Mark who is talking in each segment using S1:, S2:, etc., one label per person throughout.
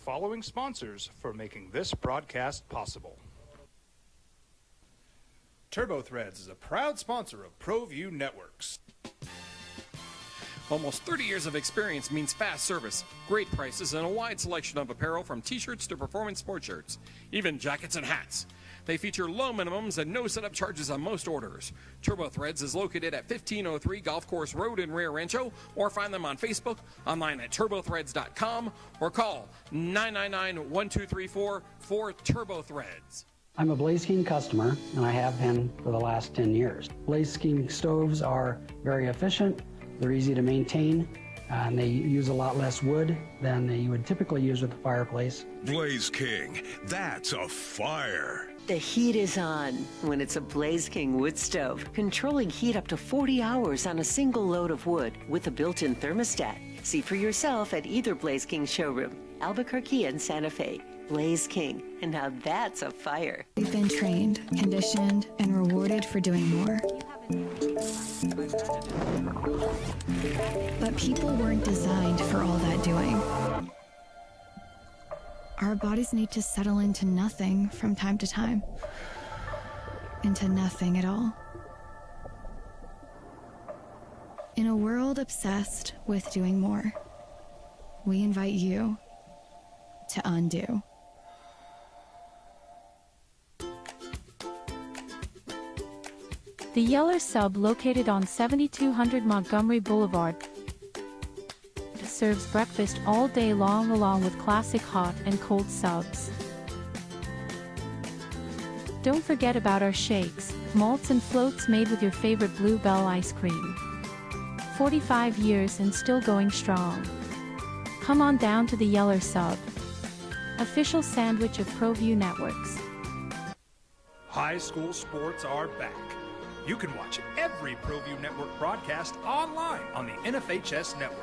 S1: following sponsors for making this broadcast possible. TurboThreads is a proud sponsor of ProView Networks.
S2: Almost 30 years of experience means fast service, great prices, and a wide selection of apparel from t-shirts to performance sport shirts, even jackets and hats. They feature low minimums and no setup charges on most orders. TurboThreads is located at 1503 Golf Course Road in Rio Rancho, or find them on Facebook, online at turbothreads.com, or call 999-1234 for TurboThreads.
S3: I'm a Blaze King customer, and I have been for the last 10 years. Blaze King stoves are very efficient, they're easy to maintain, and they use a lot less wood than you would typically use with a fireplace.
S4: Blaze King, that's a fire.
S5: The heat is on when it's a Blaze King wood stove, controlling heat up to 40 hours on a single load of wood with a built-in thermostat. See for yourself at either Blaze King showroom, Albuquerque and Santa Fe. Blaze King, and now that's a fire.
S6: We've been trained, conditioned, and rewarded for doing more. But people weren't designed for all that doing. Our bodies need to settle into nothing from time to time. Into nothing at all. In a world obsessed with doing more, we invite you to undo.
S7: The Yeller Sub, located on 7200 Montgomery Boulevard, serves breakfast all day long along with classic hot and cold subs. Don't forget about our shakes, malts and floats made with your favorite Bluebell ice cream. 45 years and still going strong. Come on down to the Yeller Sub, official sandwich of ProView Networks.
S1: High school sports are back. You can watch every ProView Network broadcast online on the NFHS network.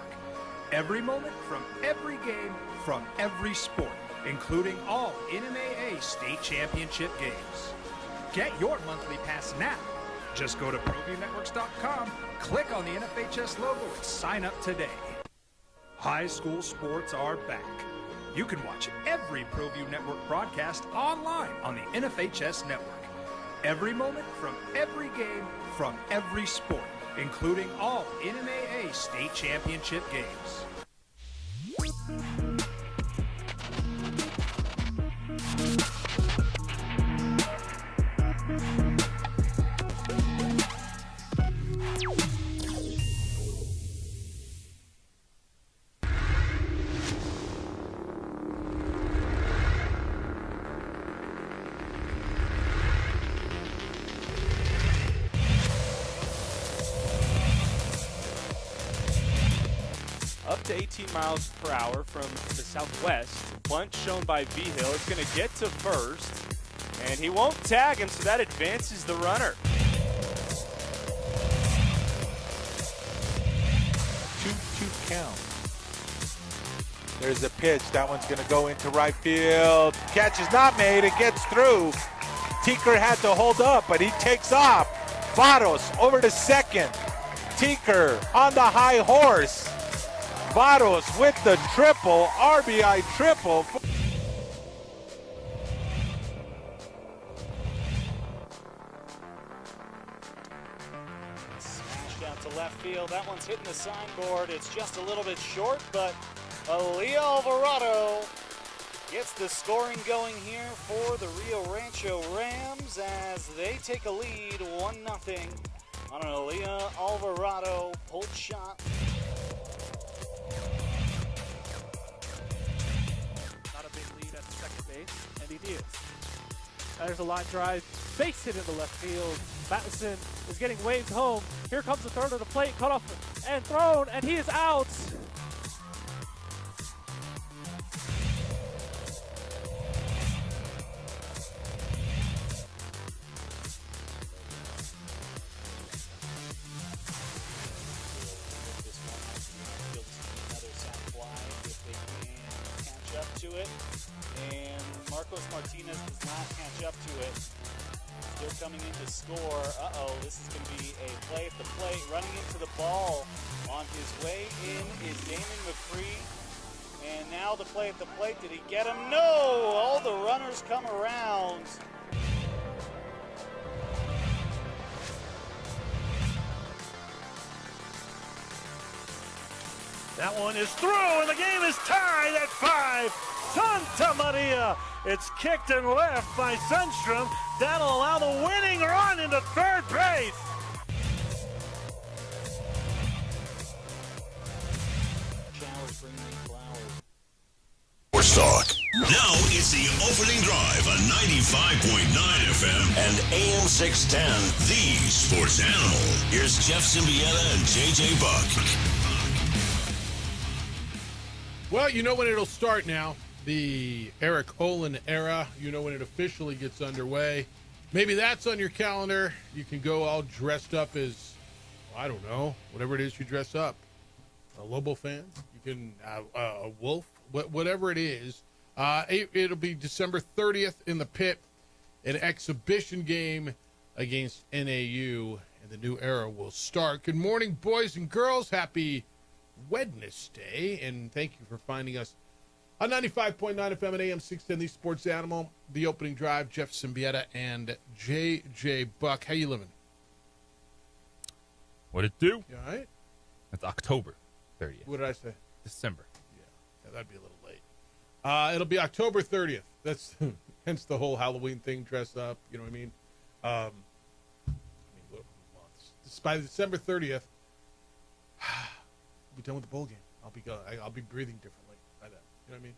S1: Every moment from every game from every sport, including all NMAA state championship games. Get your monthly pass now. Just go to ProViewNetworks.com, click on the NFHS logo, and sign up today. High school sports are back. You can watch every ProView Network broadcast online on the NFHS network. Every moment from every game from every sport, including all NMAA state championship games.
S8: Up to 18 miles per hour from the southwest. Bunt shown by Vigil. It's going to get to first, and he won't tag him, so that advances the runner.
S9: 2-2 count. There's a pitch. That one's going to go into right field. Catch is not made. It gets through. Teeker had to hold up, but he takes off. Vados over to second. Teeker on the high horse. Vados with the triple, RBI triple.
S8: Smashed out to left field. That one's hitting the signboard. It's just a little bit short, but Aaliyah Alvarado gets the scoring going here for the Rio Rancho Rams as they take a lead 1-0 on an Aaliyah Alvarado pulled shot.
S10: And he is. There's a line drive, base hit into left field. Matheson is getting waved home. Here comes the third of the plate, cut off and thrown, and he is out.
S8: To it, and Marcos Martinez does not catch up to it. Still coming in to score. This is going to be a play at the plate. Running into the ball on his way in is Damon McCree, And now the play at the plate. Did he get him? No! All the runners come around.
S10: That one is through, and the game is tied at 5. Santa Maria. It's kicked and left by Sundstrom. That'll allow the winning run into third base.
S4: Sports Talk. Now it's the opening drive on 95.9 FM and AM 610, the Sports Animal. Here's Jeff Symbieta and JJ Buck.
S11: Well, you know when it'll start now. The Eric Olin era. You know when it officially gets underway. Maybe that's on your calendar. You can go all dressed up as, I don't know, whatever it is you dress up. A Lobo fan. You can, a wolf, whatever it is. It'll be December 30th in the Pit. An exhibition game against NAU. And the new era will start. Good morning, boys and girls. Happy Wednesday. And thank you for finding us on 95.9 FM and AM 610, the Sports Animal. The opening drive, Jeff Symbieta and JJ Buck. How you living?
S12: What it do?
S11: You all right?
S12: It's October 30th.
S11: What did I say?
S12: December.
S11: Yeah, that'd be a little late. It'll be October 30th. That's hence the whole Halloween thing, dress up. You know what I mean? What months? By December 30th, we'll be done with the bowl game. I'll be breathing differently by then. You know what I mean?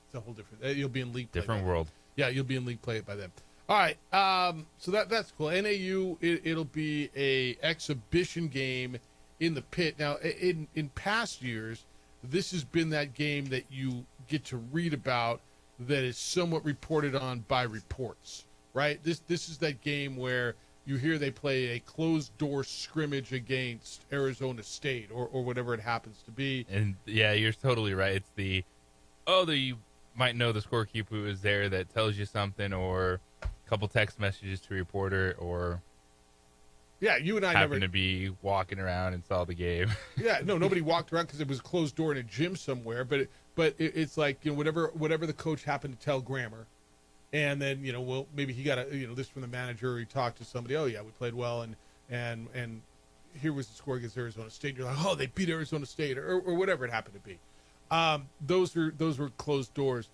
S11: It's a whole different. You'll be in league play.
S12: Different world.
S11: Yeah, you'll be in league play by then. All right. So that's cool. NAU. It'll be a exhibition game in the Pit. Now, in past years, this has been that game that you get to read about that is somewhat reported on by reports. Right. This is that game where you hear they play a closed-door scrimmage against Arizona State or whatever it happens to be.
S12: And, yeah, you're totally right. It's you might know the scorekeeper who is there that tells you something, or a couple text messages to a reporter, or
S11: yeah, you and I
S12: happen to be walking around and saw the game.
S11: Yeah, no, nobody walked around because it was a closed door in a gym somewhere. But it's like, you know, whatever the coach happened to tell Grammer. And then, you know, well, maybe he got this from the manager. Or he talked to somebody. Oh yeah, we played well, and here was the score against Arizona State. You're like, oh, they beat Arizona State, or whatever it happened to be. Those were closed doors.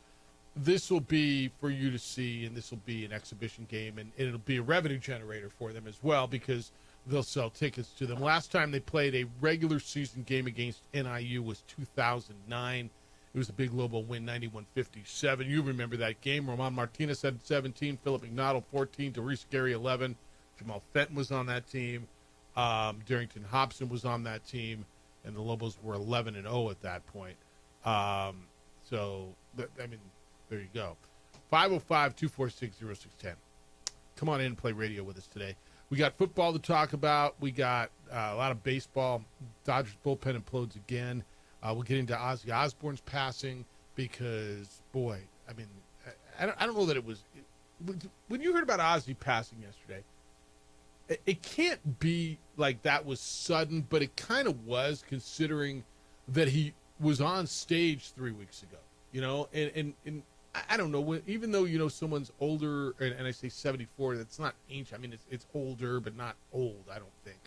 S11: This will be for you to see, and this will be an exhibition game, and it'll be a revenue generator for them as well because they'll sell tickets to them. Last time they played a regular season game against NIU was 2009. It was a big Lobo win, 91-57. You remember that game. Roman Martinez had 17, Philip McNaughton 14, Therese Gary 11. Jamal Fenton was on that team. Darrington Hobson was on that team, and the Lobos were 11-0 at that point. There you go. 505-246-0610. Come on in and play radio with us today. We got football to talk about. We got a lot of baseball. Dodgers bullpen implodes again. We'll get into Ozzy Osbourne's passing because, boy, I mean, I don't know that it was – when you heard about Ozzy passing yesterday, it can't be like that was sudden, but it kind of was considering that he was on stage 3 weeks ago, you know, and I don't know, even though, you know, someone's older, and I say 74, that's not ancient. I mean, it's older, but not old, I don't think.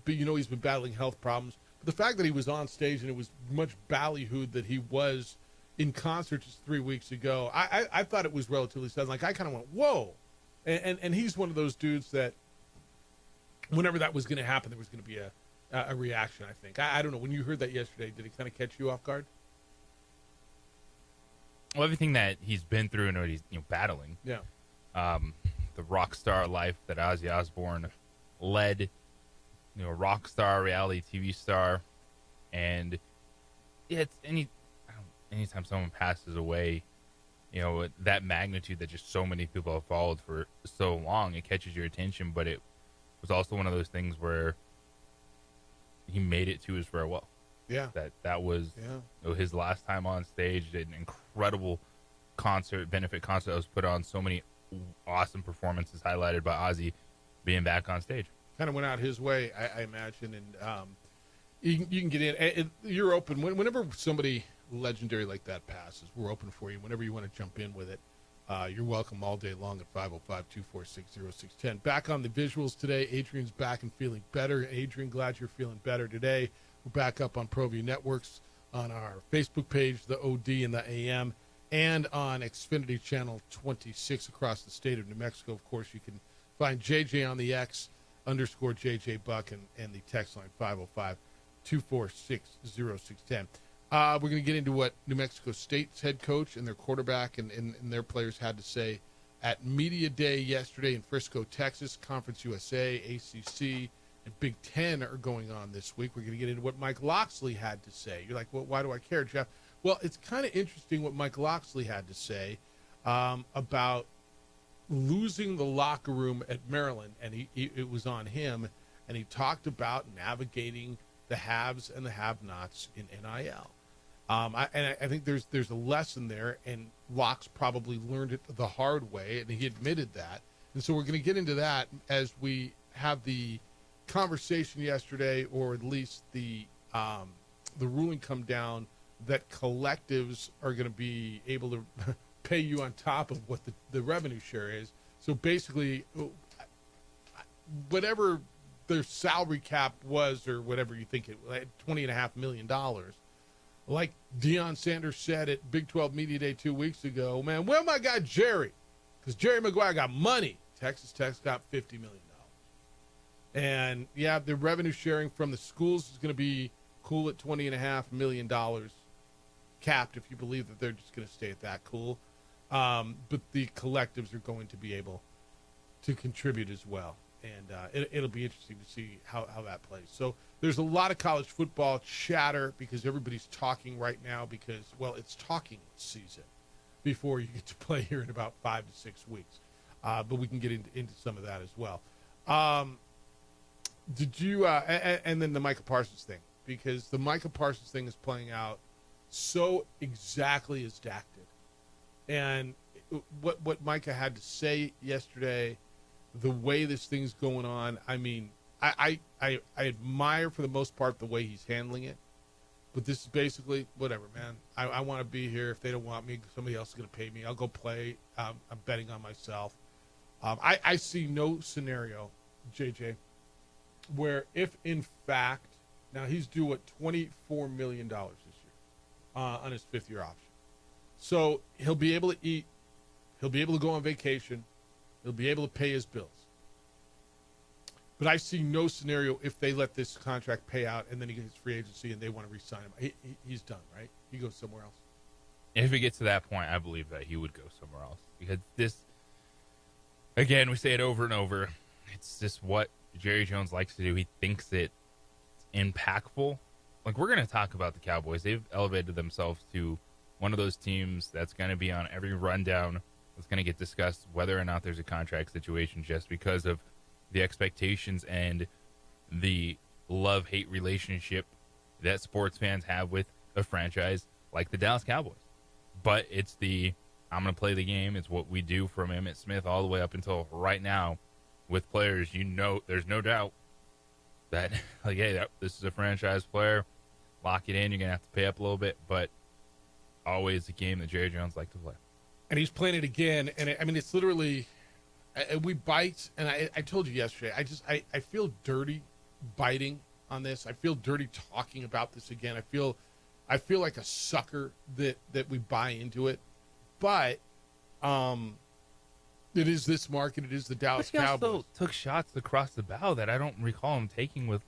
S11: But, you know, he's been battling health problems. The fact that he was on stage and it was much ballyhooed that he was in concert just 3 weeks ago, I thought it was relatively sudden. Like, I kind of went, whoa. And he's one of those dudes that whenever that was going to happen, there was going to be a reaction, I think. I don't know. When you heard that yesterday, did it kind of catch you off guard?
S12: Well, everything that he's been through and what he's battling.
S11: Yeah.
S12: The rock star life that Ozzy Osbourne led, a rock star, reality TV star, and it's anytime someone passes away, that magnitude that just so many people have followed for so long, it catches your attention. But it was also one of those things where he made it to his farewell.
S11: Yeah,
S12: that was his last time on stage. An incredible benefit concert that was put on. So many awesome performances highlighted by Ozzy being back on stage.
S11: Kind of went out his way, I imagine, and You can get in. You're open. Whenever somebody legendary like that passes, we're open for you. Whenever you want to jump in with it, you're welcome all day long at 505-246-0610. Back on the visuals today. Adrian's back and feeling better. Adrian, glad you're feeling better today. We're back up on ProView Networks on our Facebook page, the OD and the AM, and on Xfinity Channel 26 across the state of New Mexico. Of course, you can find JJ on the X _JJ Buck and the text line 505-246-0610. We're going to get into what New Mexico State's head coach and their quarterback and their players had to say at Media Day yesterday in Frisco, Texas. Conference USA, ACC, and Big Ten are going on this week. We're going to get into what Mike Locksley had to say. You're like, well, why do I care, Jeff? Well, it's kind of interesting what Mike Locksley had to say about losing the locker room at Maryland, and it was on him, and he talked about navigating the haves and the have-nots in NIL. I think there's a lesson there, and Locks probably learned it the hard way, and he admitted that. And so we're going to get into that as we have the conversation yesterday, or at least the ruling come down that collectives are going to be able to pay you on top of what the revenue share is. So basically, whatever their salary cap was, or whatever you think it was, $20.5 million. Like Deion Sanders said at Big 12 Media Day 2 weeks ago, man, where my guy Jerry? Because Jerry Maguire got money. Texas Tech got $50 million. And, yeah, the revenue sharing from the schools is going to be cool at $20.5 million, capped if you believe that they're just going to stay at that cool. But the collectives are going to be able to contribute as well. And it'll be interesting to see how that plays. So there's a lot of college football chatter because everybody's talking right now because, well, it's talking season before you get to play here in about 5 to 6 weeks. But we can get into some of that as well. Did you and then the Micah Parsons thing, because the Micah Parsons thing is playing out so exactly as Dak did. And what Micah had to say yesterday, the way this thing's going on, I mean, I admire for the most part the way he's handling it. But this is basically, whatever, man. I want to be here. If they don't want me, somebody else is going to pay me. I'll go play. I'm betting on myself. I see no scenario, JJ, where if in fact, now he's due what, $24 million this year on his 5th-year option. So he'll be able to eat. He'll be able to go on vacation. He'll be able to pay his bills. But I see no scenario if they let this contract pay out and then he gets free agency and they want to re-sign him. He's done, right? He goes somewhere else.
S12: If it gets to that point, I believe that he would go somewhere else. Because this, again, we say it over and over, it's just what Jerry Jones likes to do. He thinks it's impactful. Like, we're going to talk about the Cowboys. They've elevated themselves to one of those teams that's going to be on every rundown. It's going to get discussed whether or not there's a contract situation just because of the expectations and the love-hate relationship that sports fans have with a franchise like the Dallas Cowboys. But it's I'm going to play the game. It's what we do from Emmitt Smith all the way up until right now with players. There's no doubt that, like, hey, this is a franchise player. Lock it in. You're going to have to pay up a little bit, but always a game that Jerry Jones likes to play.
S11: And he's playing it again, and I mean, it's literally, we bite, and I told you yesterday, I feel dirty biting on this. I feel dirty talking about this again. I feel like a sucker that we buy into it, but it is this market. It is the Dallas Cowboys.
S12: He also took shots across the bow that I don't recall him taking with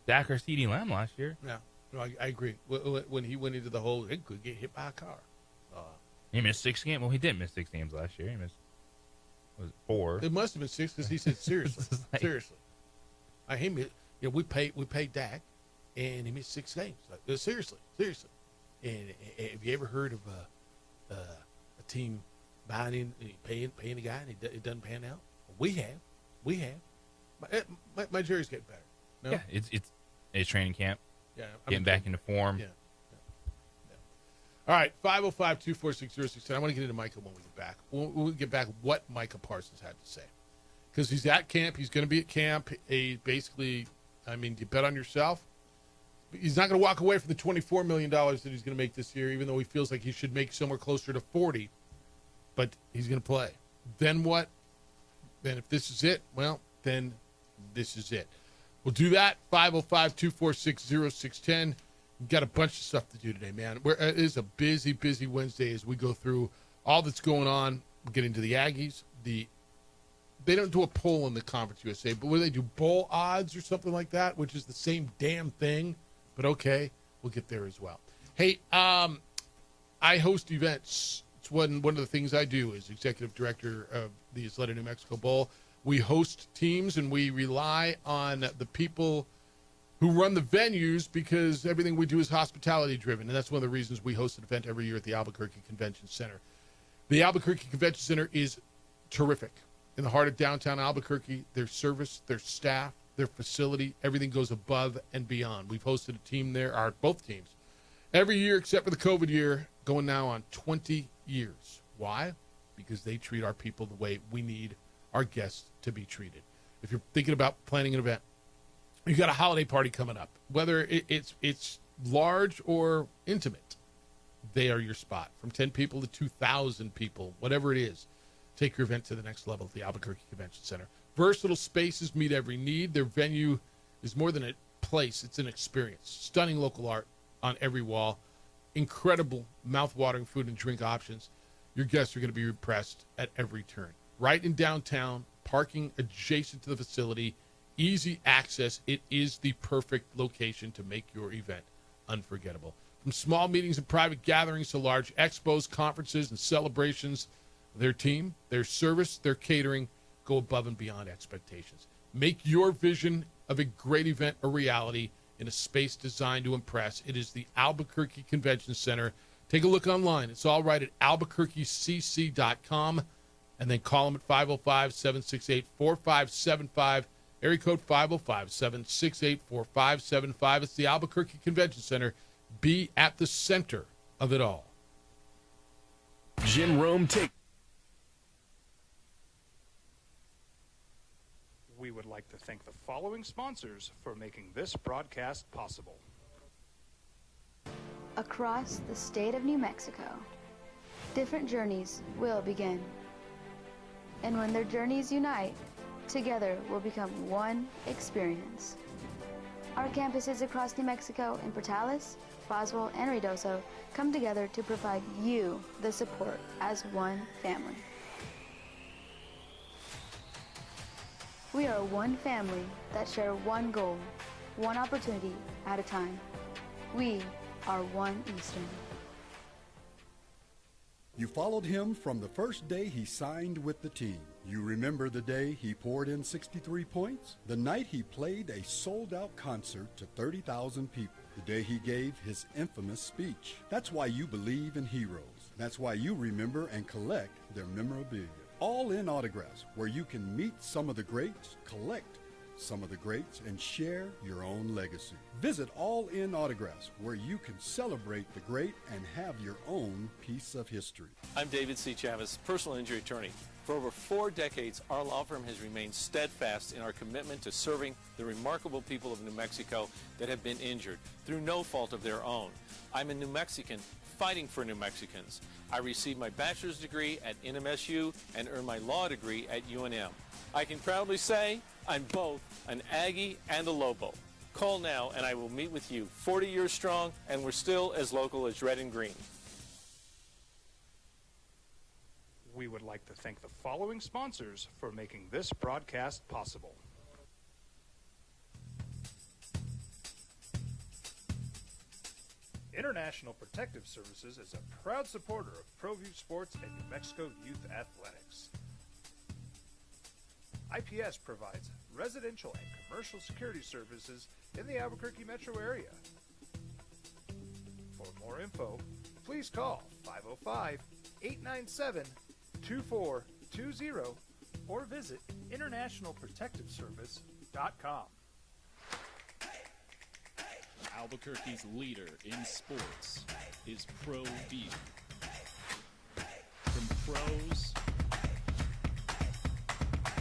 S12: Dak or CeeDee Lamb last year.
S11: Yeah, no, I agree. When he went into the hole, he could get hit by a car.
S12: He missed 6 games. Well, he didn't miss 6 games last year. He missed, was it 4?
S11: It must have been 6 because he said seriously, seriously. We paid Dak, and he missed 6 games. Like, seriously. And have you ever heard of a team buying in, paying a guy, and it doesn't pan out? We have. My Jerry's getting better. No?
S12: Yeah, it's training camp.
S11: Yeah,
S12: getting back into form.
S11: Yeah. All right, 505-246-0610. I want to get into Micah when we get back. We'll get back what Micah Parsons had to say. Because he's at camp. He's going to be at camp. Basically, I mean, do you bet on yourself? He's not going to walk away from the $24 million that he's going to make this year, even though he feels like he should make somewhere closer to 40. But he's going to play. Then what? Then if this is it, well, then this is it. We'll do that. 505-246-0610. We've got a bunch of stuff to do today, man. It is a busy, busy Wednesday as we go through all that's going on. We're getting to the Aggies. They don't do a poll in the Conference USA, but what do they do? Bowl odds or something like that, which is the same damn thing. But okay, we'll get there as well. Hey, I host events. It's one of the things I do as executive director of the Isleta New Mexico Bowl. We host teams, and we rely on the people who run the venues because everything we do is hospitality-driven, and that's one of the reasons we host an event every year at the Albuquerque Convention Center. The Albuquerque Convention Center is terrific. In the heart of downtown Albuquerque, their service, their staff, their facility, everything goes above and beyond. We've hosted a team there, both teams, every year except for the COVID year, going now on 20 years. Why? Because they treat our people the way we need our guests to be treated. If you're thinking about planning an event, you've got a holiday party coming up, whether it's large or intimate, they are your spot. From 10 people to 2,000 people, whatever it is, take your event to the next level at the Albuquerque Convention Center. Versatile spaces meet every need. Their venue is more than a place, it's an experience. Stunning local art on every wall. Incredible mouth-watering food and drink options. Your guests are going to be impressed at every turn. Right in downtown, parking adjacent to the facility, easy access. It is the perfect location to make your event unforgettable. From small meetings and private gatherings to large expos, conferences, and celebrations, their team, their service, their catering go above and beyond expectations. Make your vision of a great event a reality in a space designed to impress. It is the Albuquerque Convention Center. Take a look online. It's all right at albuquerquecc.com. And then call them at 505-768-4575. Area code 505-768-4575. It's the Albuquerque Convention Center. Be at the center of it all.
S4: Jim Rome take.
S1: We would like to thank the following sponsors for making this broadcast possible.
S13: Across the state of New Mexico, different journeys will begin. And when their journeys unite, together will become one experience. Our campuses across New Mexico in Portales, Roswell, and Ruidoso come together to provide you the support as one family. We are one family that share one goal, one opportunity at a time. We are One Eastern.
S14: You followed him from the first day he signed with the team. You remember the day he poured in 63 points? The night he played a sold-out concert to 30,000 people. The day he gave his infamous speech. That's why you believe in heroes. That's why you remember and collect their memorabilia. All in Autographs, where you can meet some of the greats, collect some of the greats, and share your own legacy. Visit All In Autographs, where you can celebrate the great and have your own piece of history.
S15: I'm David C. Chavis, personal injury attorney. For over 4 decades, our law firm has remained steadfast in our commitment to serving the remarkable people of New Mexico that have been injured through no fault of their own. I'm a New Mexican fighting for New Mexicans. I received my bachelor's degree at NMSU and earned my law degree at UNM. I can proudly say I'm both an Aggie and a Lobo. Call now and I will meet with you. 40 years strong, and we're still as local as red and green.
S1: We would like to thank the following sponsors for making this broadcast possible. International Protective Services is a proud supporter of ProView Sports and New Mexico Youth Athletics. IPS provides residential and commercial security services in the Albuquerque metro area. For more info, please call 505-897-2420 or visit internationalprotectiveservice.com.
S16: Albuquerque's leader in sports is ProView. From pros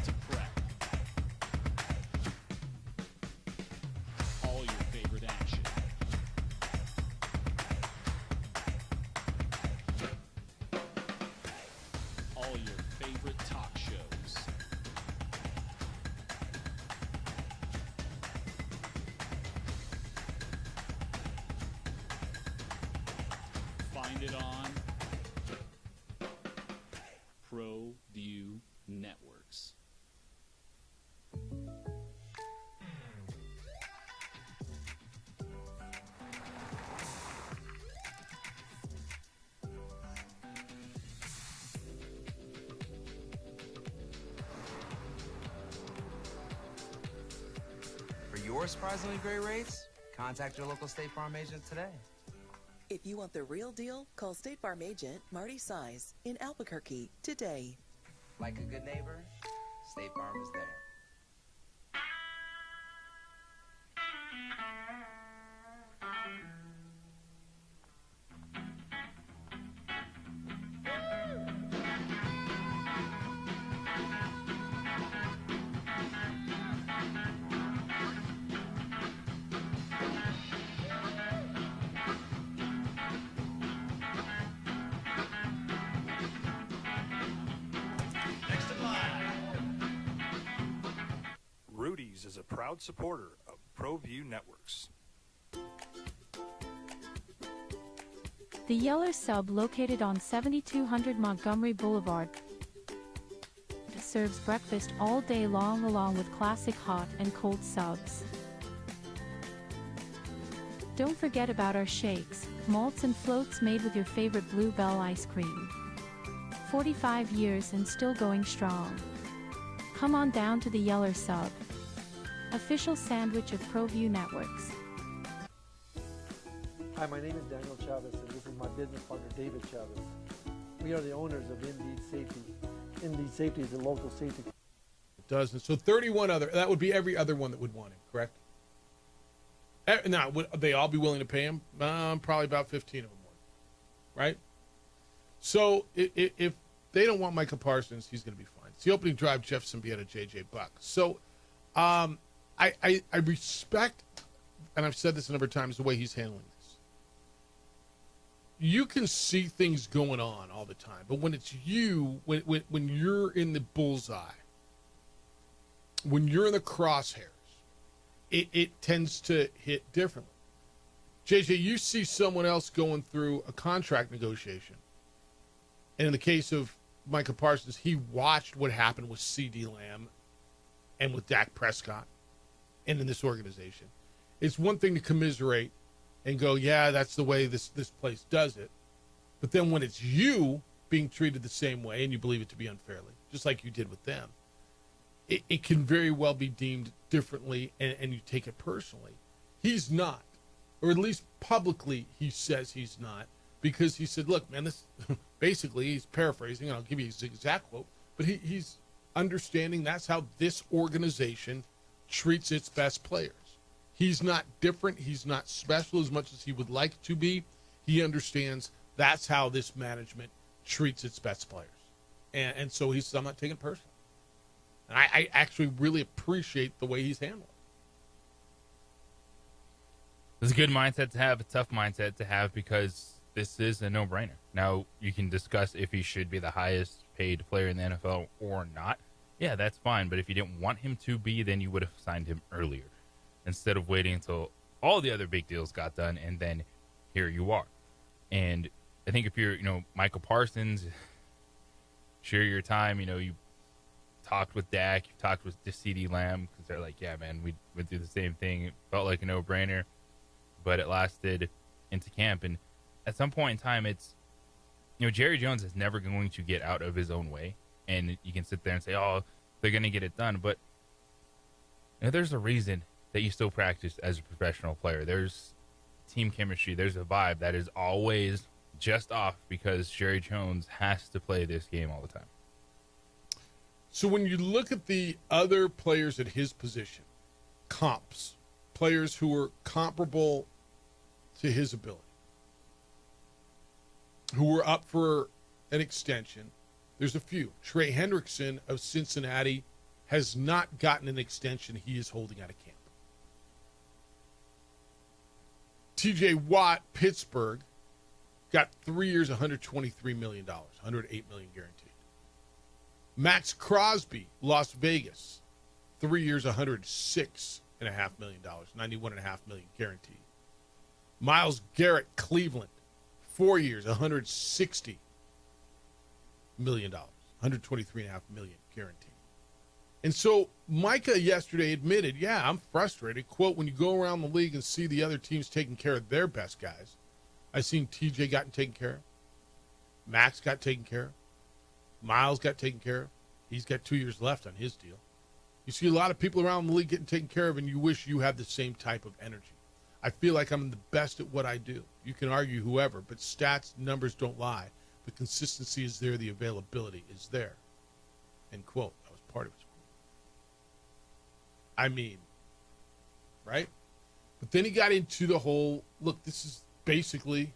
S16: to prep, all your favorite action favorite talk shows. Find it on ProView Networks.
S17: For your surprisingly great rates, contact your local State Farm agent today.
S18: If you want the real deal, call State Farm agent Marty Size in Albuquerque today.
S17: Like a good neighbor, State Farm is there.
S1: Rudy's is a proud supporter of ProView Networks.
S7: The Yeller Sub, located on 7200 Montgomery Boulevard, serves breakfast all day long along with classic hot and cold subs. Don't forget about our shakes, malts and floats made with your favorite Blue Bell ice cream. 45 years and still going strong. Come on down to the Yeller Sub, official sandwich of ProView Networks.
S19: Hi, my name is Daniel Chavez, and this is my business partner, David Chavez. We are the owners of Indeed Safety. Indeed Safety is a local safety.
S11: It does. And so 31 other, that would be every other one that would want him, correct? Now, would they all be willing to pay him? Probably about 15 of them would, right? So if they don't want Micah Parsons, he's going to be fine. It's the opening drive, Jeff Symbieta, J.J. Buck. So I respect, and I've said this a number of times, the way he's handling this. You can see things going on all the time, but when it's you, when you're in the bullseye, when you're in the crosshairs, it tends to hit differently. JJ, you see someone else going through a contract negotiation. And in the case of Micah Parsons, he watched what happened with CeeDee Lamb and with Dak Prescott and in this organization. It's one thing to commiserate and go, yeah, that's the way this place does it. But then when it's you being treated the same way and you believe it to be unfairly, just like you did with them, it can very well be deemed differently, and you take it personally. He's not, or at least publicly he says he's not, because he said, look, man, this basically, he's paraphrasing, and I'll give you his exact quote, but he's understanding that's how this organization treats its best players. He's not different. He's not special as much as he would like to be. He understands that's how this management treats its best players. And so he says, I'm not taking it personally. And I actually really appreciate the way he's handled it.
S12: It's a good mindset to have, a tough mindset to have, because this is a no-brainer. Now, you can discuss if he should be the highest paid player in the NFL or not. Yeah, that's fine. But if you didn't want him to be, then you would have signed him earlier instead of waiting until all the other big deals got done, and then here you are. And I think if you're, Michael Parsons, share your time, you talked with Dak, you talked with CeeDee Lamb, because they're like, yeah, man, we went through the same thing. It felt like a no-brainer, but it lasted into camp. And at some point in time, it's, Jerry Jones is never going to get out of his own way. And you can sit there and say, oh, they're going to get it done. But there's a reason that you still practice as a professional player. There's team chemistry. There's a vibe that is always just off because Jerry Jones has to play this game all the time.
S11: So when you look at the other players at his position, comps, players who are comparable to his ability, who were up for an extension, there's a few. Trey Hendrickson of Cincinnati has not gotten an extension he is holding out of camp. TJ Watt, Pittsburgh, got 3 years, $123 million, $108 million guaranteed. Max Crosby, Las Vegas, 3 years, $106.5 million, $91.5 million guaranteed. Myles Garrett, Cleveland, 4 years, $160 million, $123.5 million guaranteed. And so Micah yesterday admitted, yeah, I'm frustrated. Quote, when you go around the league and see the other teams taking care of their best guys, I seen TJ gotten taken care of. Max got taken care of. Miles got taken care of. He's got 2 years left on his deal. You see a lot of people around the league getting taken care of, and you wish you had the same type of energy. I feel like I'm the best at what I do. You can argue whoever, but stats, numbers don't lie. The consistency is there. The availability is there. End quote. That was part of his quote. I mean, right? But then he got into the whole, look, this is basically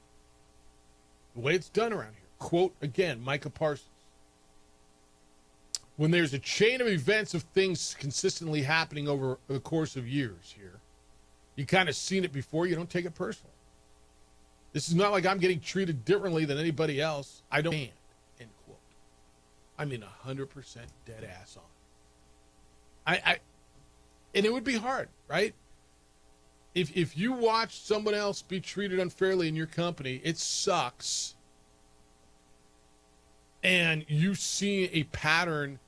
S11: the way it's done around here. Quote, again, Micah Parsons. When there's a chain of events of things consistently happening over the course of years here, you kind of seen it before, you don't take it personally. This is not like I'm getting treated differently than anybody else. I don't. End quote. I mean, 100% dead ass on. And it would be hard, right? If you watch someone else be treated unfairly in your company, it sucks. And you see a pattern,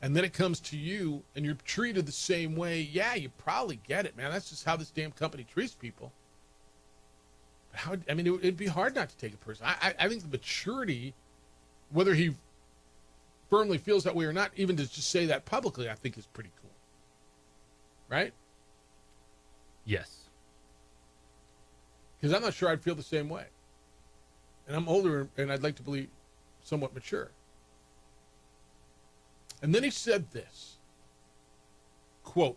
S11: and then it comes to you, and you're treated the same way. Yeah, you probably get it, man. That's just how this damn company treats people. It'd be hard not to take it personally. I think the maturity, whether he firmly feels that way or not, even to just say that publicly, I think is pretty cool. Right?
S12: Yes.
S11: Because I'm not sure I'd feel the same way. And I'm older, and I'd like to believe somewhat mature. And then he said this, quote,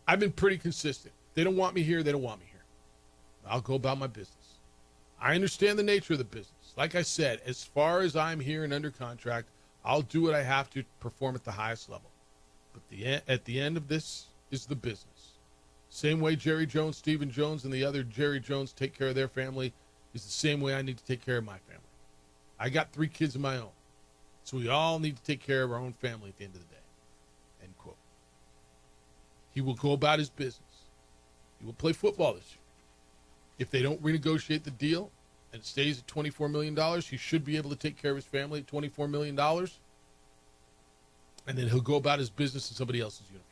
S11: I've been pretty consistent. They don't want me here. They don't want me here. I'll go about my business. I understand the nature of the business. Like I said, as far as I'm here and under contract, I'll do what I have to perform at the highest level. But at the end of this is the business. Same way Jerry Jones, Stephen Jones, and the other Jerry Jones take care of their family is the same way I need to take care of my family. I got 3 kids of my own. So we all need to take care of our own family at the end of the day. End quote. He will go about his business. He will play football this year. If they don't renegotiate the deal and it stays at $24 million, he should be able to take care of his family at $24 million. And then he'll go about his business in somebody else's uniform.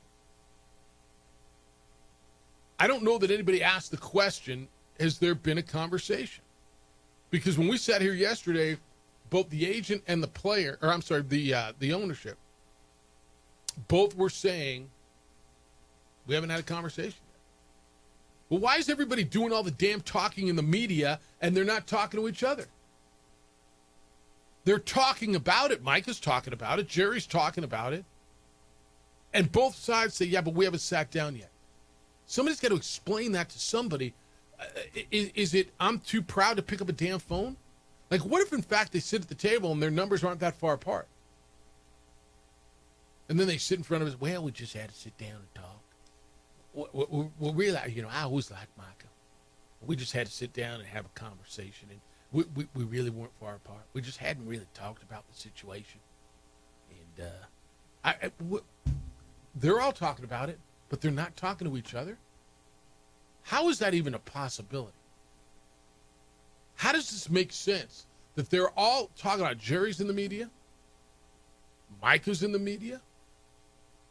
S11: I don't know that anybody asked the question, has there been a conversation? Because when we sat here yesterday, both the agent and the player, or I'm sorry, the ownership, both were saying, we haven't had a conversation yet. Well, why is everybody doing all the damn talking in the media and they're not talking to each other? They're talking about it. Micah's talking about it. Jerry's talking about it. And both sides say, yeah, but we haven't sat down yet. Somebody's got to explain that to somebody. Is it, I'm too proud to pick up a damn phone? Like, what if, in fact, they sit at the table and their numbers aren't that far apart? And then they sit in front of us, well, we just had to sit down and talk. Well, really, I always liked Micah. We just had to sit down and have a conversation, and we really weren't far apart. We just hadn't really talked about the situation. And they're all talking about it, but they're not talking to each other. How is that even a possibility? How does this make sense that they're all talking about Jerry's in the media, Micah's in the media,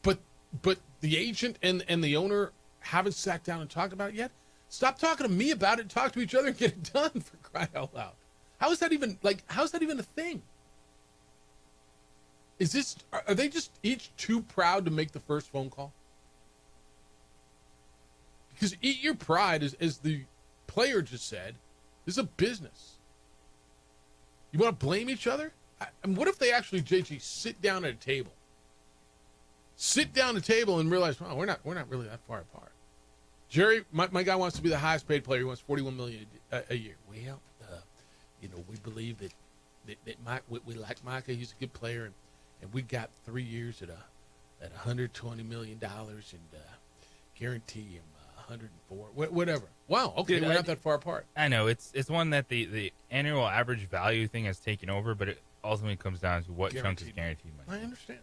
S11: but the agent and the owner haven't sat down and talked about it yet? Stop talking to me about it and talk to each other and get it done, for crying out loud. How's that even a thing? Are they just each too proud to make the first phone call? Because eat your pride, as the player just said, this is a business. You want to blame each other? And what if they actually, JG, sit down at a table? Sit down at a table and realize, well, we're not really that far apart. Jerry, my guy wants to be the highest paid player. He wants $41 million a year. Well, we believe that Mike, we like Micah. He's a good player, and we got 3 years at $120 million and guarantee him 104, whatever. Wow, okay, we're not that far apart.
S12: I know it's one that the annual average value thing has taken over, but ultimately comes down to what chunk is
S11: Guaranteed.
S12: guaranteed money.
S11: I understand.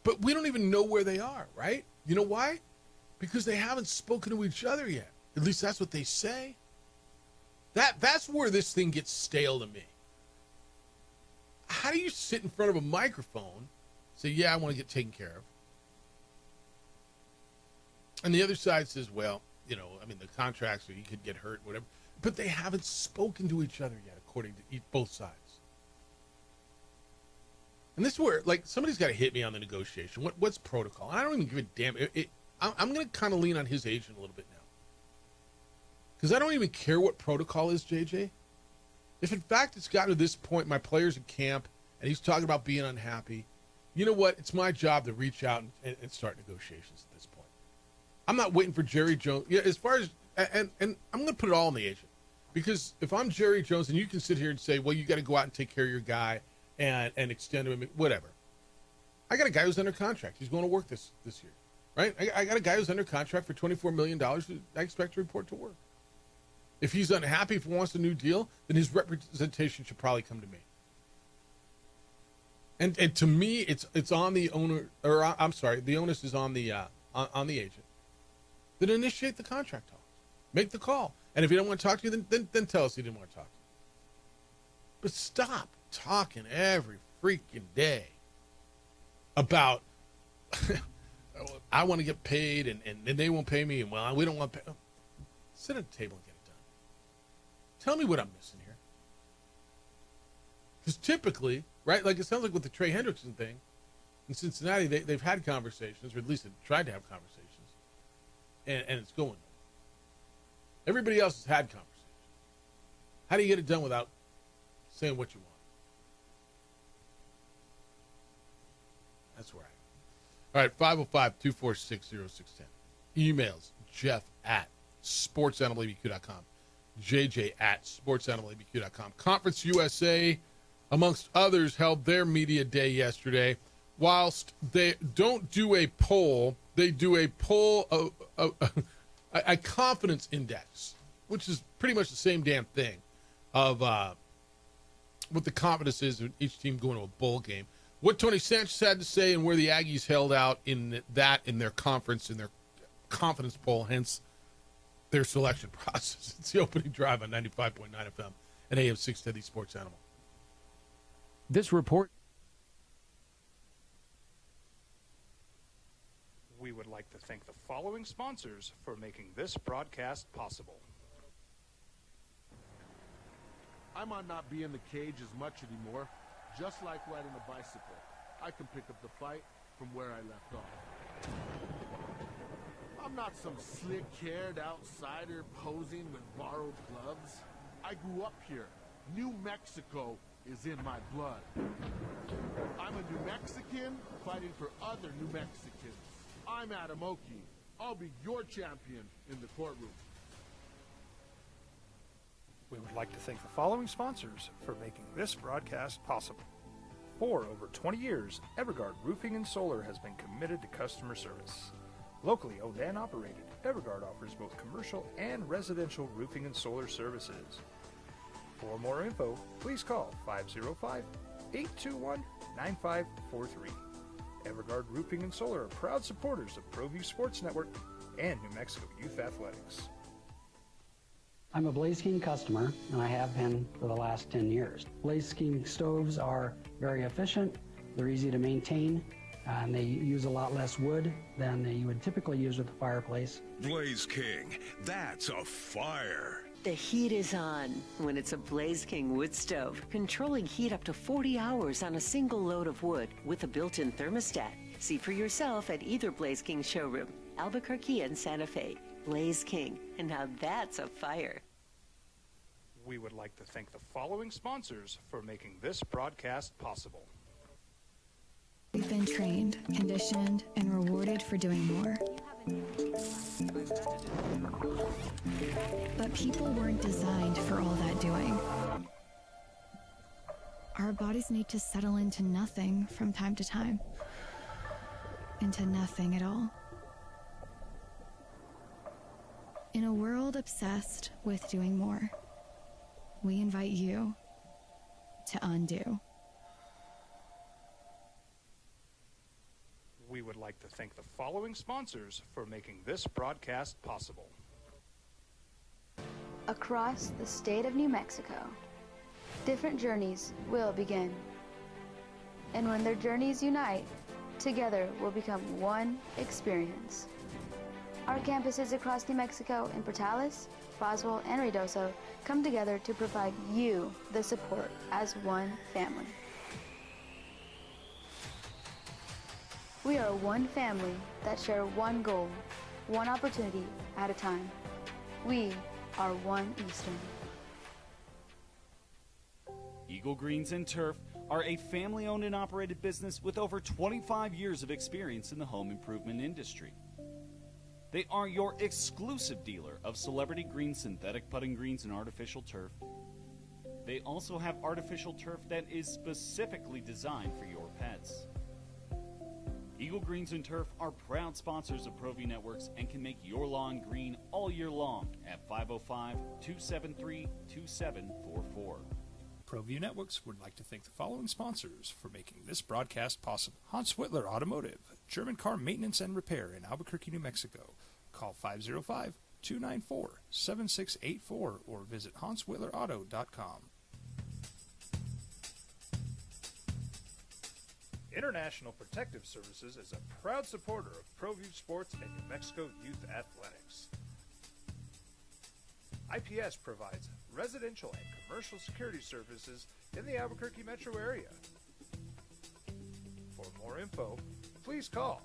S11: But we don't even know where they are, right? You know why? Because they haven't spoken to each other yet. At least that's what they say. That's where this thing gets stale to me. How do you sit in front of a microphone, say, yeah, I want to get taken care of, and the other side says, well, you know, I mean, the contracts, or you could get hurt, whatever, but they haven't spoken to each other yet, according to both sides. And this is where, like, somebody's got to hit me on the negotiation. What's protocol? I don't even give a damn. I'm going to kind of lean on his agent a little bit now. Because I don't even care what protocol is, JJ. If, in fact, it's gotten to this point, my player's in camp, and he's talking about being unhappy, you know what? It's my job to reach out and start negotiations at this point. I'm not waiting for Jerry Jones. Yeah, as far as, and I'm going to put it all on the agent. Because if I'm Jerry Jones, and you can sit here and say, well, you got to go out and take care of your guy and extend him, whatever. I got a guy who's under contract. He's going to work this year, right? I got a guy who's under contract for $24 million. I expect to report to work. If he's unhappy, if he wants a new deal, then his representation should probably come to me. And to me, it's on the owner, or I'm sorry, the onus is on the agent. Then initiate the contract talks, make the call, and if he don't want to talk to you, then tell us he didn't want to talk to you. But stop talking every freaking day about I want to get paid and they won't pay me, and well, we don't want to pay. Sit at the table and get it done. Tell me what I'm missing here. Because typically, right, like it sounds like with the Trey Hendrickson thing, in Cincinnati, they've had conversations, or at least they've tried to have conversations, and it's going. Everybody else has had conversations. How do you get it done without saying what you want? That's where I am. All right, 505-246-0610. Emails, jeff@sportsanimalabq.com. JJ@sportsanimalabq.com. Conference USA, amongst others, held their media day yesterday. Whilst they don't do a poll, they do a poll, a confidence index, which is pretty much the same damn thing of what the confidence is of each team going to a bowl game. What Tony Sanchez had to say and where the Aggies held out in their conference, in their confidence poll, hence their selection process. It's the opening drive on 95.9 FM and AM 610 Sports Animal.
S1: This report. We would like to thank the following sponsors for making this broadcast possible.
S20: I might not be in the cage as much anymore. Just like riding a bicycle, I can pick up the fight from where I left off. I'm not some slick-haired outsider posing with borrowed gloves. I grew up here. New Mexico is in my blood. I'm a New Mexican fighting for other New Mexicans. I'm Adam Oki. I'll be your champion in the courtroom.
S1: We would like to thank the following sponsors for making this broadcast possible. For over 20 years, Evergard Roofing and Solar has been committed to customer service. Locally owned and operated, Evergard offers both commercial and residential roofing and solar services. For more info, please call 505-821-9543. Evergard Roofing and Solar are proud supporters of ProView Sports Network and New Mexico Youth Athletics.
S3: I'm a Blaze King customer, and I have been for the last 10 years. Blaze King stoves are very efficient, they're easy to maintain, and they use a lot less wood than you would typically use with a fireplace.
S4: Blaze King, that's a fire.
S5: The heat is on when it's a Blaze King wood stove, controlling heat up to 40 hours on a single load of wood with a built-in thermostat. See for yourself at either Blaze King showroom, Albuquerque and Santa Fe. Blaze King, and now that's a fire.
S1: We would like to thank the following sponsors for making this broadcast possible.
S6: We've been trained, conditioned, and rewarded for doing more. But people weren't designed for all that doing. Our bodies need to settle into nothing from time to time. Into nothing at all. In a world obsessed with doing more, we invite you to undo.
S1: like to thank the following sponsors for making this broadcast possible.
S13: Across the state of New Mexico, different journeys will begin. And when their journeys unite, together will become one experience. Our campuses across New Mexico in Portales, Roswell, and Ruidoso come together to provide you the support as one family. We are one family that share one goal, one opportunity at a time. We are One Eastern.
S21: Eagle Greens and Turf are a family-owned and operated business with over 25 years of experience in the home improvement industry. They are your exclusive dealer of Celebrity Green synthetic putting greens and artificial turf. They also have artificial turf that is specifically designed for your pets. Eagle Greens and Turf are proud sponsors of ProView Networks and can make your lawn green all year long at 505-273-2744.
S1: ProView Networks would like to thank the following sponsors for making this broadcast possible. Hans Whitler Automotive, German car maintenance and repair in Albuquerque, New Mexico. Call 505-294-7684 or visit HansWhitlerAuto.com. International Protective Services is a proud supporter of ProView Sports and New Mexico Youth Athletics. IPS provides residential and commercial security services in the Albuquerque metro area. For more info, please call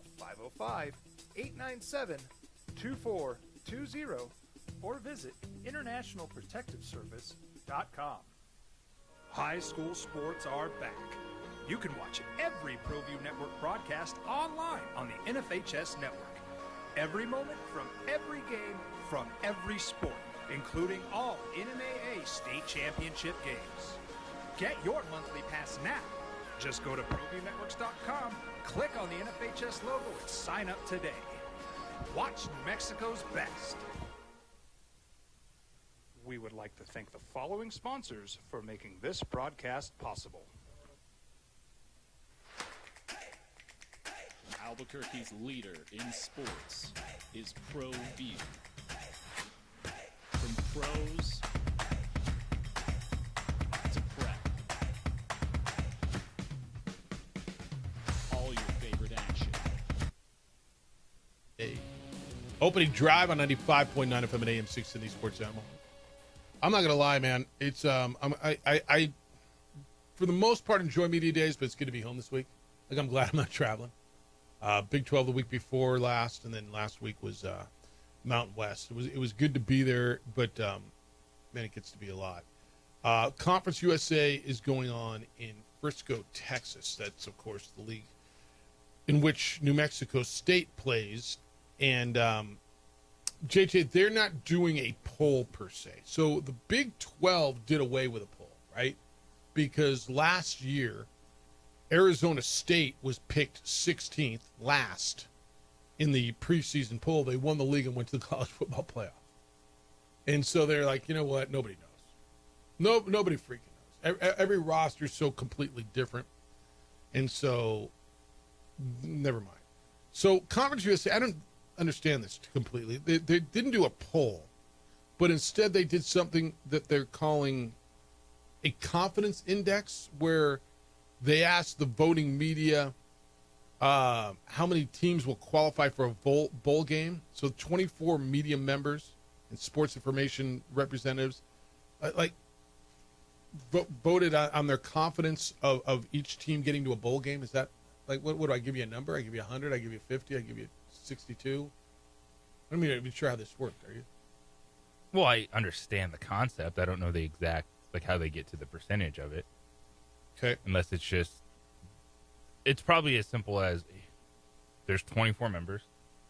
S1: 505-897-2420 or visit internationalprotectiveservice.com. High school sports are back. You can watch every ProView Network broadcast online on the NFHS network. Every moment from every game from every sport, including all NMAA state championship games. Get your monthly pass now. Just go to ProViewNetworks.com, click on the NFHS logo, and sign up today. Watch New Mexico's best. We would like to thank the following sponsors for making this broadcast possible.
S16: Albuquerque's leader in sports is ProView. From pros to prep, all your favorite action.
S11: Hey. Opening drive on 95.9 FM and AM 670 Sports Animal. I'm not gonna lie, man. It's I for the most part enjoy media days, but it's good to be home this week. Like, I'm glad I'm not traveling. Big 12 the week before last, and then last week was Mountain West. It was good to be there, but man, it gets to be a lot. Conference USA is going on in Frisco, Texas. That's, of course, the league in which New Mexico State plays. And JJ, they're not doing a poll per se. So the Big 12 did away with a poll, right? Because last year, Arizona State was picked 16th last in the preseason poll. They won the league and went to the college football playoff. And so they're like, you know what? Nobody knows. Nobody freaking knows. Every roster is so completely different. And so, never mind. So Conference USA, I don't understand this completely. They didn't do a poll, but instead they did something that they're calling a confidence index, where they asked the voting media how many teams will qualify for a bowl game. So 24 media members and sports information representatives voted on their confidence of each team getting to a bowl game. Is that, like, what do I give you a number? I give you 100, I give you 50, I give you 62. I'm not even sure how this worked. Are you?
S12: Well, I understand the concept. I don't know the exact, like, how they get to the percentage of it.
S11: Okay.
S12: Unless it's just, it's probably as simple as there's 24 members.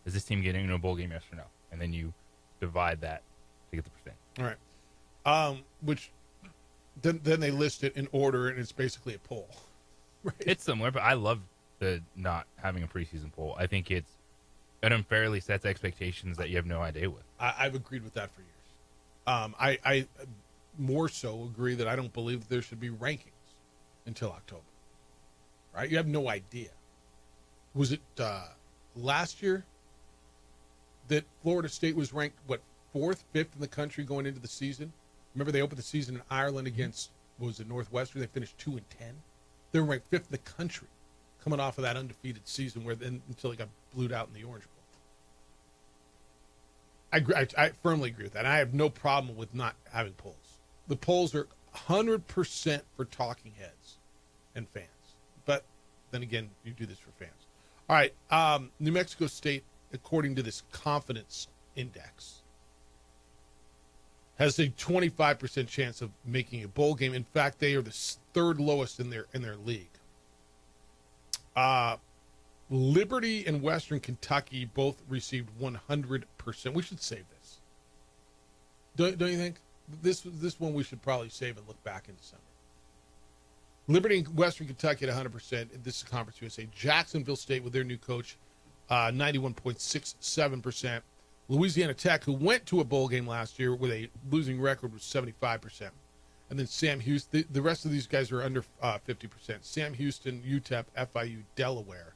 S12: Is this team getting into a bowl game, yes or no? And then you divide that to get the percent.
S11: All right. Which then they list it in order, and it's basically a poll.
S12: Right. It's similar, but I love the not having a preseason poll. I think it unfairly sets expectations that you have no idea with.
S11: I've agreed with that for years. I more so agree that I don't believe there should be rankings until October. Right? You have no idea. Was it last year that Florida State was ranked, 4th, 5th in the country going into the season? Remember they opened the season in Ireland against, Northwestern? They finished 2-10. They were ranked 5th in the country coming off of that undefeated season until they got blued out in the Orange Bowl. I firmly agree with that. I have no problem with not having polls. The polls are 100% for talking heads and fans. But then again, you do this for fans. All right, New Mexico State, according to this confidence index, has a 25% chance of making a bowl game. In fact, they are the third lowest in their league. Liberty and Western Kentucky both received 100%. We should save this. Don't you think? This one we should probably save and look back in December. Liberty and Western Kentucky at 100%. This is Conference USA. Jacksonville State with their new coach, 91.67%. Louisiana Tech, who went to a bowl game last year with a losing record, was 75%. And then Sam Houston. The rest of these guys are under 50%. Sam Houston, UTEP, FIU, Delaware,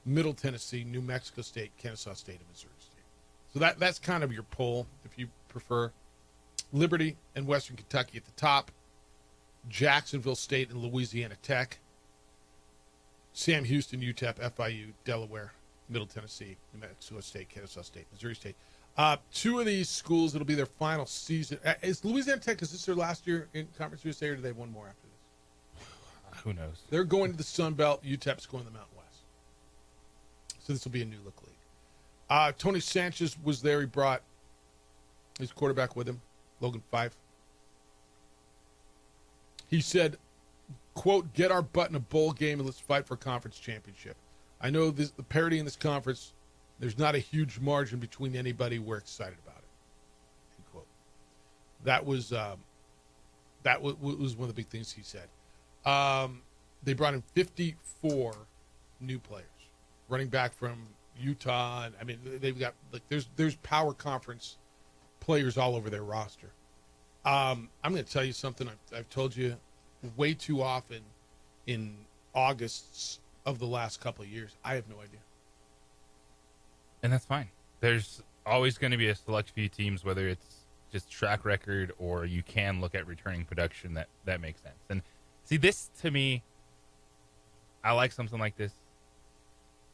S11: Middle Tennessee, New Mexico State, Kennesaw State, and Missouri State. So that's kind of your poll, if you prefer. Liberty and Western Kentucky at the top. Jacksonville State and Louisiana Tech. Sam Houston, UTEP, FIU, Delaware, Middle Tennessee, New Mexico State, Kennesaw State, Missouri State. Two of these schools, it'll be their final season. Is Louisiana Tech, is this their last year in Conference USA, or do they have one more after this?
S12: Who knows?
S11: They're going to the Sun Belt. UTEP's going to the Mountain West. So this will be a new look league. Tony Sanchez was there. He brought his quarterback with him, Logan Fife. He said, quote, "Get our butt in a bowl game and let's fight for a conference championship. I know the parity in this conference, there's not a huge margin between anybody. We're excited about it." End quote. That was one of the big things he said. They brought in 54 new players, running back from Utah. And, I mean, they've got there's power conference players all over their roster. I'm going to tell you something I've told you way too often in Augusts of the last couple of years. I have no idea.
S12: And that's fine. There's always going to be a select few teams, whether it's just track record or you can look at returning production that makes sense. And see, this to me, I like something like this.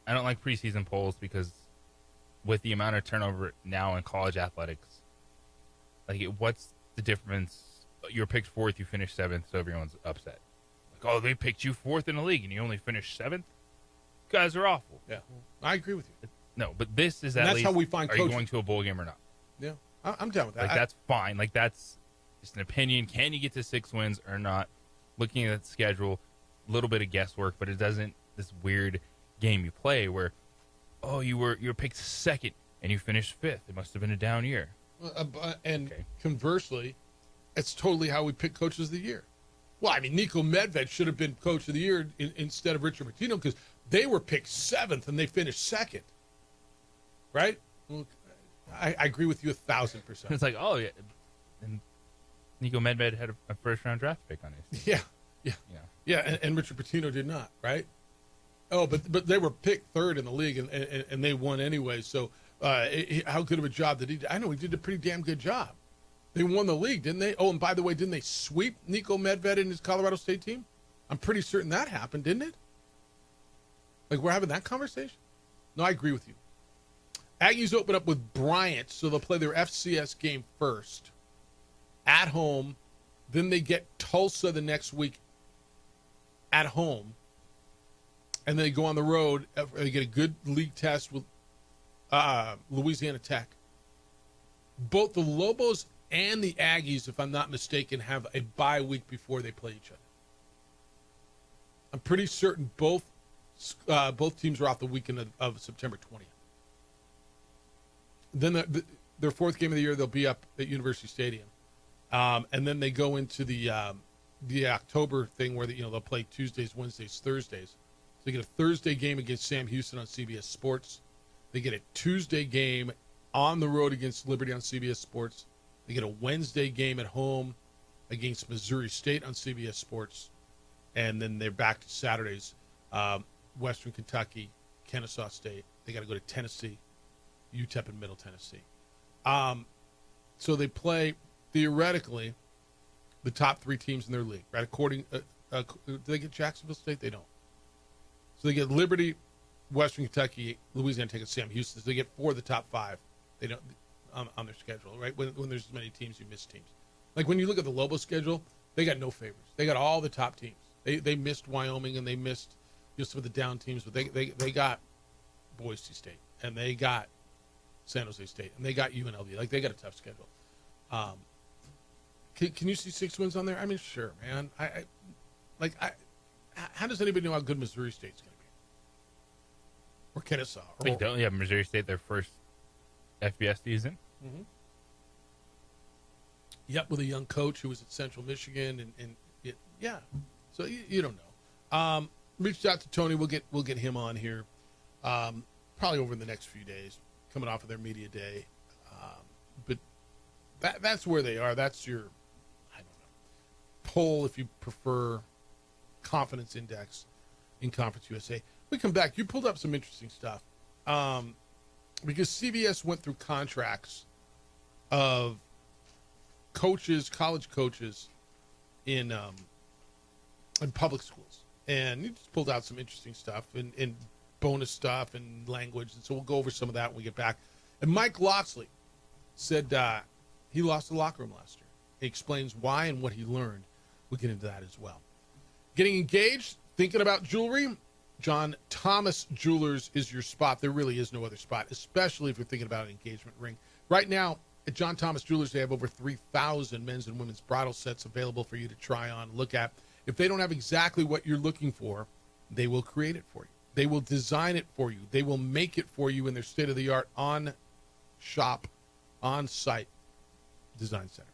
S12: I don't like preseason polls because with the amount of turnover now in college athletics, what's the difference? You're picked 4th, you finish 7th, so everyone's upset. Oh, they picked you 4th in the league and you only finished 7th? You guys are awful.
S11: Yeah, I agree with you.
S12: No, but this is
S11: and
S12: at
S11: that's
S12: least,
S11: how we find
S12: are
S11: coaches.
S12: You going to a bowl game or not?
S11: Yeah, I'm down with that.
S12: That's fine. That's just an opinion. Can you get to 6 wins or not? Looking at the schedule, a little bit of guesswork, but it doesn't, this weird game you play where, oh, you were picked 2nd and you finished 5th. It must have been a down year.
S11: Conversely, it's totally how we pick coaches of the year. Well, I mean, Nico Medved should have been coach of the year instead of Richard Pitino because they were picked 7th and they finished 2nd. Right? Well, I agree with you 1,000%.
S12: It's like, oh, yeah. And Nico Medved had a first-round draft pick on his team.
S11: Yeah, and Richard Pitino did not, right? Oh, but they were picked 3rd in the league and they won anyway. So how good of a job did he do? I know he did a pretty damn good job. They won the league, didn't they? Oh, and by the way, didn't they sweep Nico Medved and his Colorado State team? I'm pretty certain that happened, didn't it? We're having that conversation? No, I agree with you. Aggies open up with Bryant, so they'll play their FCS game first at home. Then they get Tulsa the next week at home. And then they go on the road. They get a good league test with Louisiana Tech. Both the Lobos and the Aggies, if I'm not mistaken, have a bye week before they play each other. I'm pretty certain both teams are off the weekend of September 20th. Then their 4th game of the year, they'll be up at University Stadium. And then they go into the October thing where they'll play Tuesdays, Wednesdays, Thursdays. So they get a Thursday game against Sam Houston on CBS Sports. They get a Tuesday game on the road against Liberty on CBS Sports. They get a Wednesday game at home against Missouri State on CBS Sports. And then they're back to Saturdays, Western Kentucky, Kennesaw State, They got to go to Tennessee, UTEP in Middle Tennessee. So they play, theoretically, the top 3 teams in their league, right? Do they get Jacksonville State? They don't. So they get Liberty, Western Kentucky, Louisiana Tech, and Sam Houston. So they get 4 of the top 5. They don't on their schedule, right? When there's as many teams, you miss teams. Like when you look at the Lobo schedule, they got no favorites. They got all the top teams. They missed Wyoming and they missed some of the down teams, but they got Boise State and they got San Jose State and they got UNLV. Like they got a tough schedule. Can you see 6 wins on there? I mean, sure, man. How does anybody know how good Missouri State's going to be? Or Kennesaw?
S12: They don't have Missouri State their first FBS season.
S11: Mm-hmm. Yep, with a young coach who was at Central Michigan, yeah. So you don't know. Reached out to Tony. We'll get him on here, probably over the next few days, coming off of their media day. But that's where they are. That's your, I don't know, poll, if you prefer, confidence index in Conference USA. We come back. You pulled up some interesting stuff, because CBS went through contracts of coaches, college coaches in public schools, and you just pulled out some interesting stuff and bonus stuff and language, and so we'll go over some of that when we get back. And Mike Locksley said he lost the locker room last year. He explains why and what he learned. We'll get into that as well. Getting engaged, thinking about jewelry, John Thomas Jewelers is your spot. There really is no other spot, especially if you're thinking about an engagement ring. Right now, at John Thomas Jewelers, they have over 3,000 men's and women's bridal sets available for you to try on, look at. If they don't have exactly what you're looking for, they will create it for you. They will design it for you. They will make it for you in their state-of-the-art on-shop, on-site design center.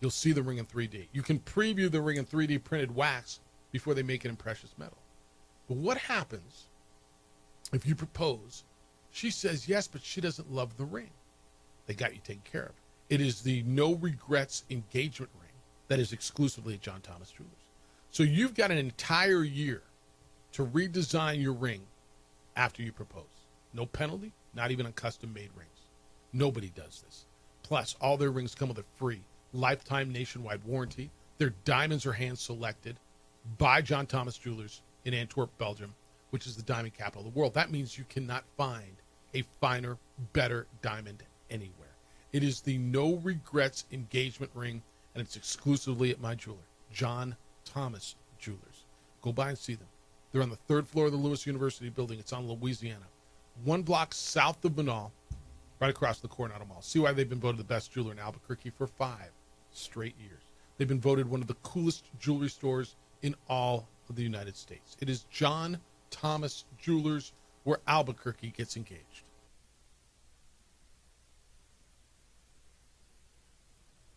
S11: You'll see the ring in 3D. You can preview the ring in 3D printed wax before they make it in precious metal. But what happens if you propose? She says yes, but she doesn't love the ring. They got you taken care of. It is the no regrets engagement ring that is exclusively at John Thomas Jewelers. So you've got an entire year to redesign your ring after you propose. No penalty, not even on custom-made rings. Nobody does this. Plus, all their rings come with a free lifetime nationwide warranty. Their diamonds are hand-selected by John Thomas Jewelers in Antwerp, Belgium, which is the diamond capital of the world. That means you cannot find a finer, better diamond anywhere. It is the no regrets engagement ring, and it's exclusively at my jeweler, John Thomas Jewelers. Go by and see them. They're on the 3rd floor of the Lewis University building. It's on Louisiana, 1 block south of Banal, right across the Coronado Mall. See why they've been voted the best jeweler in Albuquerque for 5 straight years. They've been voted one of the coolest jewelry stores in all of the United States. It is John Thomas Jewelers, where Albuquerque gets engaged.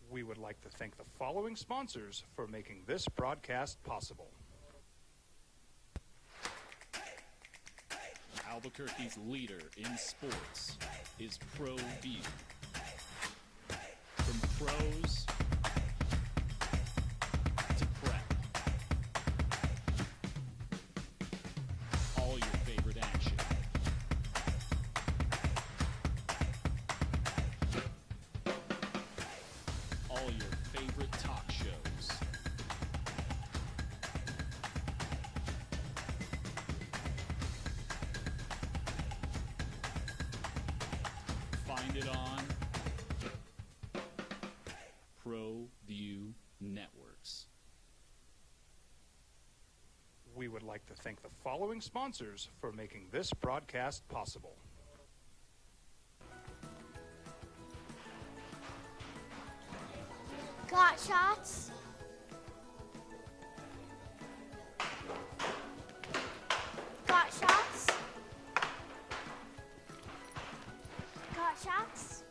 S1: We would like to thank the following sponsors for making this broadcast possible.
S16: Albuquerque's leader in sports is ProView. From pros to prep, all your favorite action. All your favorite talk shows. Find it on ProView Networks.
S1: We would like to thank the following sponsors for making this broadcast possible.
S2: Got shots? Got shots? Got shots?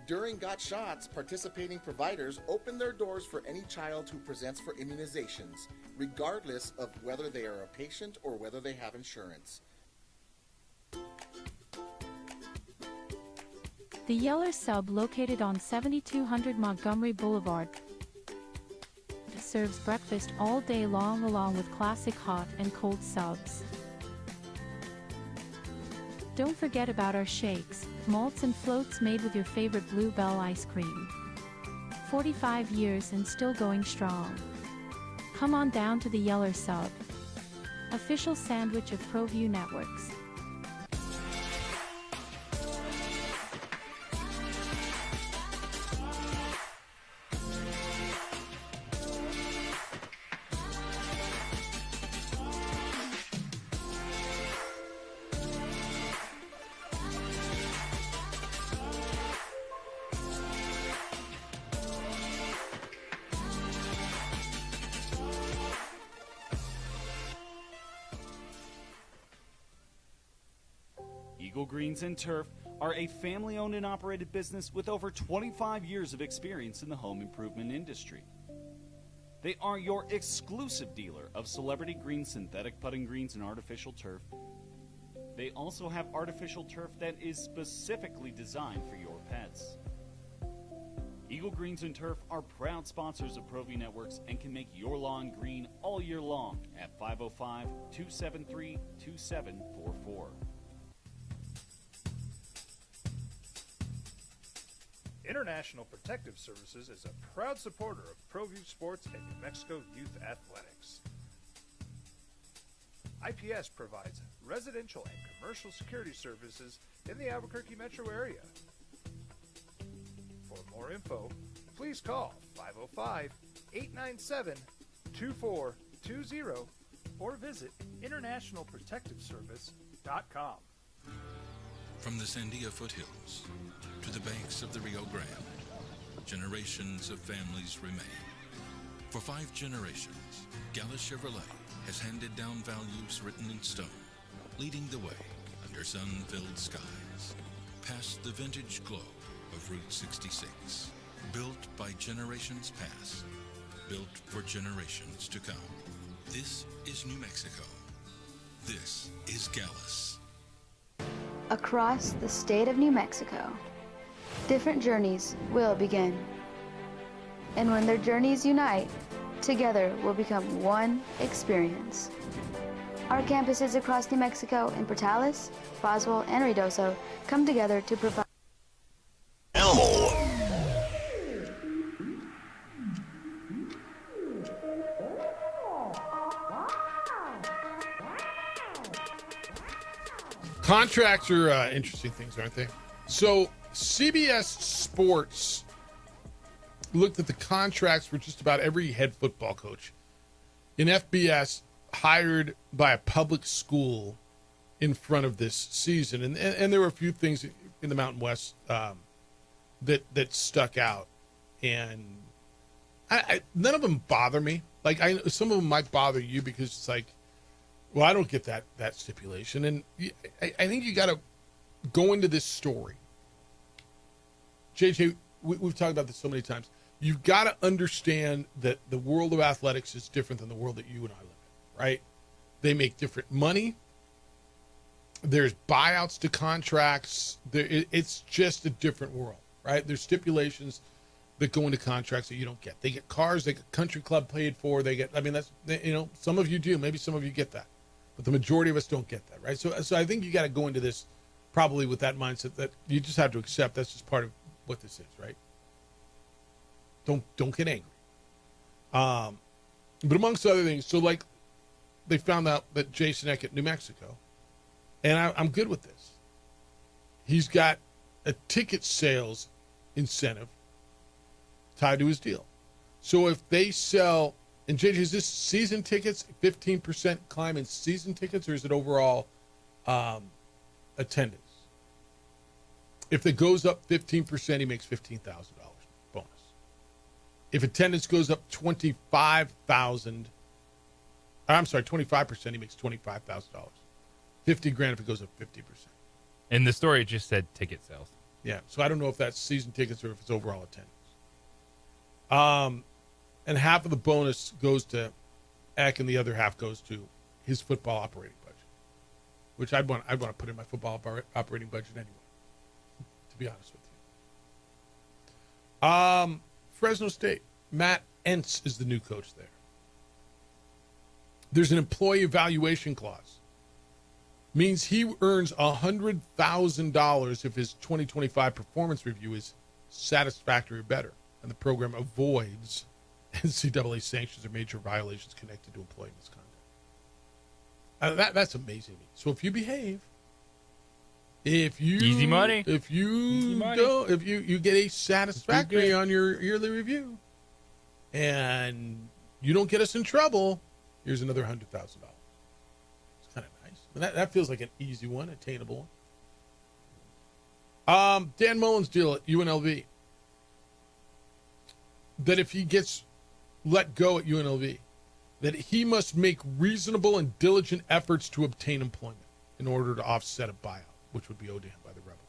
S22: During Got Shots, participating providers open their doors for any child who presents for immunizations, regardless of whether they are a patient or whether they have insurance.
S7: The Yeller Sub, located on 7200 Montgomery Boulevard, serves breakfast all day long along with classic hot and cold subs. Don't forget about our shakes, malts and floats made with your favorite Blue Bell ice cream. 45 years and still going strong. Come on down to the Yeller Sub, official sandwich of ProView Networks.
S21: Eagle Greens and Turf are a family-owned and operated business with over 25 years of experience in the home improvement industry. They are your exclusive dealer of Celebrity Green synthetic putting greens and artificial turf. They also have artificial turf that is specifically designed for your pets. Eagle Greens and Turf are proud sponsors of ProView Networks and can make your lawn green all year long at 505-273-2744.
S1: International Protective Services is a proud supporter of ProView Sports and New Mexico Youth Athletics. IPS provides residential and commercial security services in the Albuquerque metro area. For more info, please call 505-897-2420 or visit internationalprotectiveservice.com.
S8: From the Sandia foothills to the banks of the Rio Grande, generations of families remain. For 5 generations, Gallus Chevrolet has handed down values written in stone, leading the way under sun-filled skies, past the vintage glow of Route 66. Built by generations past, built for generations to come. This is New Mexico. This is Gallus.
S13: Across the state of New Mexico, different journeys will begin. And when their journeys unite, together will become one experience. Our campuses across New Mexico in Portales, Boswell, and Ruidoso come together to provide
S4: Animal.
S11: Contracts are interesting things, aren't they? So CBS Sports looked at the contracts for just about every head football coach in FBS hired by a public school in front of this season. And there were a few things in the Mountain West that stuck out. And I none of them bother me. Like, some of them might bother you because it's like, well, I don't get that stipulation. And I think you got to go into this story. JJ, we've talked about this so many times. You've got to understand that the world of athletics is different than the world that you and I live in, right? They make different money. There's buyouts to contracts. It's just a different world, right? There's stipulations that go into contracts that you don't get. They get cars, they get country club paid for, that's, some of you do, maybe some of you get that. But the majority of us don't get that, right? So I think you got to go into this probably with that mindset that you just have to accept that's just part of what this is, right? Don't get angry. But amongst other things, so like they found out that Jason Eckert, New Mexico, and I'm good with this. He's got a ticket sales incentive tied to his deal. So if they sell, and JJ, is this season tickets, 15% climb in season tickets, or is it overall attendance? If it goes up 15%, he makes $15,000 bonus. If attendance goes up 25%, he makes $25,000. $50,000 if it goes up 50%.
S12: And the story just said ticket sales.
S11: Yeah, so I don't know if that's season tickets or if it's overall attendance. And half of the bonus goes to Eck, and the other half goes to his football operating budget, which I'd want to put in my football operating budget anyway, to be honest with you. Fresno State, Matt Entz is the new coach there. There's an employee evaluation clause. means he earns $100,000 if his 2025 performance review is satisfactory or better, and the program avoids NCAA sanctions or major violations connected to employee misconduct. That's amazing to me. So if you behave, if you
S12: easy money,
S11: if you go, if you get a satisfactory on your yearly review, and you don't get us in trouble, here's another $100,000. It's kind of nice. That feels like an easy one, attainable one. Dan Mullen's deal at UNLV. That if he gets let go at UNLV, that he must make reasonable and diligent efforts to obtain employment in order to offset a buyout, which would be owed to him by the Rebels.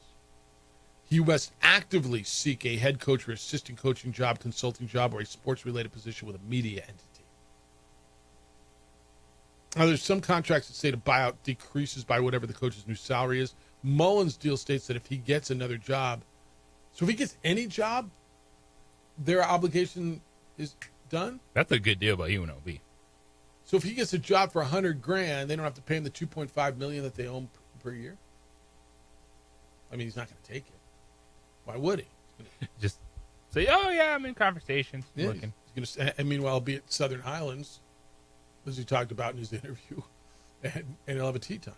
S11: He must actively seek a head coach or assistant coaching job, consulting job, or a sports-related position with a media entity. Now, there's some contracts that say the buyout decreases by whatever the coach's new salary is. Mullen's deal states that if he gets another job, so if he gets any job, their obligation is done.
S12: That's a good deal by UNLV.
S11: So if he gets a job for $100,000, they don't have to pay him the $2.5 million that they owe him per year. I mean, he's not going to take it. Why would he?
S12: Just say, "Oh yeah, I'm in conversations."
S11: Yeah,
S12: looking.
S11: He's going to, and meanwhile, he'll be at Southern Highlands, as he talked about in his interview, and he'll have a tea time.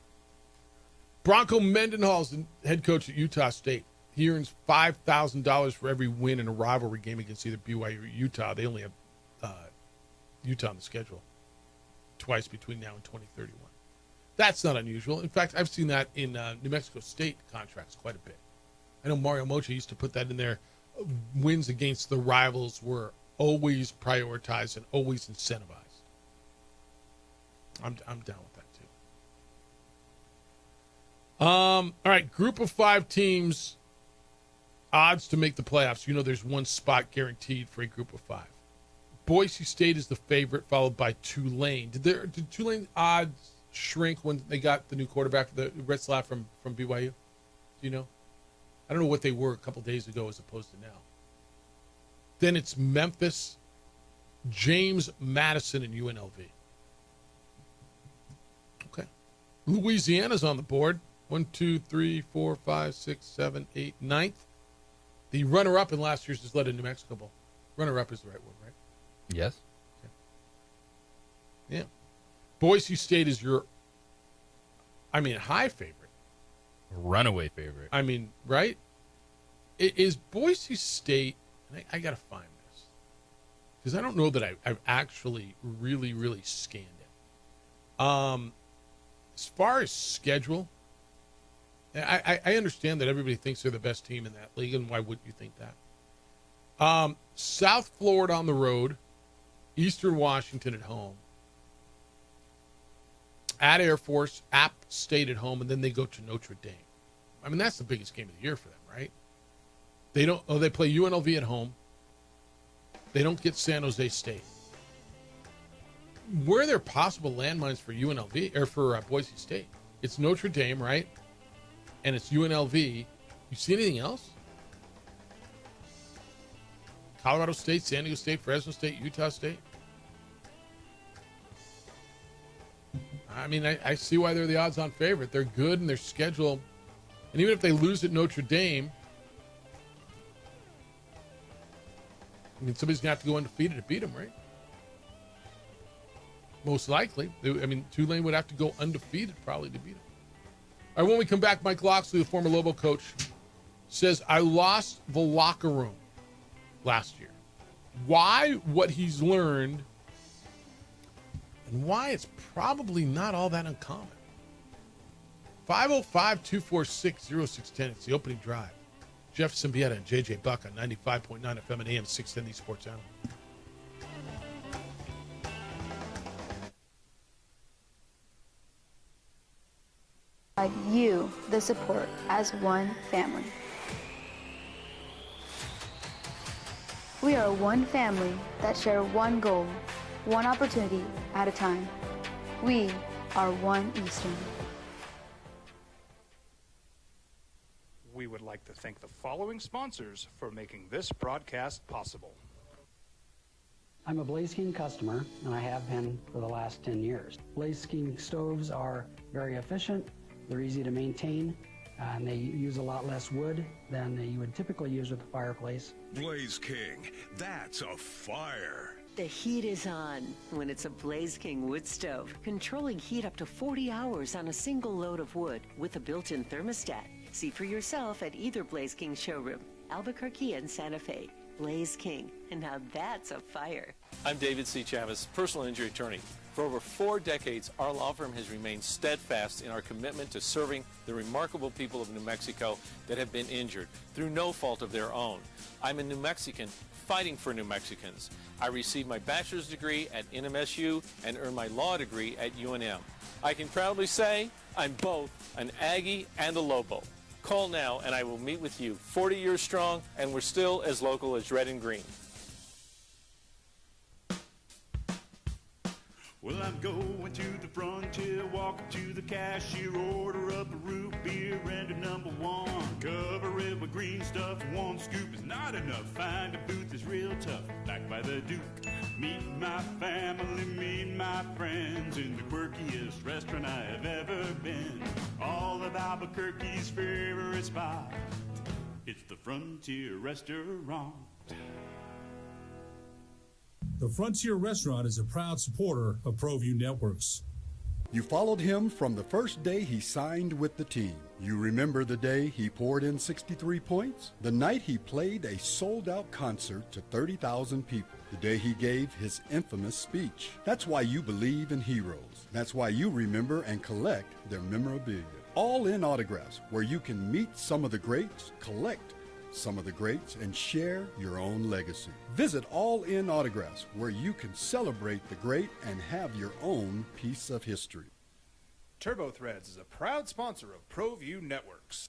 S11: Bronco Mendenhall is the head coach at Utah State. He earns $5,000 for every win in a rivalry game against either BYU or Utah. They only have Utah on the schedule twice between now and 2031. That's not unusual. In fact, I've seen that in New Mexico State contracts quite a bit. I know Mario Mocha used to put that in there. Wins against the rivals were always prioritized and always incentivized. I'm down with that too. All right, group of 5 teams, odds to make the playoffs. You know there's one spot guaranteed for a group of 5. Boise State is the favorite, followed by Tulane. Did Tulane odds shrink when they got the new quarterback, the Retzlaff from BYU? Do you know? I don't know what they were a couple days ago as opposed to now. Then it's Memphis, James Madison, and UNLV. Okay. Louisiana's on the board. 1, 2, 3, 4, 5, 6, 7, 8, 9th. The runner-up in last year's is led in New Mexico Bowl. Runner-up is the right word, right?
S12: Yes.
S11: Okay. Yeah. Boise State is your, high favorite.
S12: Runaway favorite.
S11: Right? Is Boise State, and I got to find this, because I don't know that I've actually really, really scanned it. As far as schedule, I understand that everybody thinks they're the best team in that league, and why wouldn't you think that? South Florida on the road, Eastern Washington at home, at Air Force, App State at home, and then they go to Notre Dame. That's the biggest game of the year for them, right? They play UNLV at home. They don't get San Jose State. Where are there possible landmines for UNLV or for Boise State? It's Notre Dame, right? And it's UNLV. You see anything else? Colorado State, San Diego State, Fresno State, Utah State. I see why they're the odds-on favorite. They're good in their schedule. And even if they lose at Notre Dame, somebody's going to have to go undefeated to beat them, right? Most likely. Tulane would have to go undefeated probably to beat them. All right, when we come back, Mike Loxley, the former Lobo coach, says, I lost the locker room last year. Why? What he's learned, and why it's probably not all that uncommon. 505-246-0610. It's the opening drive. Jeff Symbieta and JJ Buck on 95.9 FM and AM 610, the Sports Animal.
S13: You, the support, as one family. We are one family that share one goal, one opportunity at a time. We are One Eastern.
S1: We would like to thank the following sponsors for making this broadcast possible.
S3: I'm a Blaze King customer, and I have been for the last 10 years. Blaze King stoves are very efficient. They're easy to maintain, and they use a lot less wood than you would typically use with a fireplace.
S4: Blaze King, that's a fire.
S5: The heat is on when it's a Blaze King wood stove, controlling heat up to 40 hours on a single load of wood with a built-in thermostat. See for yourself at either Blaze King showroom, Albuquerque and Santa Fe. Blaze King, and now that's a fire.
S15: I'm David C. Chavez, personal injury attorney. For over 4 decades, our law firm has remained steadfast in our commitment to serving the remarkable people of New Mexico that have been injured through no fault of their own. I'm a New Mexican fighting for New Mexicans. I received my bachelor's degree at NMSU and earned my law degree at UNM. I can proudly say I'm both an Aggie and a Lobo. Call now and I will meet with you. 40 years strong, and we're still as local as red and green.
S9: Well, I'm going to the frontier, walking to the cashier, order up a root beer and a number one. Cover it with green stuff, one scoop is not enough. Find a booth that's real tough, backed by the Duke. Meet my family, meet my friends in the quirkiest restaurant I have ever been. All of Albuquerque's favorite spot, it's the Frontier Restaurant.
S10: The Frontier Restaurant is a proud supporter of ProView Networks.
S14: You followed him from the first day he signed with the team. You remember the day he poured in 63 points? The night he played a sold-out concert to 30,000 people. The day he gave his infamous speech. That's why you believe in heroes. That's why you remember and collect their memorabilia. All in Autographs, where you can meet some of the greats, collect some of the greats, and share your own legacy. Visit All In Autographs, where you can celebrate the great and have your own piece of history.
S1: TurboThreads is a proud sponsor of ProView Networks.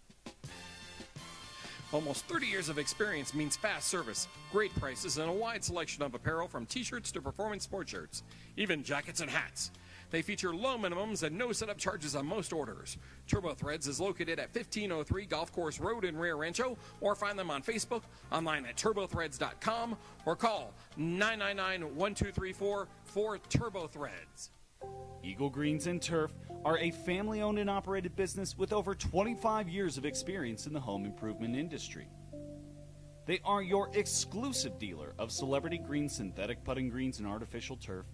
S23: Almost 30 years of experience means fast service, great prices, and a wide selection of apparel from t-shirts to performance sport shirts, even jackets and hats. They feature low minimums and no setup charges on most orders. TurboThreads is located at 1503 Golf Course Road in Rio Rancho, or find them on Facebook, online at turbothreads.com, or call 999-1234 for TurboThreads.
S21: Eagle Greens and Turf are a family-owned and operated business with over 25 years of experience in the home improvement industry. They are your exclusive dealer of celebrity green, synthetic putting greens, and artificial turf.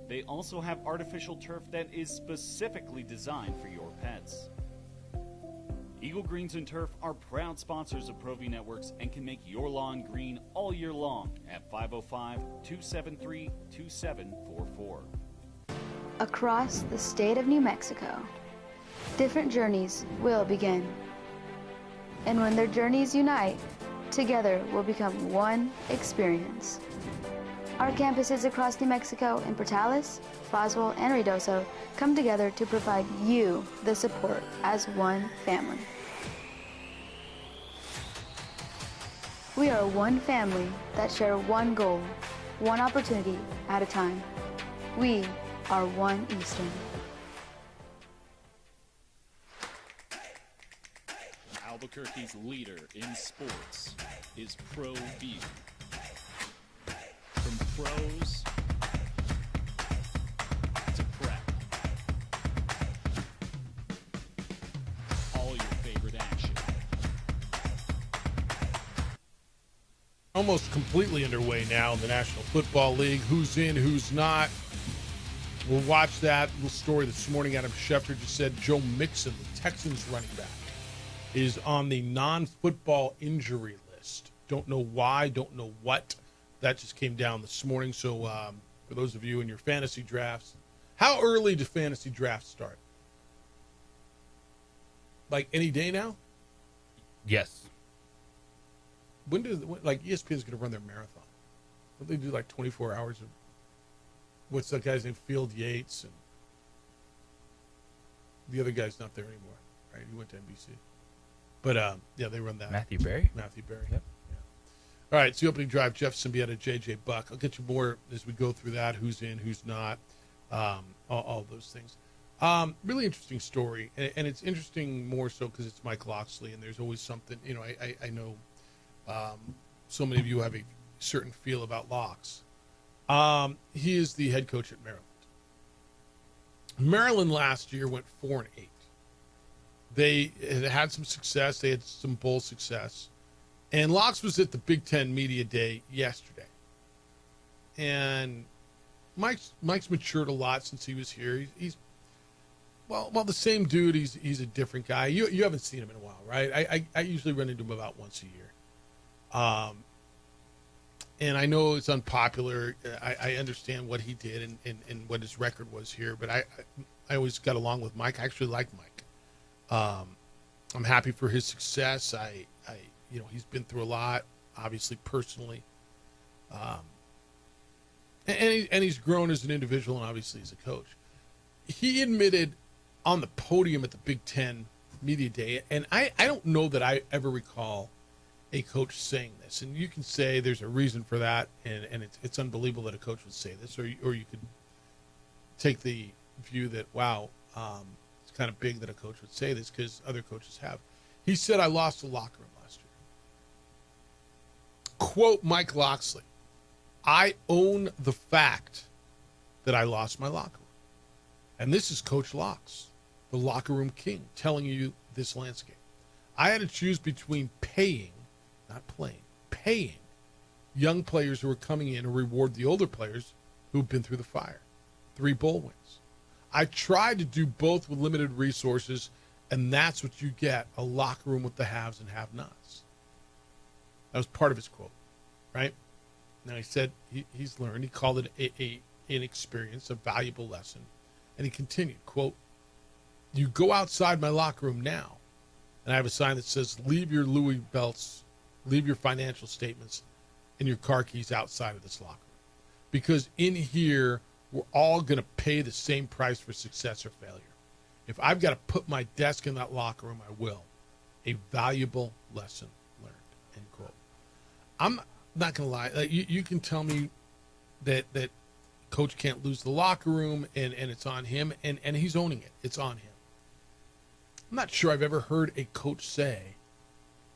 S21: They also have artificial turf that is specifically designed for your pets. Eagle Greens and Turf are proud sponsors of ProView Networks and can make your lawn green all year long at 505-273-2744.
S13: Across the state of New Mexico, different journeys will begin. And when their journeys unite, together will become one experience. Our campuses across New Mexico in Portales, Boswell, and Ruidoso come together to provide you the support as one family. We are one family that share one goal, one opportunity at a time. We are One Eastern.
S16: Albuquerque's leader in sports is ProView. From pros to prep, all your favorite action.
S11: Almost completely underway now in the National Football League. Who's in, who's not. We'll watch that little story this morning. Adam Schefter just said Joe Mixon, the Texans running back, is on the non-football injury list. Don't know why, don't know what. That just came down this morning. So for those of you in your fantasy drafts, how early do fantasy drafts start? Like any day now?
S12: Yes.
S11: When ESPN's going to run their marathon? Don't they do like 24 hours of, what's that guy's name? Field Yates, and the other guy's not there anymore, right? He went to NBC. But yeah, they run that.
S12: Matthew Berry?
S11: Matthew Berry.
S12: Yep.
S11: All right, it's the opening drive. Jeff Symbieta, JJ Buck. I'll get you more as we go through that. Who's in, who's not, all those things. Really interesting story, and it's interesting more so because it's Mike Locksley, and there's always something. You know, I know so many of you have a certain feel about Locks. He is the head coach at Maryland. Maryland last year went 4-8. They had some success. They had some bowl success. And Locks was at the Big Ten Media Day yesterday. And Mike's matured a lot since he was here. He's the same dude. He's a different guy. You haven't seen him in a while, right? I usually run into him about once a year. And I know it's unpopular. I understand what he did and what his record was here, but I always got along with Mike. I actually like Mike. I'm happy for his success. He's been through a lot, obviously personally. And he's grown as an individual and obviously as a coach. He admitted on the podium at the Big Ten Media Day, and I don't know that I ever recall a coach saying this. And you can say there's a reason for that, and it's unbelievable that a coach would say this, or you could take the view that, wow, it's kind of big that a coach would say this because other coaches have. He said, I lost the locker room last year. Quote Mike Locksley, I own the fact that I lost my locker room. And this is Coach Locks, the locker room king, telling you this landscape. I had to choose between paying, not playing, paying young players who are coming in and reward the older players who've been through the fire. 3 bowl wins. I tried to do both with limited resources, and that's what you get, a locker room with the haves and have-nots. That was part of his quote, right? Now, he said he's learned. He called it an experience, a valuable lesson. And he continued, quote, you go outside my locker room now, and I have a sign that says, leave your Louis belts, leave your financial statements, and your car keys outside of this locker room. Because in here, we're all going to pay the same price for success or failure. If I've got to put my desk in that locker room, I will. A valuable lesson learned, end quote. I'm not going to lie. You can tell me that coach can't lose the locker room and it's on him, and he's owning it. It's on him. I'm not sure I've ever heard a coach say,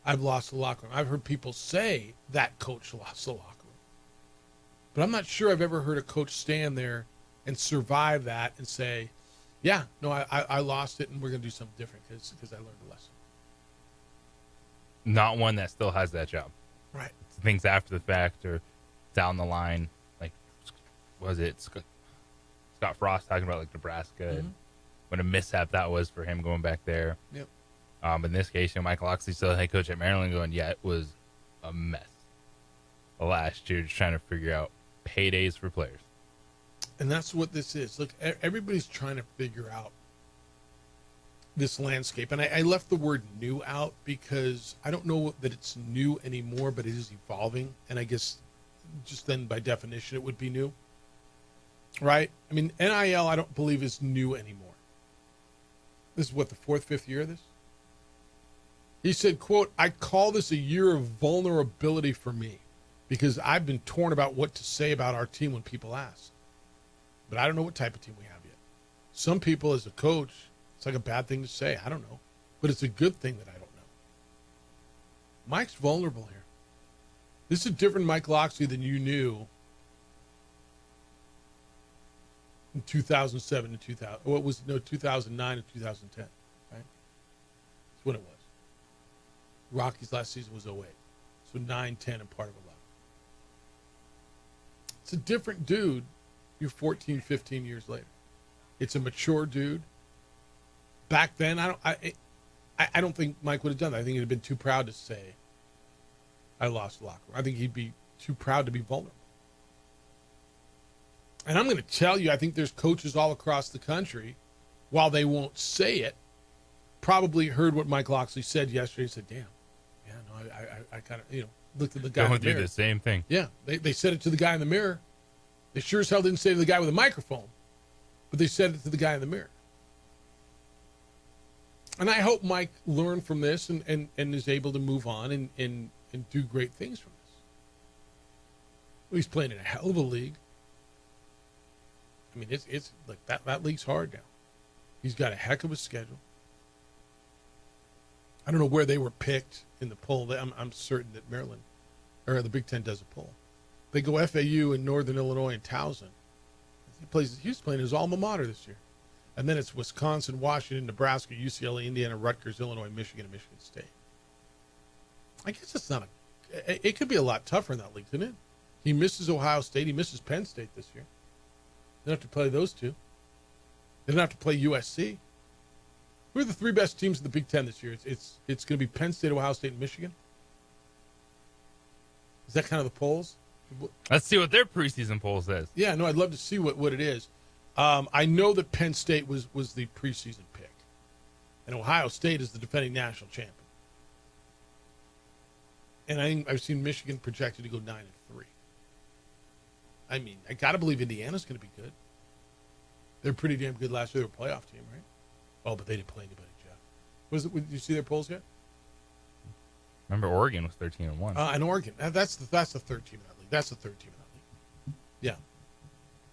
S11: I've lost the locker room. I've heard people say that coach lost the locker room. But I'm not sure I've ever heard a coach stand there and survive that and say, yeah, no, I lost it and we're going to do something different because I learned a lesson.
S12: Not one that still has that job.
S11: Right.
S12: Things after the fact or down the line, like, was it Scott Frost talking about like Nebraska and what a mishap that was for him going back there.
S11: Yep.
S12: In this case, Michael Locksley, still head coach at Maryland, going, yeah, it was a mess last year, just trying to figure out paydays for players.
S11: And that's what this is. Look, everybody's trying to figure out this landscape. And I left the word new out because I don't know that it's new anymore, but it is evolving. And I guess just then by definition, it would be new. Right? I mean, NIL, I don't believe is new anymore. This is what, the 4th, 5th year of this? He said, quote, I call this a year of vulnerability for me because I've been torn about what to say about our team when people ask. But I don't know what type of team we have yet. Some people, as a coach, it's like a bad thing to say. I don't know. But it's a good thing that I don't know. Mike's vulnerable here. This is a different Mike Locksley than you knew in 2007 and 2000. What was 2009 and 2010, right? That's when it was. Rocky's last season was 08. So 9, 10, and part of 11. It's a different dude. You're 14, 15 years later. It's a mature dude. Back then, I don't think Mike would have done that. I think he'd have been too proud to say, I lost the locker room. I think he'd be too proud to be vulnerable. And I'm going to tell you, I think there's coaches all across the country, while they won't say it, probably heard what Mike Locksley said yesterday and said, damn, yeah, no, I kind of, looked at the guy in the mirror.
S12: Going through the same thing.
S11: Yeah, they said it to the guy in the mirror. They sure as hell didn't say it to the guy with a microphone, but they said it to the guy in the mirror. And I hope Mike learned from this and is able to move on and do great things from this. Well, he's playing in a hell of a league. I mean, it's like that league's hard now. He's got a heck of a schedule. I don't know where they were picked in the poll. I'm certain that Maryland or the Big Ten does a poll. They go FAU in Northern Illinois and Towson. He was playing his alma mater this year. And then it's Wisconsin, Washington, Nebraska, UCLA, Indiana, Rutgers, Illinois, Michigan, and Michigan State. I guess it's not it could be a lot tougher in that league, couldn't it? He misses Ohio State. He misses Penn State this year. They don't have to play those two. They don't have to play USC. Who are the three best teams in the Big Ten this year? It's going to be Penn State, Ohio State, and Michigan. Is that kind of the polls?
S12: Let's see what their preseason poll says.
S11: Yeah, no, I'd love to see what it is. I know that Penn State was the preseason pick, and Ohio State is the defending national champion. And I think I've seen Michigan projected to go 9-3. I mean, I got to believe Indiana's going to be good. They're pretty damn good last year. They were a playoff team, right? Oh, but they didn't play anybody, Jeff. Did you see their polls yet?
S12: Remember, Oregon was 13-1.
S11: And Oregon, that's the third team in that league. That's the third team in that league. Yeah,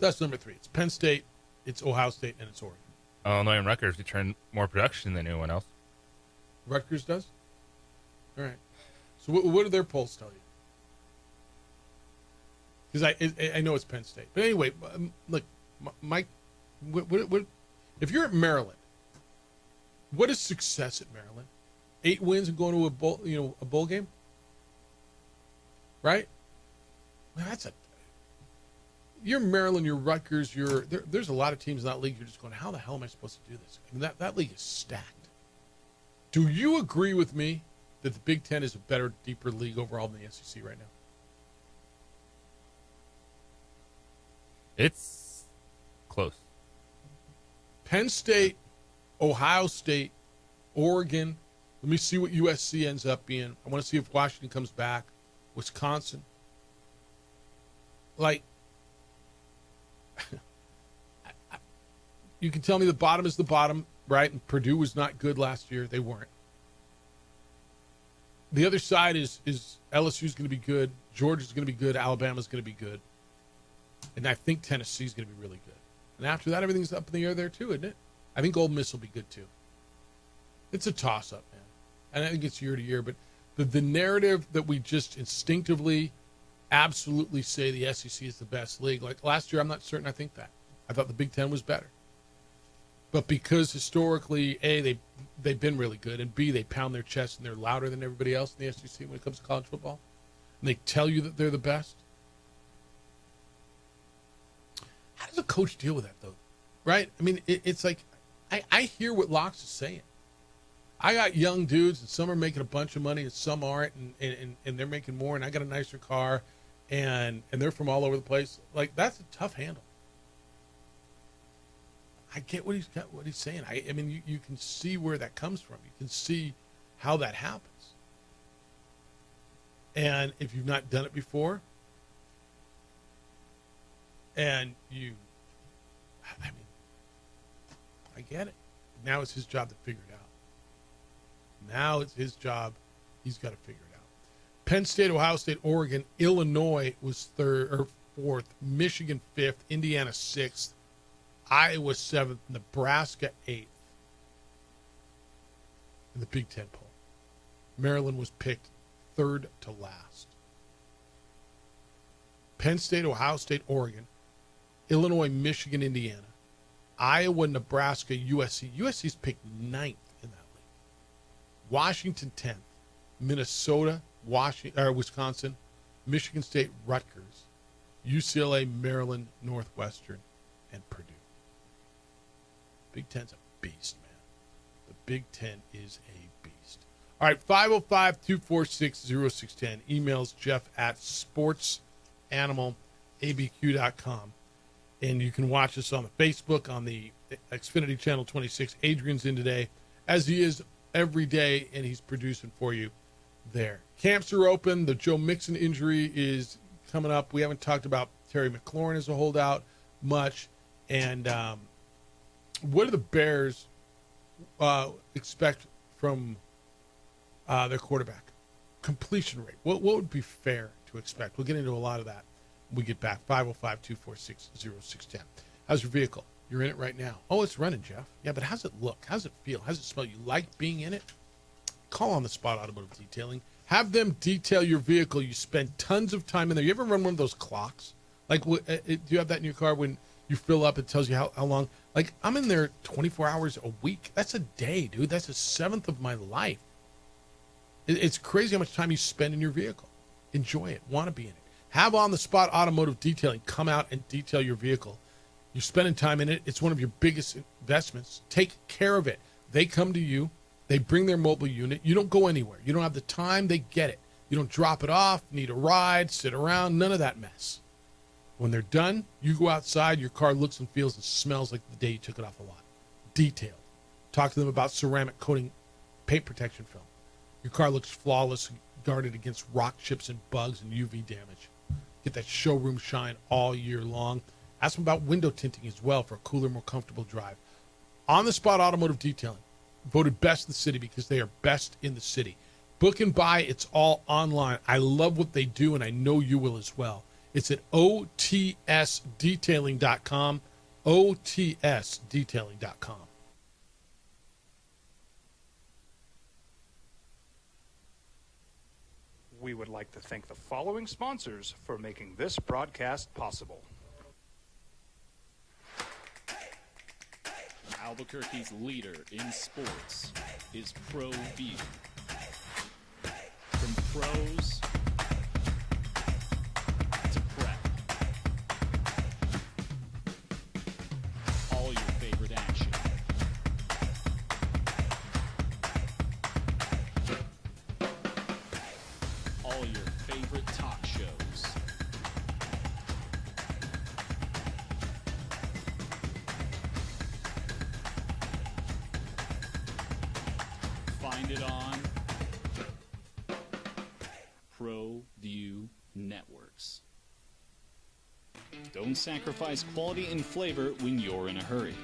S11: that's number 3. It's Penn State, it's Ohio State, and it's Oregon.
S12: Illinois and Rutgers returned more production than anyone else.
S11: Rutgers does? All right. So what do their polls tell you? Because I know it's Penn State. But anyway, look, Mike, what, if you're at Maryland, what is success at Maryland? 8 wins and going to a bowl game? Right? Well, you're Maryland, you're Rutgers, there's a lot of teams in that league you're just going, how the hell am I supposed to do this? I mean, that league is stacked. Do you agree with me that the Big Ten is a better, deeper league overall than the SEC right now?
S12: It's close.
S11: Penn State, Ohio State, Oregon. Let me see what USC ends up being. I want to see if Washington comes back. Wisconsin. Like, you can tell me the bottom is the bottom, right? And Purdue was not good last year. They weren't. The other side is LSU's going to be good. Georgia's going to be good. Alabama's going to be good. And I think Tennessee's going to be really good. And after that, everything's up in the air there too, isn't it? I think Ole Miss will be good too. It's a toss-up, man. And I think it's year to year. But the narrative that we just instinctively, absolutely say the SEC is the best league. Like last year, I'm not certain I think that. I thought the Big Ten was better. But because historically, A, they've been really good, and B, they pound their chest and they're louder than everybody else in the SEC when it comes to college football, and they tell you that they're the best. How does a coach deal with that, though? Right? I mean, it's like, I hear what Locks is saying. I got young dudes, and some are making a bunch of money, and some aren't, and they're making more, and I got a nicer car, and they're from all over the place. Like, that's a tough handle. I get what he's saying. I mean, you can see where that comes from. You can see how that happens. And if you've not done it before, and I mean, I get it. Now it's his job to figure it out. Now it's his job. He's got to figure it out. Penn State, Ohio State, Oregon, Illinois was 3rd or 4th, Michigan 5th, Indiana 6th, Iowa 7th, Nebraska 8th in the Big Ten poll. Maryland was picked 3rd to last. Penn State, Ohio State, Oregon, Illinois, Michigan, Indiana, Iowa, Nebraska, USC. USC's picked 9th in that league. Washington 10th, Minnesota, Wisconsin, Michigan State, Rutgers, UCLA, Maryland, Northwestern, and Purdue. Big Ten's a beast, man. The Big Ten is a beast. All right, 505-246-0610. Emails jeff@sportsanimалabq.com. And you can watch us on the Facebook, on the Xfinity Channel 26. Adrian's in today, as he is every day, and he's producing for you there. Camps are open. The Joe Mixon injury is coming up. We haven't talked about Terry McLaurin as a holdout much. And what do the Bears expect from their quarterback? Completion rate. What would be fair to expect? We'll get into a lot of that when we get back. 505-246-0610. How's your vehicle? You're in it right now. Oh, it's running, Jeff. Yeah, but how's it look? How's it feel? How's it smell? You like being in it? Call On the Spot Automotive Detailing. Have them detail your vehicle. You spend tons of time in there. You ever run one of those clocks? Like, do you have that in your car when You fill up, it tells you how long. Like, I'm in there 24 hours a week. That's a day, dude. That's a seventh of my life. It's crazy how much time you spend in your vehicle. Enjoy it. Want to be in it. Have on-the-spot automotive detailing come out and detail your vehicle. You're spending time in it. It's one of your biggest investments. Take care of it. They come to you. They bring their mobile unit. You don't go anywhere. You don't have the time. They get it. You don't drop it off, need a ride, sit around, none of that mess. When they're done, you go outside, your car looks and feels and smells like the day you took it off the lot. Detailed. Talk to them about ceramic coating paint protection film. Your car looks flawless, guarded against rock chips and bugs and UV damage. Get that showroom shine all year long. Ask them about window tinting as well for a cooler, more comfortable drive. On-the-spot automotive detailing. Voted best in the city because they are best in the city. Book and buy, it's all online. I love what they do, and I know you will as well. It's at otsdetailing.com, otsdetailing.com.
S1: We would like to thank the following sponsors for making this broadcast possible.
S16: Albuquerque's leader in sports is ProView. From pros to prep, all your favorite action. All your favorite talk shows. Find it on ProView Networks. Don't sacrifice quality and flavor when you're in a hurry.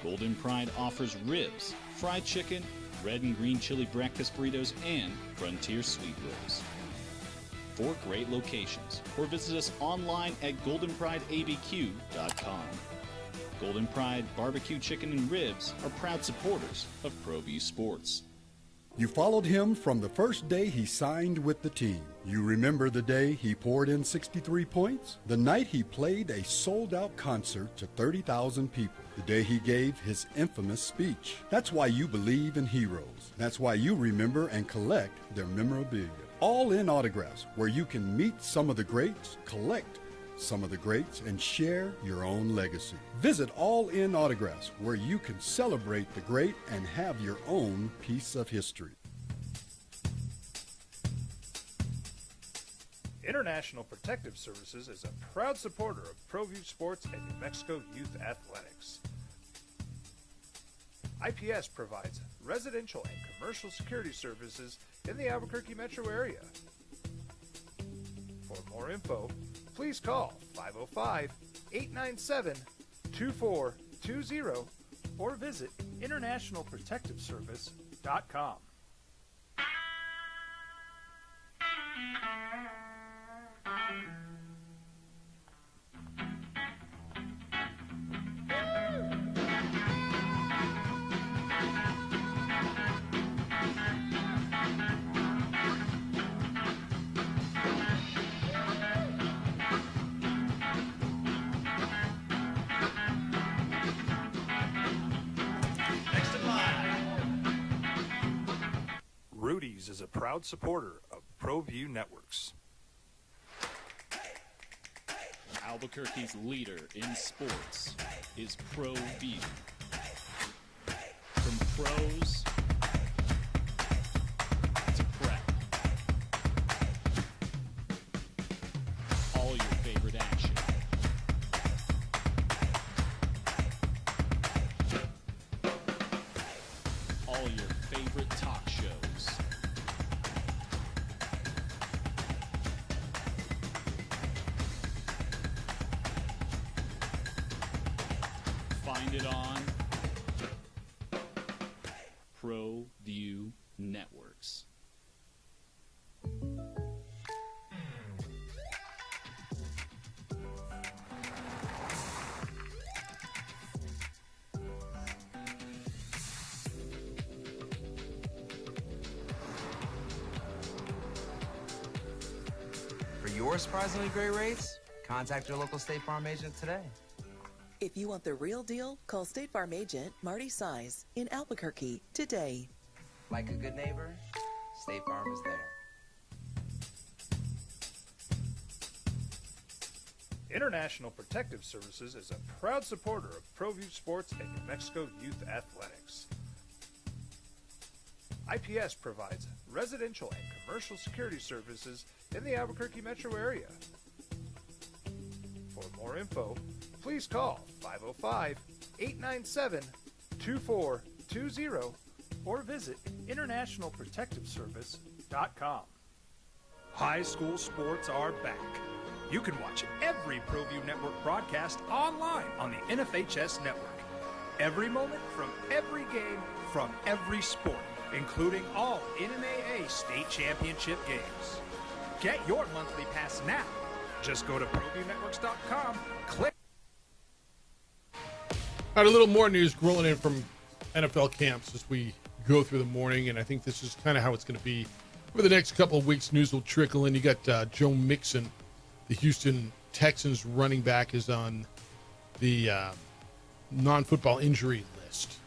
S16: Golden Pride offers ribs, fried chicken, red and green chili breakfast burritos, and Frontier sweet rolls. 4 great locations, or visit us online at goldenprideabq.com. Golden Pride Barbecue Chicken and Ribs are proud supporters of ProView Sports.
S14: You followed him from the first day he signed with the team. You remember the day he poured in 63 points? The night he played a sold-out concert to 30,000 people. The day he gave his infamous speech. That's why you believe in heroes. That's why you remember and collect their memorabilia. All in Autographs, where you can meet some of the greats, collect some of the greats, and share your own legacy. Visit All In Autographs, where you can celebrate the great and have your own piece of history.
S1: International Protective Services is a proud supporter of ProView Sports and New Mexico Youth Athletics. IPS provides residential and commercial security services in the Albuquerque metro area. For more info, please call 505-897-2420 or visit internationalprotectiveservice.com. Rudy's is a proud supporter of ProView Networks.
S16: Albuquerque's leader in sports is ProView. From pros to prep, all your favorite action. All your favorite talk shows. Find it on ProView Networks.
S17: For your surprisingly great rates, contact your local State Farm agent today. If you want the real deal, call State Farm agent Marty Size in Albuquerque today.
S18: Like a good neighbor, State Farm is there.
S1: International Protective Services is a proud supporter of ProView Sports and New Mexico Youth Athletics. IPS provides residential and commercial security services in the Albuquerque metro area. For more info, please call 505-897-2420 or visit internationalprotectiveservice.com. High school sports are back. You can watch every ProView Network broadcast online on the NFHS network. Every moment from every game from every sport, including all NMAA state championship games. Get your monthly pass now. Just go to ProViewNetworks.com, click.
S11: All right, a little more news rolling in from NFL camps as we go through the morning, and I think this is kind of how it's going to be over the next couple of weeks. News will trickle in. You got Joe Mixon, the Houston Texans running back, is on the non-football injury list.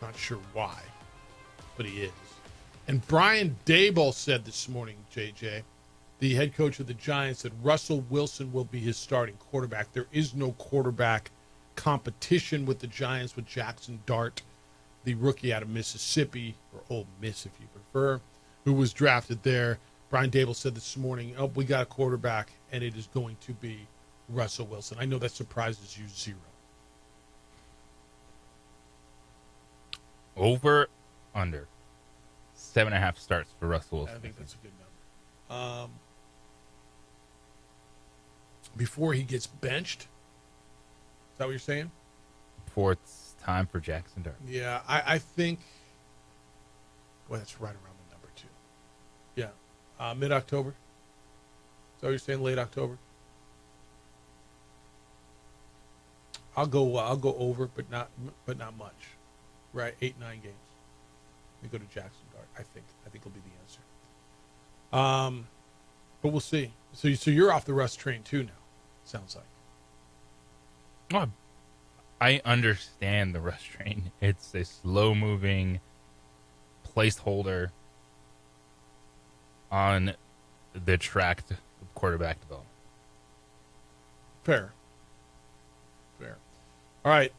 S11: Not sure why, but he is. And Brian Daboll said this morning, JJ, the head coach of the Giants, that Russell Wilson will be his starting quarterback. There is no quarterback competition with the Giants with Jackson Dart, the rookie out of Mississippi, or Ole Miss if you prefer, who was drafted there. Brian Daboll said this morning, we got a quarterback, and it is going to be Russell Wilson. I know that surprises you zero.
S12: Over, under. 7.5 starts for Russell Wilson.
S11: I think that's a good number. Before he gets benched? Is that what you're saying?
S12: Before it's time for Jackson Dart.
S11: Yeah, I think, boy, that's right around the number, too. Yeah. Mid-October? Is that what you're saying? Late October? I'll go over, but not much. Right, 8-9 games. We go to Jackson Dart. I think will be the answer. But we'll see. So you're off the Russ train too now. Sounds like.
S12: Well, I understand the Russ train. It's a slow-moving placeholder on the track of quarterback development.
S11: Fair. All right.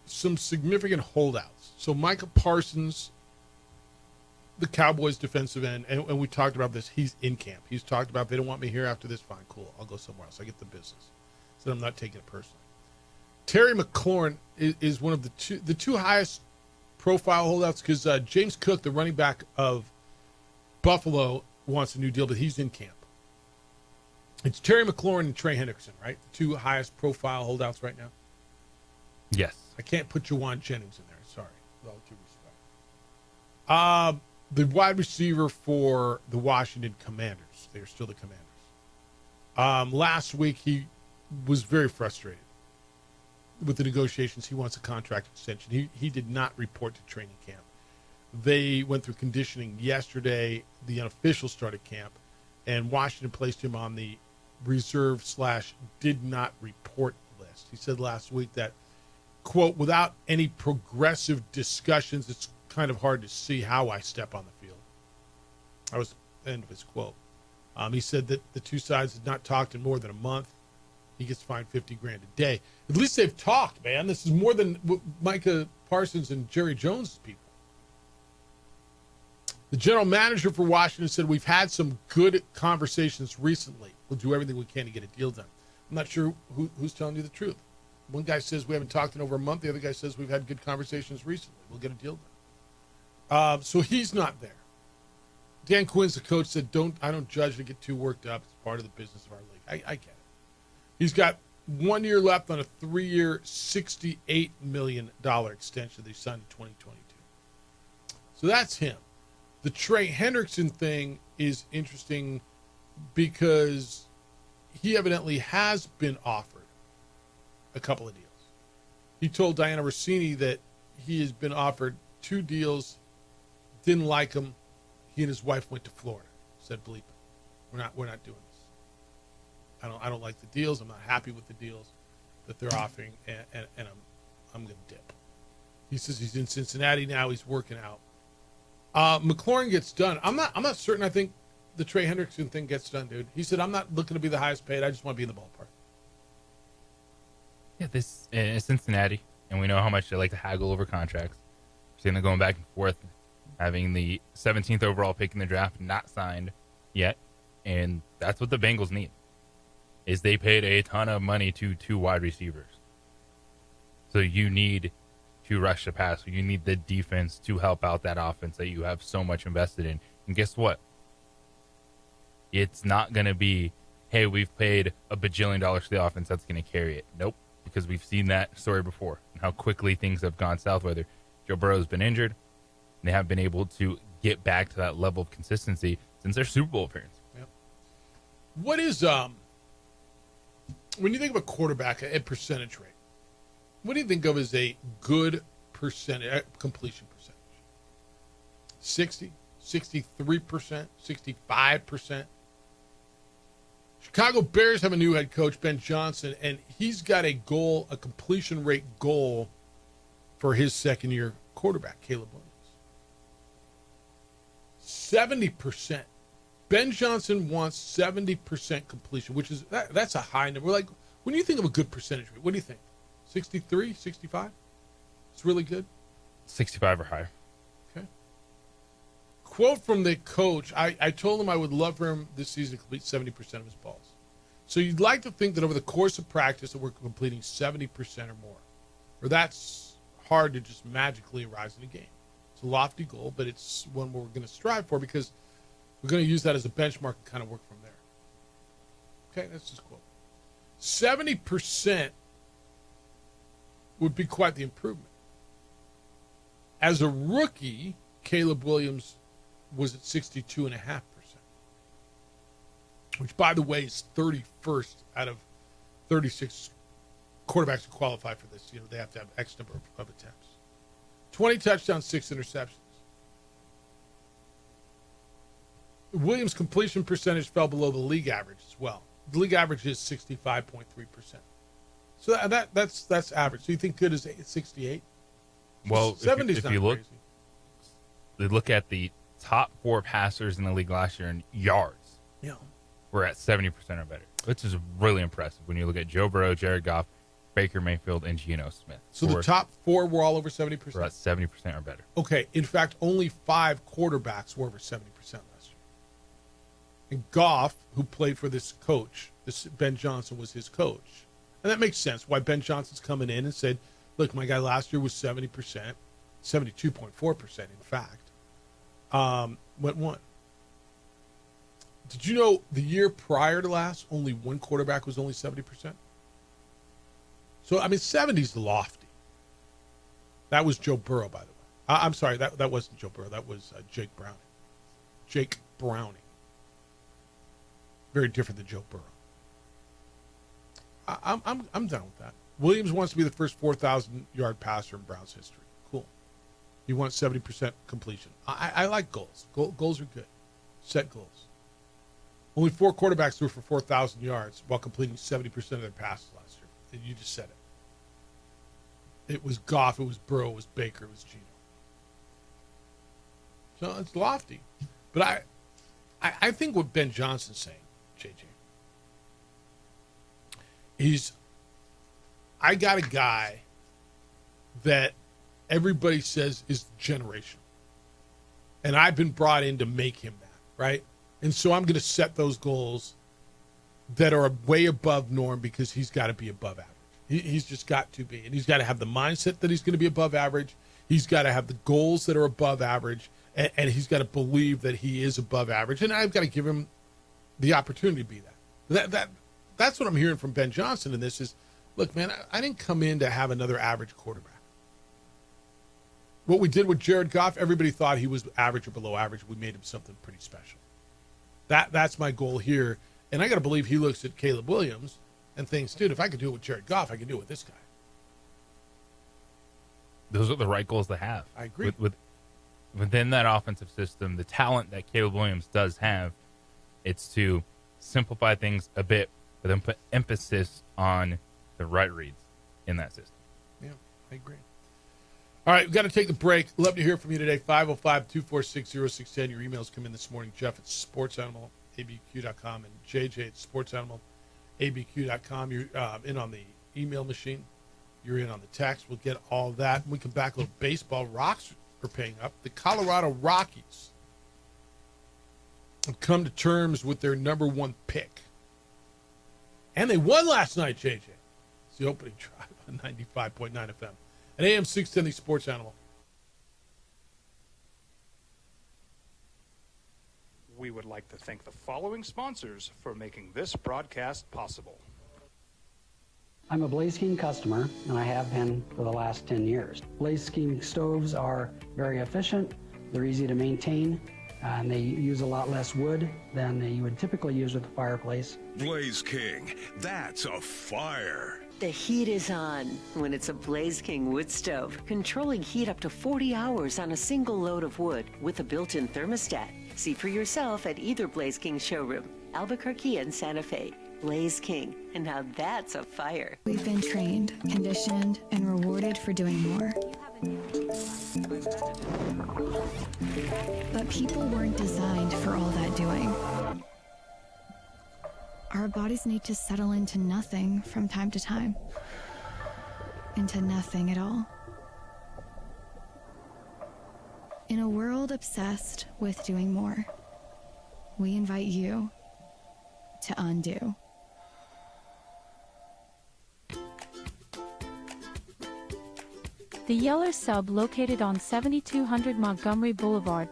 S11: Some significant holdouts. So Micah Parsons, the Cowboys defensive end, and we talked about this. He's in camp. He's talked about, they don't want me here after this. Fine, cool. I'll go somewhere else. I get the business. So I'm not taking it personally. Terry McLaurin is one of the two highest profile holdouts because James Cook, the running back of Buffalo, wants a new deal, but he's in camp. It's Terry McLaurin and Trey Hendrickson, right? The two highest profile holdouts right now.
S12: Yes.
S11: I can't put Jawan Jennings in there. Sorry. With all due respect. The wide receiver for the Washington Commanders. They are still the Commanders. Last week, he was very frustrated with the negotiations. He wants a contract extension. He did not report to training camp. They went through conditioning yesterday. The unofficial started camp, and Washington placed him on the reserve/did not report list. He said last week that, quote, without any progressive discussions, it's kind of hard to see how I step on the field. That was the end of his quote. He said that the two sides had not talked in more than a month. He gets fined $50,000 a day. At least they've talked, man. This is more than Micah Parsons and Jerry Jones' people. The general manager for Washington said, we've had some good conversations recently. We'll do everything we can to get a deal done. I'm not sure who's telling you the truth. One guy says we haven't talked in over a month. The other guy says we've had good conversations recently. We'll get a deal done. So he's not there. Dan Quinn's the coach, said, I don't judge to get too worked up. It's part of the business of our league. I get it. He's got 1 year left on a 3-year, $68 million extension that he signed in 2022. So that's him. The Trey Hendrickson thing is interesting because he evidently has been offered a couple of deals. He told Diana Rossini that he has been offered 2 deals, didn't like them. He and his wife went to Florida. Said, bleep it. We're not doing this. I don't like the deals. I'm not happy with the deals. that they're offering, and I'm going to dip. He says he's in Cincinnati now. He's working out. McLaurin gets done. I'm not certain. I think the Trey Hendrickson thing gets done, dude. He said, I'm not looking to be the highest paid. I just want to be in the ballpark.
S12: Yeah, this is Cincinnati, and we know how much they like to haggle over contracts. Seeing them going back and forth, having the 17th overall pick in the draft not signed yet, and that's what the Bengals need. Is they paid a ton of money to 2 wide receivers. So you need to rush the pass. You need the defense to help out that offense that you have so much invested in. And guess what? It's not going to be, hey, we've paid $1 bajillion to the offense that's going to carry it. Nope, because we've seen that story before and how quickly things have gone south, whether Joe Burrow's been injured, and they haven't been able to get back to that level of consistency since their Super Bowl appearance.
S11: Yep. What is, when you think of a quarterback at percentage rate, what do you think of as a good percentage, completion percentage? 60, 63%, 65%? Chicago Bears have a new head coach, Ben Johnson, and he's got a goal, a completion rate goal for his second-year quarterback, Caleb Williams. 70%. Ben Johnson wants 70% completion, which is that's a high number. Like, when you think of a good percentage rate, what do you think? 63, 65? It's really good?
S12: 65 or higher.
S11: Okay. Quote from the coach, I told him I would love for him this season to complete 70% of his balls. So you'd like to think that over the course of practice that we're completing 70% or more. Or that's hard to just magically arise in a game. It's a lofty goal, but it's one we're going to strive for because we're going to use that as a benchmark and kind of work from there. Okay, that's just quote. 70% would be quite the improvement. As a rookie, Caleb Williams was at 62.5%, which, by the way, is 31st out of 36 quarterbacks who qualify for this. You know, they have to have X number of attempts. 20 touchdowns, 6 interceptions. Williams' completion percentage fell below the league average as well. The league average is 65.3%. So that's average. So you think good is 68?
S12: Well,
S11: 70's
S12: if you look, they look at the top 4 passers in the league last year in yards.
S11: Yeah,
S12: we're at 70% or better, which is really impressive when you look at Joe Burrow, Jared Goff, Baker Mayfield, and Geno Smith.
S11: So the top 4 were all over 70%?
S12: We're at 70% or better.
S11: Okay. In fact, only 5 quarterbacks were over 70% last year. And Goff, who played for this coach, Ben Johnson was his coach. And that makes sense why Ben Johnson's coming in and said, look, my guy last year was 70%, 72.4% in fact. Went 1. Did you know the year prior to last, only 1 quarterback was only 70%? So, I mean, 70's lofty. That was Joe Burrow, by the way. I'm sorry, that wasn't Joe Burrow. That was Jake Browning. Jake Browning. Very different than Joe Burrow. I'm done with that. Williams wants to be the first 4,000-yard passer in Browns history. Cool. He wants 70% completion. I like goals. Goals are good. Set goals. Only 4 quarterbacks threw for 4,000 yards while completing 70% of their passes last year. And you just said it. It was Goff, it was Burrow, it was Baker, it was Geno. So it's lofty. But I think what Ben Johnson's saying, JJ, I got a guy that everybody says is generational. And I've been brought in to make him that, right? And so I'm going to set those goals that are way above norm because he's got to be above average. He's just got to be. And he's got to have the mindset that he's going to be above average. He's got to have the goals that are above average. And he's got to believe that he is above average. And I've got to give him the opportunity to be that. That's what I'm hearing from Ben Johnson in this is, look, man, I didn't come in to have another average quarterback. What we did with Jared Goff, everybody thought he was average or below average. We made him something pretty special. That's my goal here. And I got to believe he looks at Caleb Williams and thinks, dude, if I could do it with Jared Goff, I can do it with this guy.
S12: Those are the right goals to have.
S11: I agree.
S12: Within that offensive system, the talent that Caleb Williams does have, it's to simplify things a bit, but then put emphasis on the right reads in that system.
S11: Yeah, I agree. All right, we've got to take the break. Love to hear from you today. 505-246-0610. Your emails come in this morning. Jeff at sportsanimalabq.com and JJ at sportsanimalabq.com. You're in on the email machine. You're in on the text. We'll get all that. When we come back, a little baseball. Rocks are paying up. The Colorado Rockies have come to terms with their number one pick. And they won last night, JJ. It's the opening drive on 95.9 FM. At AM 610, the Sports Animal.
S1: We would like to thank the following sponsors for making this broadcast possible.
S3: I'm a Blaze King customer, and I have been for the last 10 years. Blaze King stoves are very efficient, they're easy to maintain, and they use a lot less wood than you would typically use with a fireplace.
S4: Blaze King, that's a fire.
S5: The heat is on when it's a Blaze King wood stove, controlling heat up to 40 hours on a single load of wood with a built-in thermostat. See for yourself at either Blaze King showroom, Albuquerque and Santa Fe. Blaze King, and now that's a fire.
S6: We've been trained, conditioned, and rewarded for doing more. But people weren't designed for all that doing. Our bodies need to settle into nothing from time to time. Into nothing at all. In a world obsessed with doing more, we invite you to undo.
S7: The Yeller Sub, located on 7200 Montgomery Boulevard,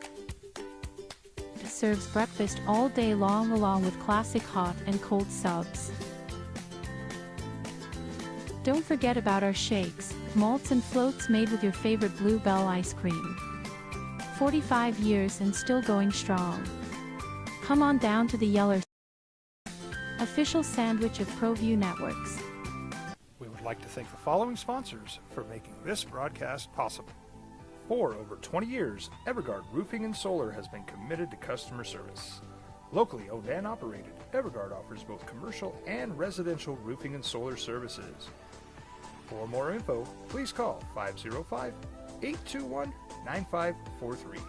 S7: serves breakfast all day long along with classic hot and cold subs. Don't forget about our shakes, malts and floats made with your favorite Blue Bell ice cream. 45 years and still going strong. Come on down to the Yeller Sub, official sandwich of ProView Networks.
S1: We would like to thank the following sponsors for making this broadcast possible. For over 20 years, Evergard Roofing and Solar has been committed to customer service. Locally owned and operated, Evergard offers both commercial and residential roofing and solar services. For more info, please call 505-821-9543.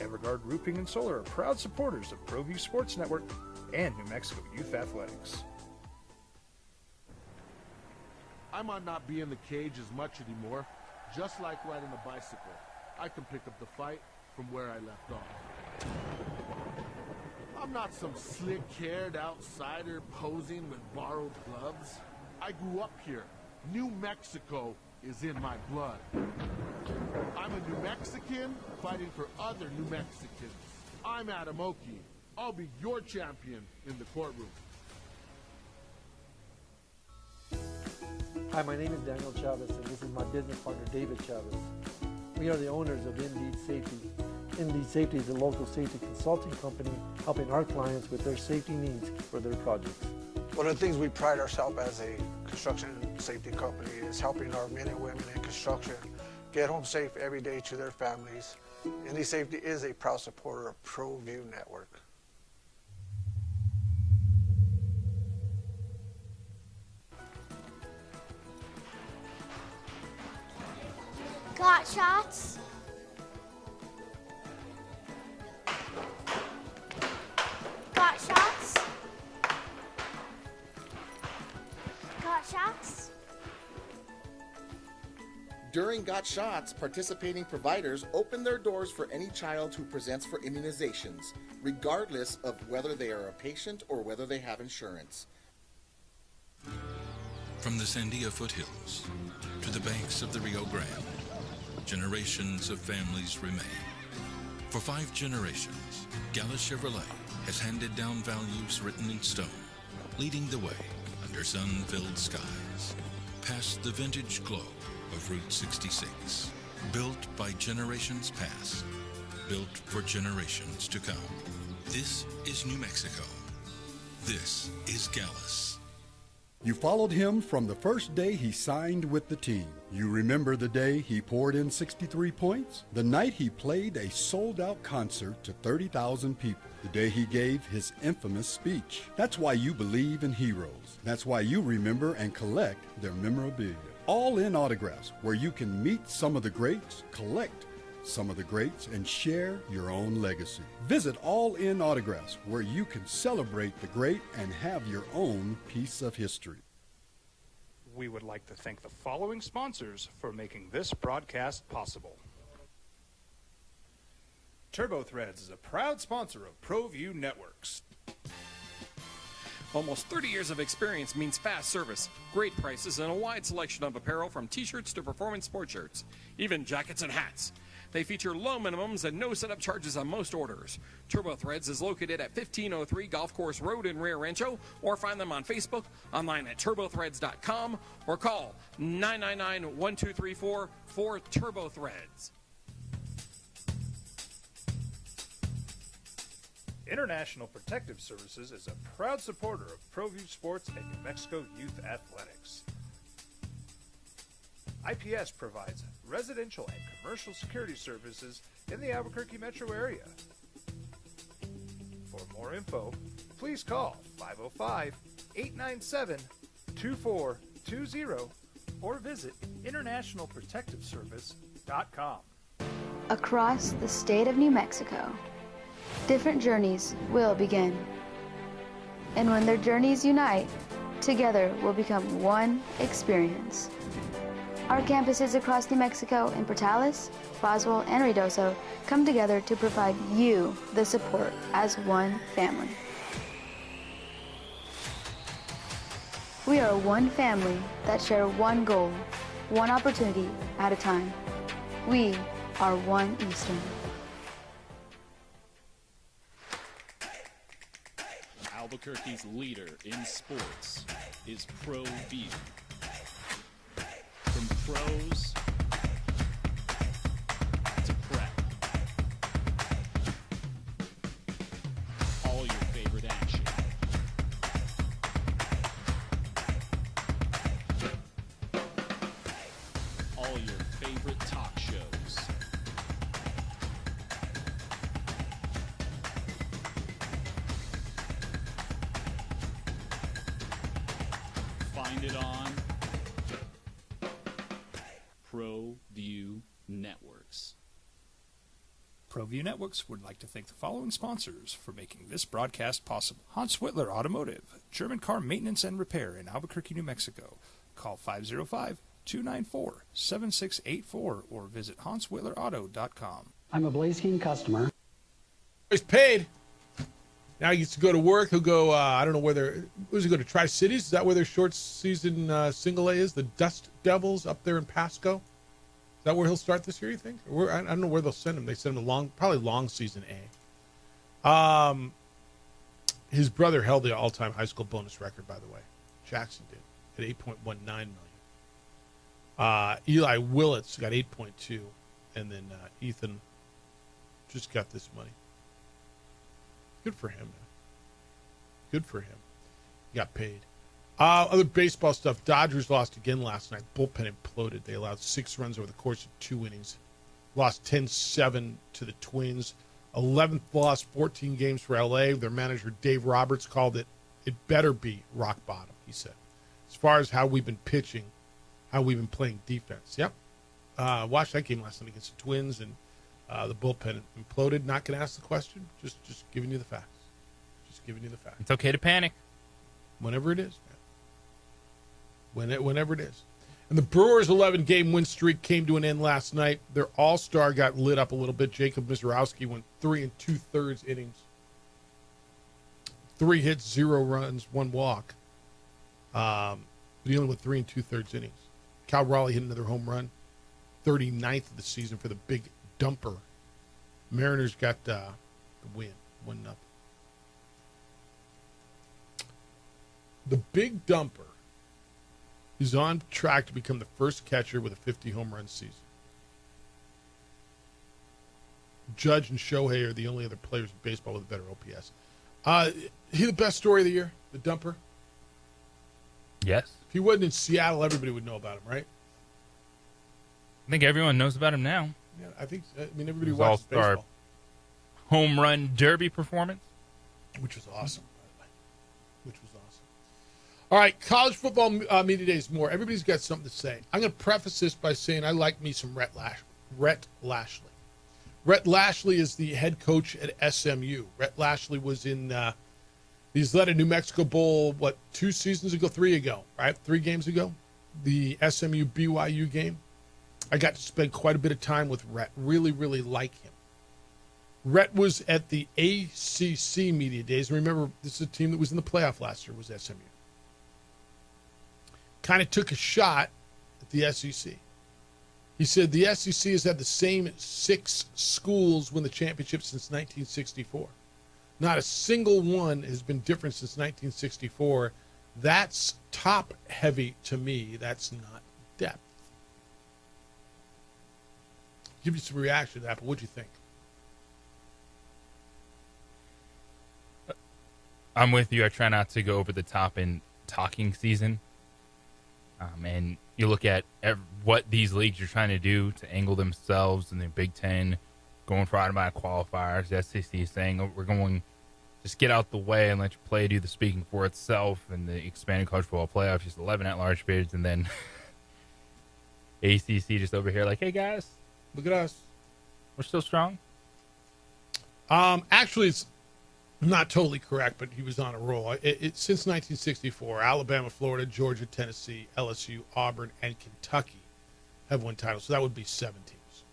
S1: Evergard Roofing and Solar are proud supporters of ProView Sports Network and New Mexico Youth Athletics.
S19: I might not be in the cage as much anymore. Just like riding a bicycle, I can pick up the fight from where I left off. I'm not some slick-haired outsider posing with borrowed gloves. I grew up here. New Mexico is in my blood. I'm a New Mexican fighting for other New Mexicans. I'm Adam Oki. I'll be your champion in the courtroom.
S20: Hi, my name is Daniel Chavez, and this is my business partner, David Chavez. We are the owners of Indeed Safety. Indeed Safety is a local safety consulting company helping our clients with their safety needs for their projects.
S24: One of the things we pride ourselves as a construction safety company is helping our men and women in construction get home safe every day to their families. Indeed Safety is a proud supporter of ProView Network.
S2: Got shots? Got shots? Got shots?
S22: During Got Shots, participating providers open their doors for any child who presents for immunizations, regardless of whether they are a patient or whether they have insurance.
S8: From the Sandia foothills to the banks of the Rio Grande, generations of families remain. For 5 generations, Gala Chevrolet has handed down values written in stone, leading the way under sun-filled skies, past the vintage glow of Route 66. Built by generations past, built for generations to come. This is New Mexico. This is Gallus.
S14: You followed him from the first day he signed with the team. You remember the day he poured in 63 points? The night he played a sold-out concert to 30,000 people. the day he gave his infamous speech. That's why you believe in heroes. That's why you remember and collect their memorabilia. All In Autographs, where you can meet some of the greats, collect some of the greats, and share your own legacy. Visit All In Autographs, where you can celebrate the great and have your own piece of history.
S1: We would like to thank the following sponsors for making this broadcast possible. TurboThreads is a proud sponsor of ProView Networks.
S9: Almost 30 years of experience means fast service, great prices, and a wide selection of apparel from t-shirts to performance sport shirts, even jackets and hats. They feature low minimums and no setup charges on most orders. TurboThreads is located at 1503 Golf Course Road in Rio Rancho, or find them on Facebook, online at turbothreads.com, or call 999-1234 for TurboThreads.
S1: International Protective Services is a proud supporter of ProView Sports and New Mexico Youth Athletics. IPS provides residential and commercial security services in the Albuquerque metro area. For more info, please call 505-897-2420 or visit internationalprotectiveservice.com.
S13: Across the state of New Mexico, different journeys will begin. And when their journeys unite, together will become one experience. Our campuses across New Mexico in Portales, Boswell, and Ruidoso come together to provide you the support as one family. We are one family that share one goal, one opportunity at a time. We are One Eastern.
S16: Albuquerque's leader in sports is ProView. From pros to prep, all your favorite action. All your favorite talk shows. Find it on ProView Networks.
S1: ProView Networks would like to thank the following sponsors for making this broadcast possible. Hans Whitler Automotive, German car maintenance and repair in Albuquerque, New Mexico. Call 505-294-7684 or visit HansWhitlerAuto.com.
S3: I'm a Blaze King customer.
S11: He's paid. Now he gets to go to work. He'll go, I don't know whether, where's he go to Tri-Cities? Is that where their short season single A is? The Dust Devils up there in Pasco? Is that where he'll start this year, you think? Or where, I don't know where they'll send him. They send him to probably long season A. His brother held the all-time high school bonus record, by the way. Jackson did, at $8.19 million. Eli Willits got 8.2, and then Ethan just got this money. Good for him, man. Good for him. He got paid. Other baseball stuff. Dodgers lost again last night. Bullpen imploded. They allowed 6 runs over the course of 2 innings. Lost 10-7 to the Twins. 11th loss, 14 games for L.A. Their manager, Dave Roberts, called it better be rock bottom, he said. As far as how we've been pitching, how we've been playing defense. Yep. Watched that game last night against the Twins, and the bullpen imploded. Not going to ask the question. Just giving you the facts. Just giving you the facts.
S12: It's okay to panic.
S11: Whenever it is, man. Whenever it is. And the Brewers' 11-game win streak came to an end last night. Their all-star got lit up a little bit. Jacob Misiorowski went 3 2/3 innings. 3 hits, 0 runs, 1 walk. Dealing with 3 2/3 innings. Cal Raleigh hit another home run. 39th of the season for the big dumper. Mariners got the win, 1-0. The big dumper is on track to become the first catcher with a 50 home run season. Judge and Shohei are the only other players in baseball with a better OPS. He the best story of the year, the dumper?
S12: Yes.
S11: If he wasn't in Seattle, everybody would know about him, right?
S12: I think everyone knows about him now.
S11: Yeah, I think. I mean, everybody
S12: His
S11: watches
S12: all-star
S11: baseball.
S12: home run derby performance.
S11: which was awesome, by the way. Which was awesome. All right, college football media days more. Everybody's got something to say. I'm going to preface this by saying I like me some Rhett Lashley. Rhett Lashley is the head coach at SMU. Rhett Lashley was in he's led a New Mexico Bowl, 2 seasons ago, 3 ago, right? 3 games ago, the SMU BYU game. I got to spend quite a bit of time with Rhett. Really, really like him. Rhett was at the ACC media days. Remember, this is a team that was in the playoff last year, was SMU. Kind of took a shot at the SEC. He said the SEC has had the same 6 schools win the championship since 1964. Not a single one has been different since 1964. That's top heavy to me. That's not depth. Give you some reaction to that, but what'd you think?
S12: I'm with you. I try not to go over the top in talking season. And you look at what these leagues are trying to do to angle themselves in the Big Ten, going for automatic qualifiers. The SEC is saying, we're going, just get out the way and let your play do the speaking for itself. And the expanded college football playoffs, just 11 at-large bids. And then ACC just over here like, hey, guys,
S11: look at us.
S12: We're still strong.
S11: Actually, it's not totally correct, but he was on a roll. Since 1964, Alabama, Florida, Georgia, Tennessee, LSU, Auburn, and Kentucky have won titles. So that would be 7 teams.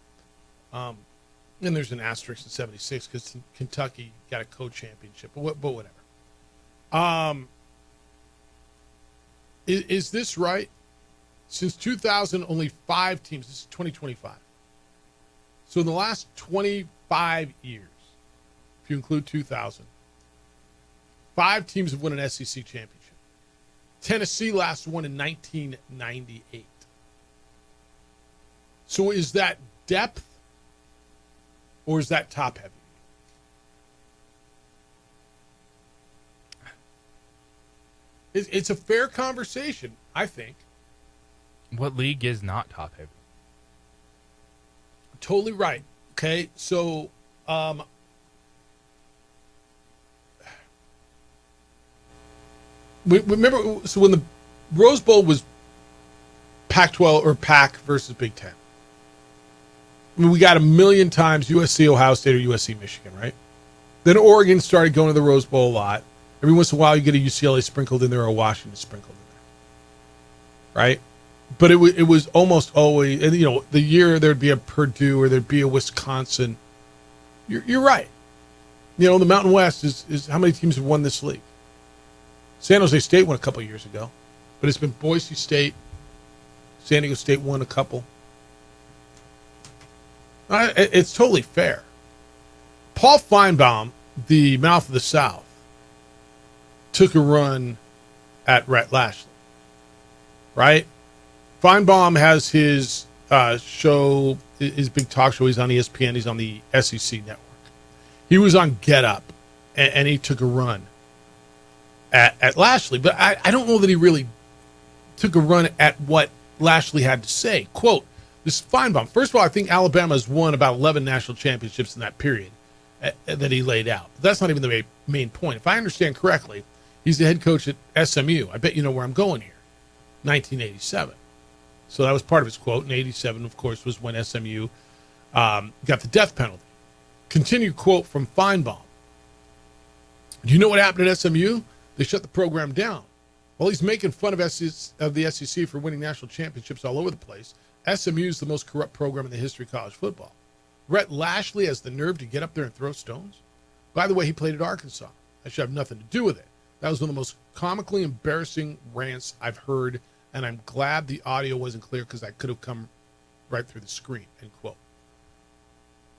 S11: And there's an asterisk in 76 because Kentucky got a co-championship, but whatever. Is this right? Since 2000, only 5 teams. This is 2025. So in the last 25 years, if you include 2000, 5 teams have won an SEC championship. Tennessee last won in 1998. So is that depth or is that top heavy? It's a fair conversation, I think.
S12: What league is not top heavy?
S11: Totally right. Okay, so remember, so when the Rose Bowl was Pac-12 or Pac versus Big Ten, I mean, we got a million times USC, Ohio State, or USC, Michigan, right? Then Oregon started going to the Rose Bowl a lot. Every once in a while, you get a UCLA sprinkled in there or a Washington sprinkled in there, right? But it was almost always, and the year there'd be a Purdue or there'd be a Wisconsin. You're right. The Mountain West is how many teams have won this league? San Jose State won a couple years ago, but it's been Boise State, San Diego State won a couple. It's totally fair. Paul Feinbaum, the mouth of the South, took a run at Rhett Lashley, right? Feinbaum has his show, his big talk show. He's on ESPN. He's on the SEC network. He was on Get Up, and he took a run at Lashley. But I don't know that he really took a run at what Lashley had to say. Quote, this Feinbaum. First of all, I think Alabama has won about 11 national championships in that period that he laid out. But that's not even the main point. If I understand correctly, he's the head coach at SMU. I bet you know where I'm going here. 1987. So that was part of his quote. And 87, of course, was when SMU got the death penalty. Continued quote from Feinbaum. Do you know what happened at SMU? They shut the program down. While he's making fun of the SEC for winning national championships all over the place, SMU is the most corrupt program in the history of college football. Rhett Lashley has the nerve to get up there and throw stones. By the way, he played at Arkansas. That should have nothing to do with it. That was one of the most comically embarrassing rants I've heard, and I'm glad the audio wasn't clear because I could have come right through the screen, end quote.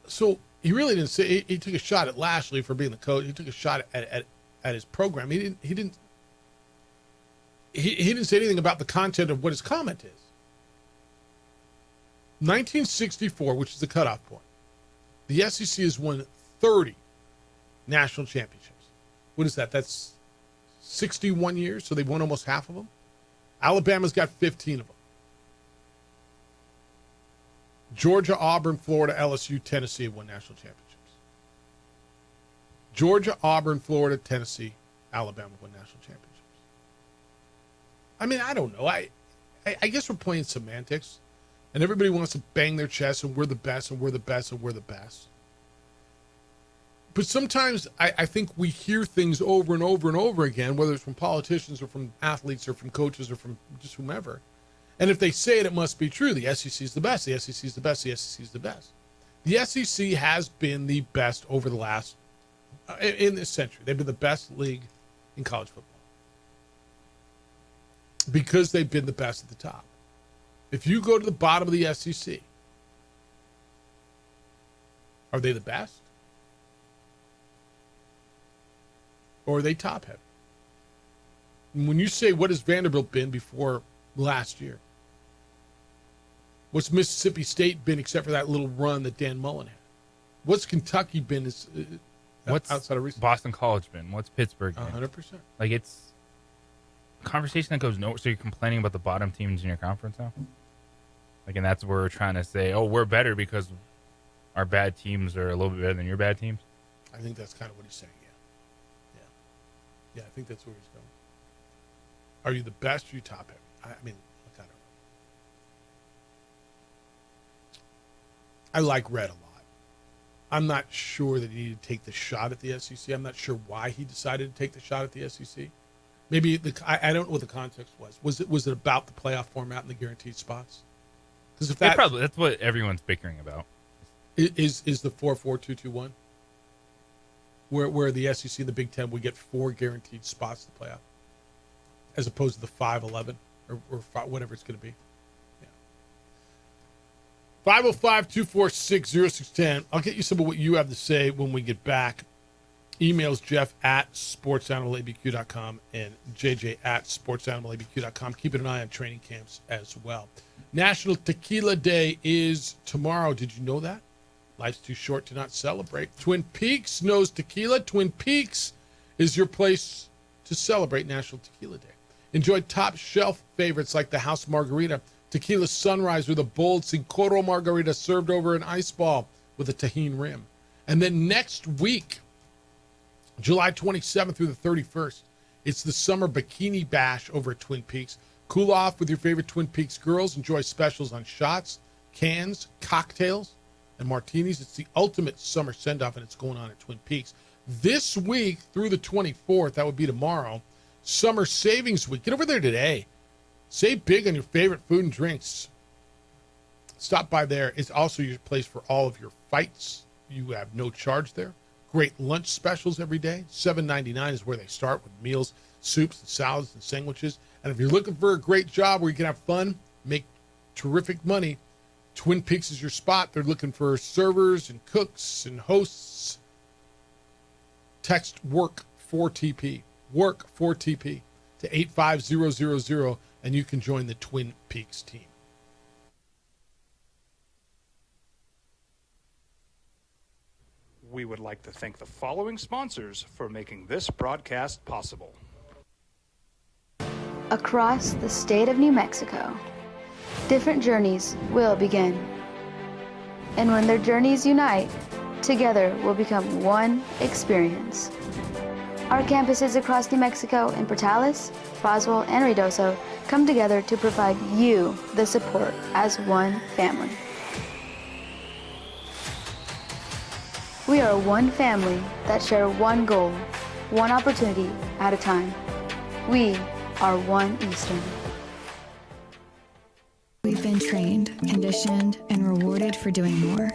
S11: So he really didn't say, he took a shot at Lashley for being the coach. He took a shot at his program. He didn't say anything about the content of what his comment is. 1964, which is the cutoff point, the SEC has won 30 national championships. What is that? That's 61 years, so they've won almost half of them. Alabama's got 15 of them. Georgia, Auburn, Florida, LSU, Tennessee have won national championships. Georgia, Auburn, Florida, Tennessee, Alabama won national championships. I mean, I don't know. I guess we're playing semantics, and everybody wants to bang their chest, and we're the best, and we're the best, and we're the best. But sometimes I think we hear things over and over and over again, whether it's from politicians or from athletes or from coaches or from just whomever. And if they say it, it must be true. The SEC is the best. The SEC is the best. The SEC is the best. The SEC has been the best over the last, in this century. They've been the best league in college football because they've been the best at the top. If you go to the bottom of the SEC, are they the best? Or are they top heavy? And when you say, what has Vanderbilt been before last year? What's Mississippi State been except for that little run that Dan Mullen had? What's Kentucky been
S12: What's
S11: outside of recent?
S12: Boston College been? What's Pittsburgh been?
S11: 100%.
S12: Like, it's a conversation that goes nowhere. So you're complaining about the bottom teams in your conference now? Like, and that's where we're trying to say, oh, we're better because our bad teams are a little bit better than your bad teams?
S11: I think that's kind of what he's saying, yeah. I think that's where he's going. Are you the best or are you top heavy? I mean, look, I don't know. I like Red a lot. I'm not sure that he needed to take the shot at the SEC. I'm not sure why he decided to take the shot at the SEC. Maybe I don't know what the context was. Was it about the playoff format and the guaranteed spots? Because if
S12: that's what everyone's bickering about.
S11: Is the 4-4-2-2-1? Where the SEC and the Big Ten would get 4 guaranteed spots to play out, as opposed to the 5-11 or whatever it's going to be. Yeah. 505-246-0610. I'll get you some of what you have to say when we get back. Emails Jeff at sportsanimalabq.com and JJ at sportsanimalabq.com. Keeping an eye on training camps as well. National Tequila Day is tomorrow. Did you know that? Life's too short to not celebrate. Twin Peaks knows tequila. Twin Peaks is your place to celebrate National Tequila Day. Enjoy top shelf favorites like the House Margarita, Tequila Sunrise with a bold Cincoro Margarita served over an ice ball with a tahini rim. And then next week, July 27th through the 31st, it's the Summer Bikini Bash over at Twin Peaks. Cool off with your favorite Twin Peaks girls. Enjoy specials on shots, cans, cocktails, and martinis. It's the ultimate summer send-off, and it's going on at Twin Peaks. This week through the 24th, that would be tomorrow, Summer Savings Week. Get over there today. Save big on your favorite food and drinks. Stop by there. It's also your place for all of your fights. You have no charge there. Great lunch specials every day. $7.99 is where they start with meals, soups, and salads, and sandwiches. And if you're looking for a great job where you can have fun, make terrific money, Twin Peaks is your spot. They're looking for servers and cooks and hosts. Text WORK4TP, WORK4TP to 85000, and you can join the Twin Peaks team.
S1: We would like to thank the following sponsors for making this broadcast possible.
S13: Across the state of New Mexico, different journeys will begin. And when their journeys unite, together will become one experience. Our campuses across New Mexico in Portales, Roswell, and Ruidoso come together to provide you the support as one family. We are one family that share one goal, one opportunity at a time. We are One Eastern.
S6: We've been trained, conditioned, and rewarded for doing more.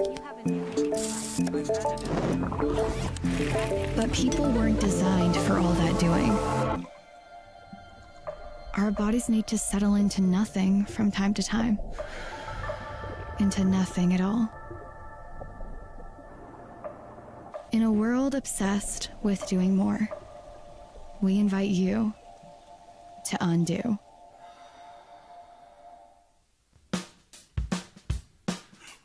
S6: But people weren't designed for all that doing. Our bodies need to settle into nothing from time to time. Into nothing at all. In a world obsessed with doing more, we invite you to undo.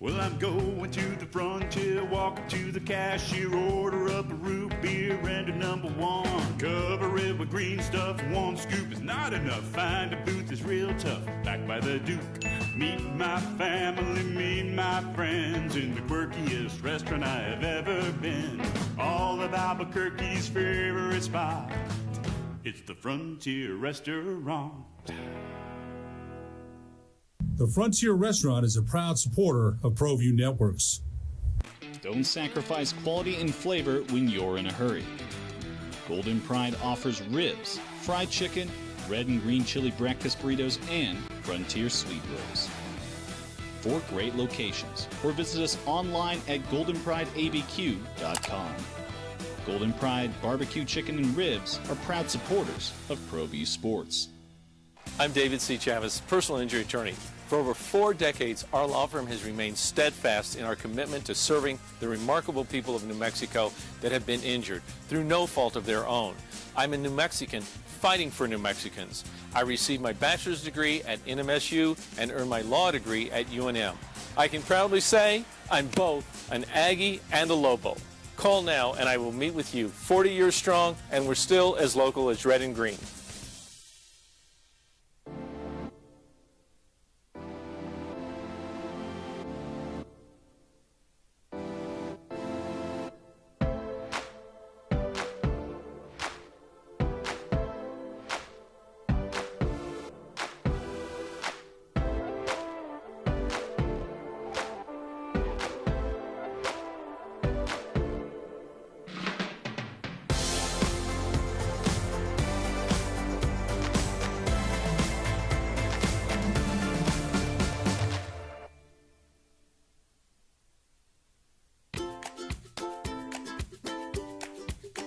S10: Well, I'm going to the frontier, walk up to the cashier, order up a root beer and a number one. Cover it with green stuff, one scoop is not enough. Find a booth is real tough, backed by the Duke. Meet my family, meet my friends in the quirkiest restaurant I have ever been. All of Albuquerque's favorite spot. It's the Frontier Restaurant.
S15: The Frontier Restaurant is a proud supporter of ProView Networks.
S16: Don't sacrifice quality and flavor when you're in a hurry. Golden Pride offers ribs, fried chicken, red and green chili breakfast burritos, and Frontier sweet rolls. 4 great locations, or visit us online at goldenprideabq.com. Golden Pride Barbecue Chicken and Ribs are proud supporters of ProView Sports.
S17: I'm David C. Chavez, personal injury attorney. For over 4 decades, our law firm has remained steadfast in our commitment to serving the remarkable people of New Mexico that have been injured through no fault of their own. I'm a New Mexican fighting for New Mexicans. I received my bachelor's degree at NMSU and earned my law degree at UNM. I can proudly say I'm both an Aggie and a Lobo. Call now and I will meet with you. 40 years strong, and we're still as local as red and green.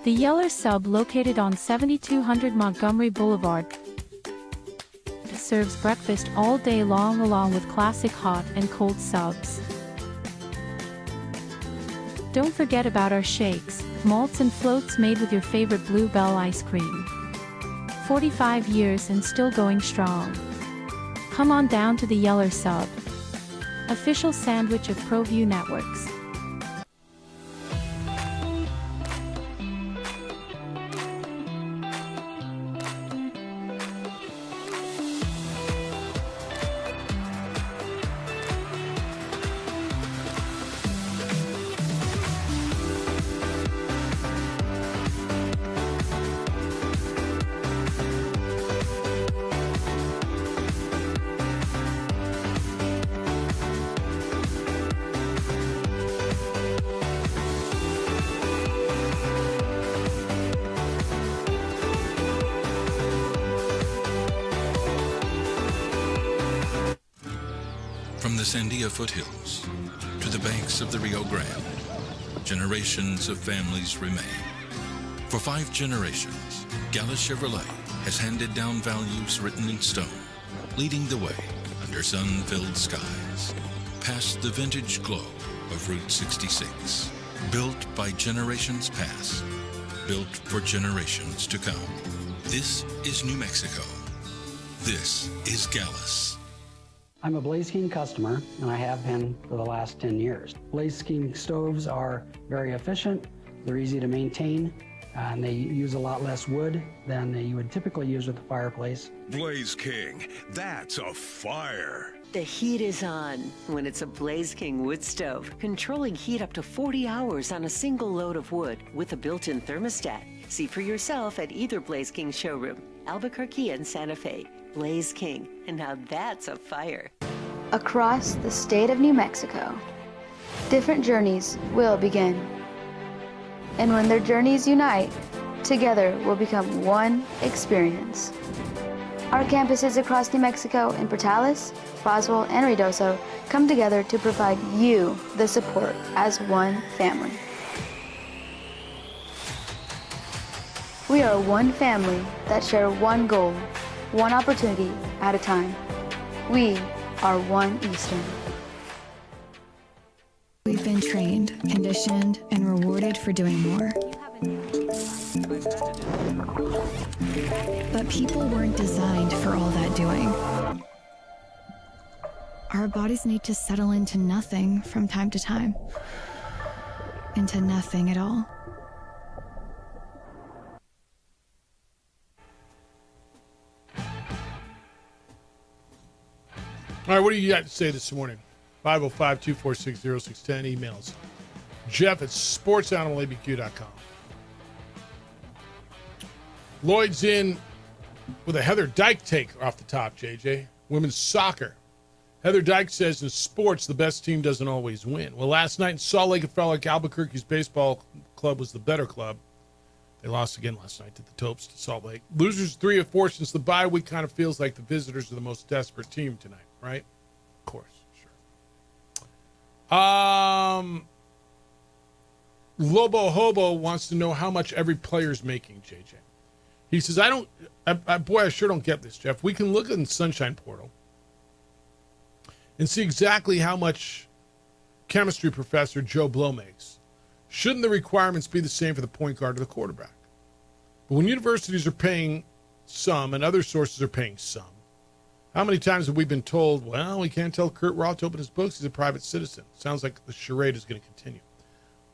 S7: The Yeller Sub, located on 7200 Montgomery Boulevard, serves breakfast all day long along with classic hot and cold subs. Don't forget about our shakes, malts and floats made with your favorite Blue Bell ice cream. 45 years and still going strong. Come on down to the Yeller Sub, official sandwich of ProView Networks.
S8: From the Sandia foothills to the banks of the Rio Grande, generations of families remain. For 5 generations, Gallus Chevrolet has handed down values written in stone, leading the way under sun-filled skies, past the vintage glow of Route 66. Built by generations past, built for generations to come. This is New Mexico. This is Gallus.
S3: I'm a Blaze King customer, and I have been for the last 10 years. Blaze King stoves are very efficient, they're easy to maintain, and they use a lot less wood than you would typically use with a fireplace.
S4: Blaze King, that's a fire.
S5: The heat is on when it's a Blaze King wood stove, controlling heat up to 40 hours on a single load of wood with a built-in thermostat. See for yourself at either Blaze King showroom, Albuquerque and Santa Fe. Blaze King, and now that's a fire.
S13: Across the state of New Mexico, different journeys will begin. And when their journeys unite, together will become one experience. Our campuses across New Mexico in Portales, Roswell, and Ruidoso come together to provide you the support as one family. We are one family that share one goal, one opportunity at a time. We are one Eastern.
S6: We've been trained, conditioned, and rewarded for doing more. But people weren't designed for all that doing. Our bodies need to settle into nothing from time to time. Into nothing at all.
S11: All right, what do you got to say this morning? 505-246-0610. Emails. Jeff at sportsanimalabq.com. Lloyd's in with a Heather Dyke take off the top, JJ. Women's soccer. Heather Dyke says in sports, the best team doesn't always win. Well, last night in Salt Lake, it felt like Albuquerque's baseball club was the better club. They lost again last night to the Topes to Salt Lake. Losers 3 of 4 since the bye week. Kind of feels like the visitors are the most desperate team tonight, right? Of course, sure. Lobo Hobo wants to know how much every player's making, JJ. He says, I sure don't get this, Jeff. We can look in the Sunshine Portal and see exactly how much chemistry professor Joe Blow makes. Shouldn't the requirements be the same for the point guard or the quarterback? But when universities are paying some and other sources are paying some, how many times have we been told, well, we can't tell Kurt Roth to open his books, he's a private citizen? Sounds like the charade is going to continue.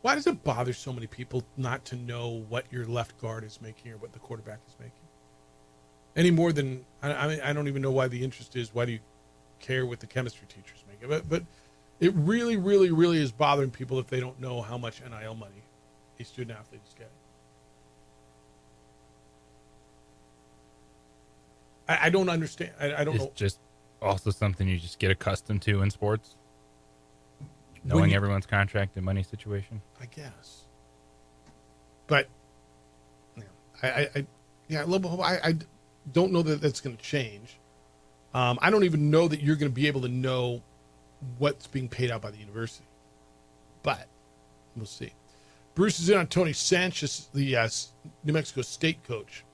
S11: Why does it bother so many people not to know what your left guard is making or what the quarterback is making? Any more than, I don't even know why the interest is. Why do you care what the chemistry teachers make? But it really, really, really is bothering people if they don't know how much NIL money a student athlete is getting. I don't understand. I don't know.
S12: It's just also something you just get accustomed to in sports. Knowing everyone's contract and money situation.
S11: I guess. But I don't know that that's going to change. I don't even know that you're going to be able to know what's being paid out by the university. But we'll see. Bruce is in on Tony Sanchez, the New Mexico State coach.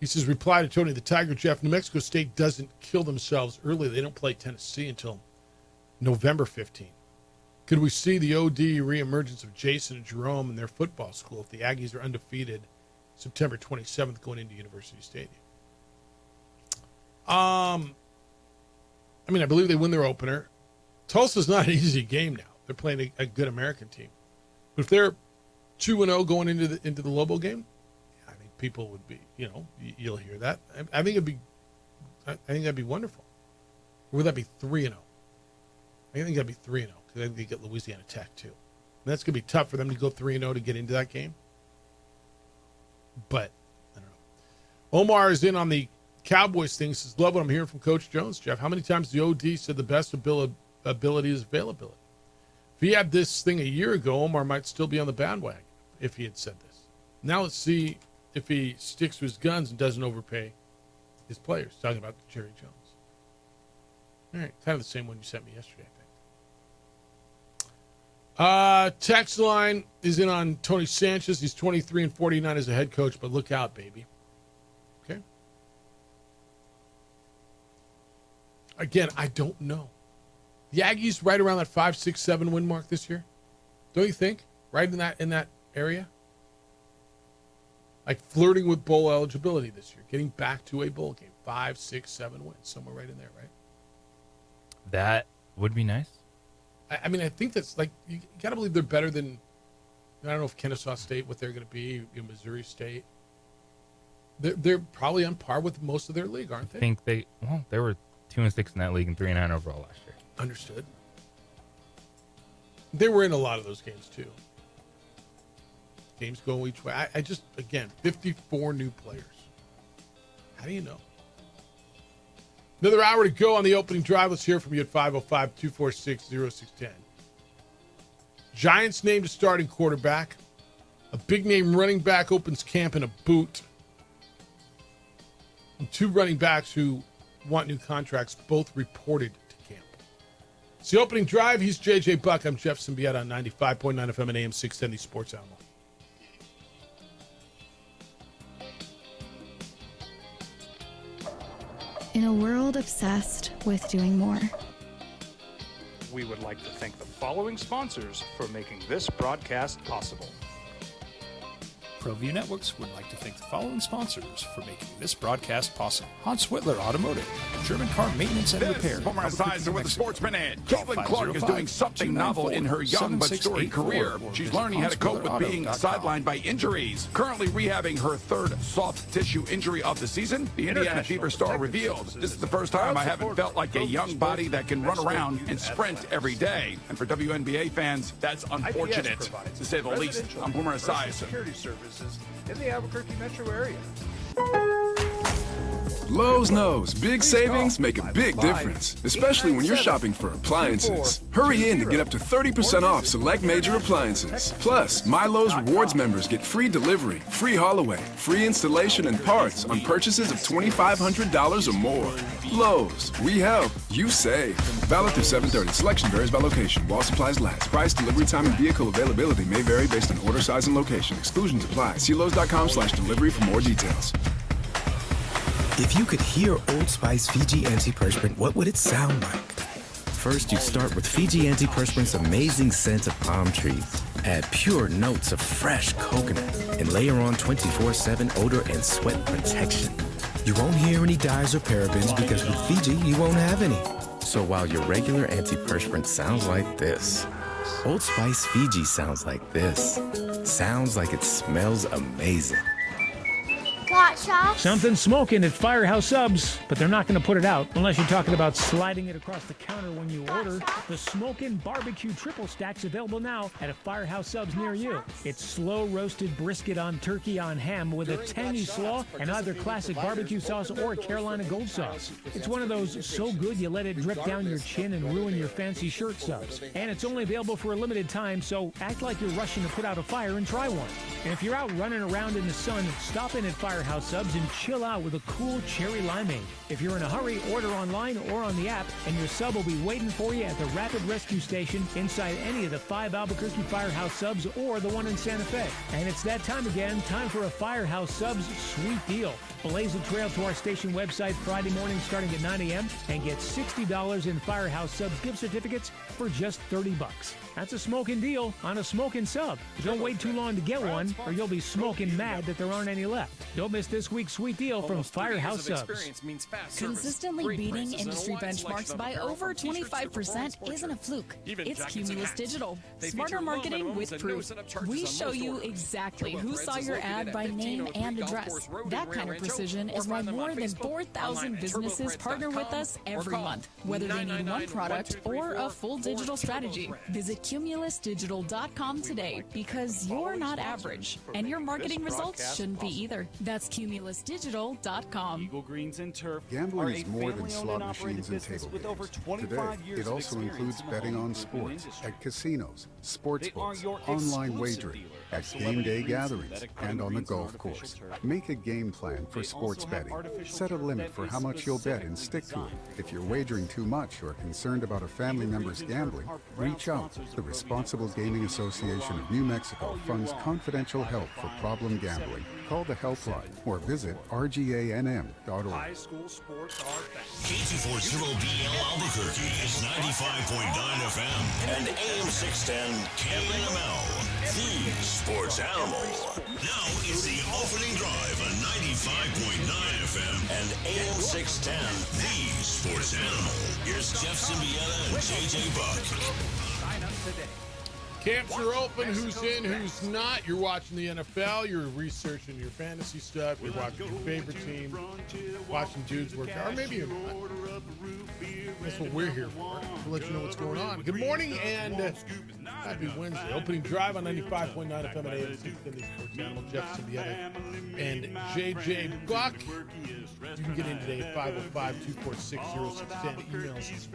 S11: He says, reply to Tony the Tiger, Jeff, New Mexico State doesn't kill themselves early. They don't play Tennessee until November 15th. Could we see the OD reemergence of Jason and Jerome in their football school if the Aggies are undefeated September 27th going into University Stadium? I believe they win their opener. Tulsa's not an easy game now. They're playing a good American team. But if they're 2-0 going into the Lobo game, I think people would be, you'll hear that. I think that'd be wonderful. Or would that be 3-0? I think that'd be 3-0. Because I think they get Louisiana Tech, too. And that's going to be tough for them to go 3-0 to get into that game. But, I don't know. Omar is in on the Cowboys thing. He says, love what I'm hearing from Coach Jones, Jeff. How many times the OD said the best ability is availability? If he had this thing a year ago, Omar might still be on the bandwagon if he had said this. Now let's see if he sticks to his guns and doesn't overpay his players. Talking about Jerry Jones. All right. Kind of the same one you sent me yesterday, I think. Text line is in on Tony Sanchez. He's 23 and 49 as a head coach, but look out, baby. Okay. Again, I don't know. The Aggies right around that 5, 6, 7 win mark this year. Don't you think? Right in that area? Like flirting with bowl eligibility this year, getting back to a bowl game. 5, 6, 7 wins, somewhere right in there, right?
S12: That would be nice.
S11: I think that's like, you got to believe they're better than, I don't know if Kennesaw State, what they're going to be, Missouri State. They're probably on par with most of their league, aren't they?
S12: I think they were 2-6 in that league and 3-9 overall last year.
S11: Understood. They were in a lot of those games, too. Games go each way. I just, again, 54 new players. How do you know? Another hour to go on the opening drive. Let's hear from you at 505-246-0610. Giants named a starting quarterback. A big-name running back opens camp in a boot. And 2 running backs who want new contracts both reported to camp. It's the opening drive. He's J.J. Buck. I'm Jeff Symbieta on 95.9 FM and AM 670 Sports Animal.
S6: In a world obsessed with doing more,
S1: We would like to thank the following sponsors for making this broadcast possible. ProView Networks would like to thank the following sponsors for making this broadcast possible. Hans Whitler Automotive, German car maintenance and repair.
S18: Former Sizer with the Sportsman ad. Caitlin Clark is doing something novel in her young but storied career. She's learning how to cope with being sidelined by injuries. Currently rehabbing her third soft tissue injury of the season, the Indiana Fever star revealed, "This is the first time I haven't felt like a young body that can run around and sprint every day." And for WNBA fans, that's unfortunate, to say the least. I'm Boomer Esiason.
S1: Security services in the Albuquerque metro area.
S19: Lowe's knows big savings make a big difference, especially when you're shopping for appliances. Hurry in to get up to 30% off select major appliances. Plus, My Lowe's Rewards members get free delivery, free haul away, free installation and parts on purchases of $2,500 or more. Lowe's, we help, you save. Valid through 7/30. Selection varies by location. While supplies last. Price, delivery time, and vehicle availability may vary based on order size and location. Exclusions apply. See Lowe's.com/delivery for more details.
S21: If you could hear Old Spice Fiji Antiperspirant, what would it sound like? First, you start with Fiji Antiperspirant's amazing scent of palm trees. Add pure notes of fresh coconut and layer on 24/7 odor and sweat protection. You won't hear any dyes or parabens because with Fiji, you won't have any. So while your regular antiperspirant sounds like this, Old Spice Fiji sounds like this. Sounds like it smells amazing.
S2: Got shots?
S23: Something smoking at Firehouse Subs, but they're not going to put it out unless you're talking about sliding it across the counter when you order. The Smokin' Barbecue Triple Stack's available now at a Firehouse Subs near you. It's slow roasted brisket on turkey on ham with a tangy slaw and either classic barbecue sauce or a Carolina Gold sauce. It's one of those so good you let it drip down your chin and ruin your fancy shirt subs. And it's only available for a limited time, so act like you're rushing to put out a fire and try one. And if you're out running around in the sun, stop in at Firehouse Subs and chill out with a cool cherry limeade. If you're in a hurry, order online or on the app, and your sub will be waiting for you at the Rapid Rescue Station inside any of the 5 Albuquerque Firehouse Subs or the one in Santa Fe. And it's that time again, time for a Firehouse Subs sweet deal. Blaze a trail to our station website Friday morning starting at 9 a.m. and get $60 in Firehouse Subs gift certificates for just $30. That's a smoking deal on a smoking sub. Don't wait too long to get one, or you'll be smoking mad that there aren't any left. Don't miss this week's sweet deal from Firehouse Subs.
S25: Consistently beating industry benchmarks by over 25% isn't a fluke. It's Cumulus Digital. Smarter marketing with proof. We show you exactly who saw your ad by name and address. That kind of precision is why more than 4,000 businesses partner with us every month, whether they need one product or a full digital strategy. Visit CumulusDigital.com today because you're not average, and your marketing results shouldn't be either. That's CumulusDigital.com.
S26: Eagle Greens and Turf.
S27: Gambling is more than slot machines and table games. Today, it also includes betting on sports at casinos, sports books, online wagering, at game day gatherings, and on the golf course. Make a game plan for sports betting. Set a limit for how much you'll bet and stick to it. If you're wagering too much or are concerned about a family member's gambling, reach out. The Responsible Gaming Association of New Mexico funds confidential help for problem gambling. Call the helpline or visit rganm.org.
S1: High school sports are back.
S4: K240BL Albuquerque is 95.9 FM and AM 610 KNML, the sports animal. Now it's the opening drive on 95.9 FM and AM 610, the sports animal. Here's Jeff Symbieta and JJ Buck.
S1: Sign up today.
S11: Camps are open. Who's in, who's not? You're watching the NFL. You're researching your fantasy stuff. You're watching your favorite team. Watching dudes work out. Or maybe you're not. That's what we're here for, to let you know what's going on. Good morning and happy Wednesday. Opening drive on 95.9 FM and AM 610 Sports Animal. Jeff Symbieta and JJ Buck. You can get in today at 505-246-0610. Emails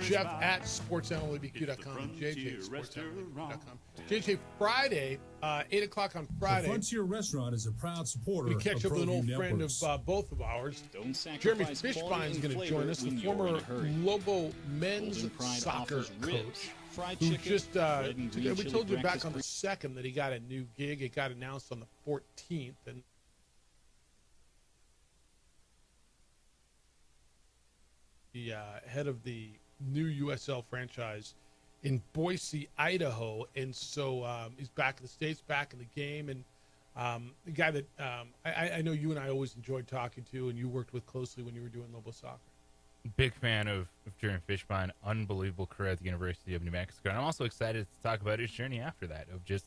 S11: Jeff at sportsanalytbq.com and JJ at sportsanalytbq.com. JJ, Friday, 8 o'clock on Friday.
S15: The Frontier Restaurant is a proud supporter
S11: we catch
S15: of
S11: up with an old
S15: Networks.
S11: friend of both of ours.
S16: Jeremy
S11: Jeremy Fishbine's going to join us, the former Lobo men's soccer coach. Who just, we told you back on the 2nd that he got a new gig. It got announced on the 14th. And the head of the new USL franchise in Boise, Idaho. And so he's back in the States, back in the game. And The guy that I know you and I always enjoyed talking to, and you worked with closely when you were doing Lobo Soccer.
S12: Big fan of Jeremy Fishbein. Unbelievable career at the University of New Mexico. And I'm also excited to talk about his journey after that, of just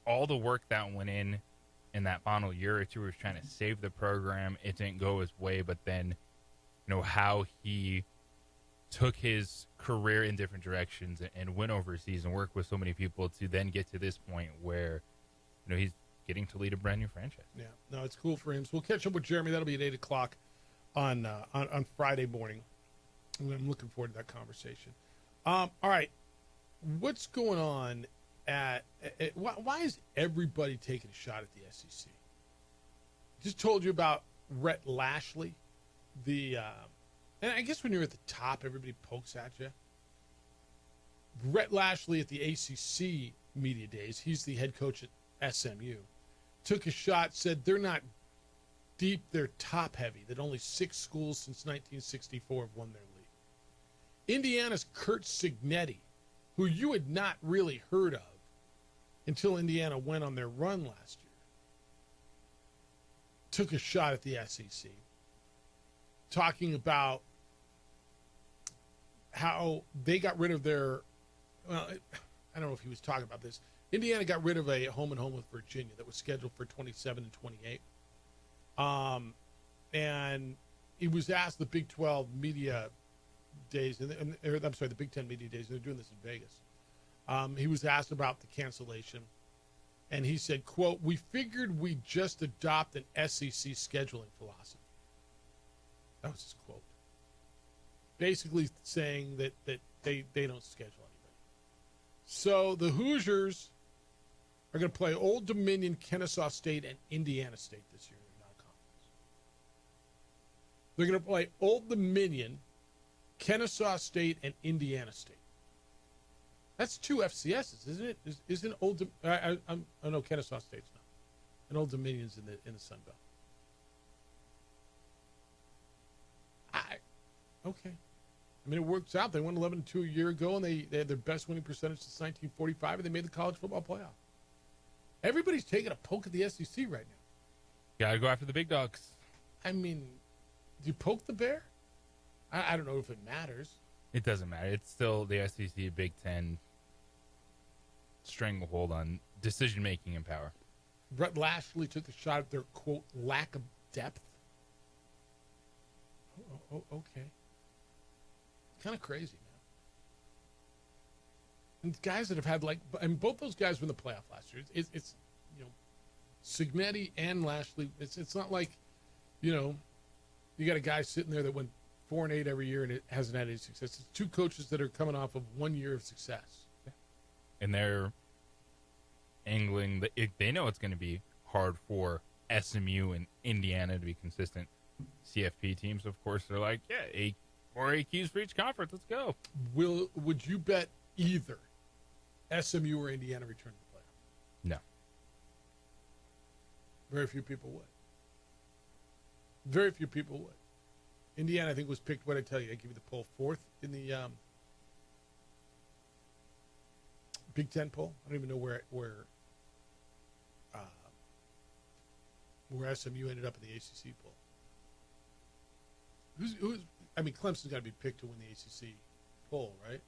S12: all the work that went in that final year or two. He was trying to save the program. It didn't go his way, but then, how he took his career in different directions and went overseas and worked with so many people to then get to this point where, he's getting to lead a brand new franchise.
S11: Yeah, no, it's cool for him. So we'll catch up with Jeremy. That'll be at 8 o'clock on Friday morning. And I'm looking forward to that conversation. All right, what's going on why is everybody taking a shot at the SEC? Just told you about Rhett Lashley. And I guess when you're at the top, everybody pokes at you. Rhett Lashley at the ACC Media Days, he's the head coach at SMU, took a shot, said they're not deep, they're top heavy, that only 6 schools since 1964 have won their league. Indiana's Curt Cignetti, who you had not really heard of until Indiana went on their run last year, took a shot at the SEC, talking about how they got rid of their, I don't know if he was talking about this. Indiana got rid of a home and home with Virginia that was scheduled for 27 and 28. And he was asked the Big 12 media days, the Big 10 media days, and they're doing this in Vegas. He was asked about the cancellation, and he said, quote, "We figured we'd just adopt an SEC scheduling philosophy." That was his quote. Basically saying that they don't schedule anybody. So the Hoosiers are going to play Old Dominion, Kennesaw State, and Indiana State this year in their non-conference. They're going to play Old Dominion, Kennesaw State, and Indiana State. That's 2 FCSs, isn't it? Isn't Old? I know Kennesaw State's not, and Old Dominion's in the Sun Belt. Okay. I mean, it works out. They won 11-2 a year ago, and they had their best winning percentage since 1945, and they made the college football playoff. Everybody's taking a poke at the SEC right now.
S12: Gotta go after the big dogs.
S11: I mean, do you poke the bear? I don't know if it matters.
S12: It doesn't matter. It's still the SEC, Big Ten stranglehold on decision-making and power.
S11: Rhett Lashley took a shot at their, quote, lack of depth. Oh, okay. Kind of crazy, man. And guys that have had, both those guys were in the playoff last year. It's Cignetti and Lashley. It's not like, you got a guy sitting there that went 4-8 every year and it hasn't had any success. It's 2 coaches that are coming off of 1 year of success.
S12: And they're angling. They know it's going to be hard for SMU and Indiana to be consistent. CFP teams, of course, they're like, yeah, 4 AQs for each conference. Let's go.
S11: Would you bet either SMU or Indiana return to the playoff?
S12: No.
S11: Very few people would. Very few people would. Indiana, I think, was picked, what did I tell you? I give you the poll, 4th in the Big Ten poll. I don't even know where SMU ended up in the ACC poll. Clemson's got to be picked to win the ACC poll, right?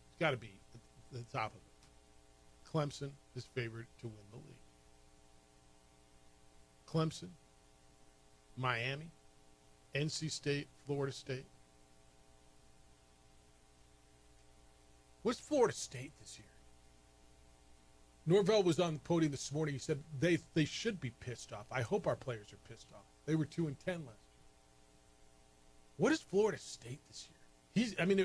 S11: It's got to be at the top of it. Clemson is favored to win the league. Clemson, Miami, NC State, Florida State. What's Florida State this year? Norvell was on the podium this morning. He said they should be pissed off. I hope our players are pissed off. They were 2-10 last year. What is Florida State this year?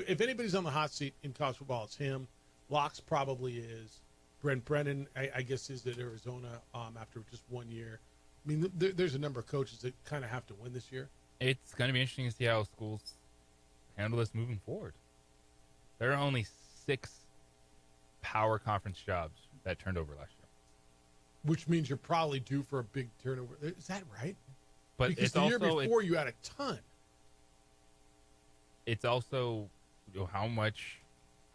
S11: If anybody's on the hot seat in college football, it's him. Locks probably is. Brent Brennan, I guess, is at Arizona after just 1 year. I mean, there's a number of coaches that kind of have to win this year.
S12: It's going to be interesting to see how schools handle this moving forward. There are only 6 power conference jobs that turned over last year.
S11: Which means you're probably due for a big turnover. Is that right?
S12: But
S11: because the year before you had a ton.
S12: It's also how much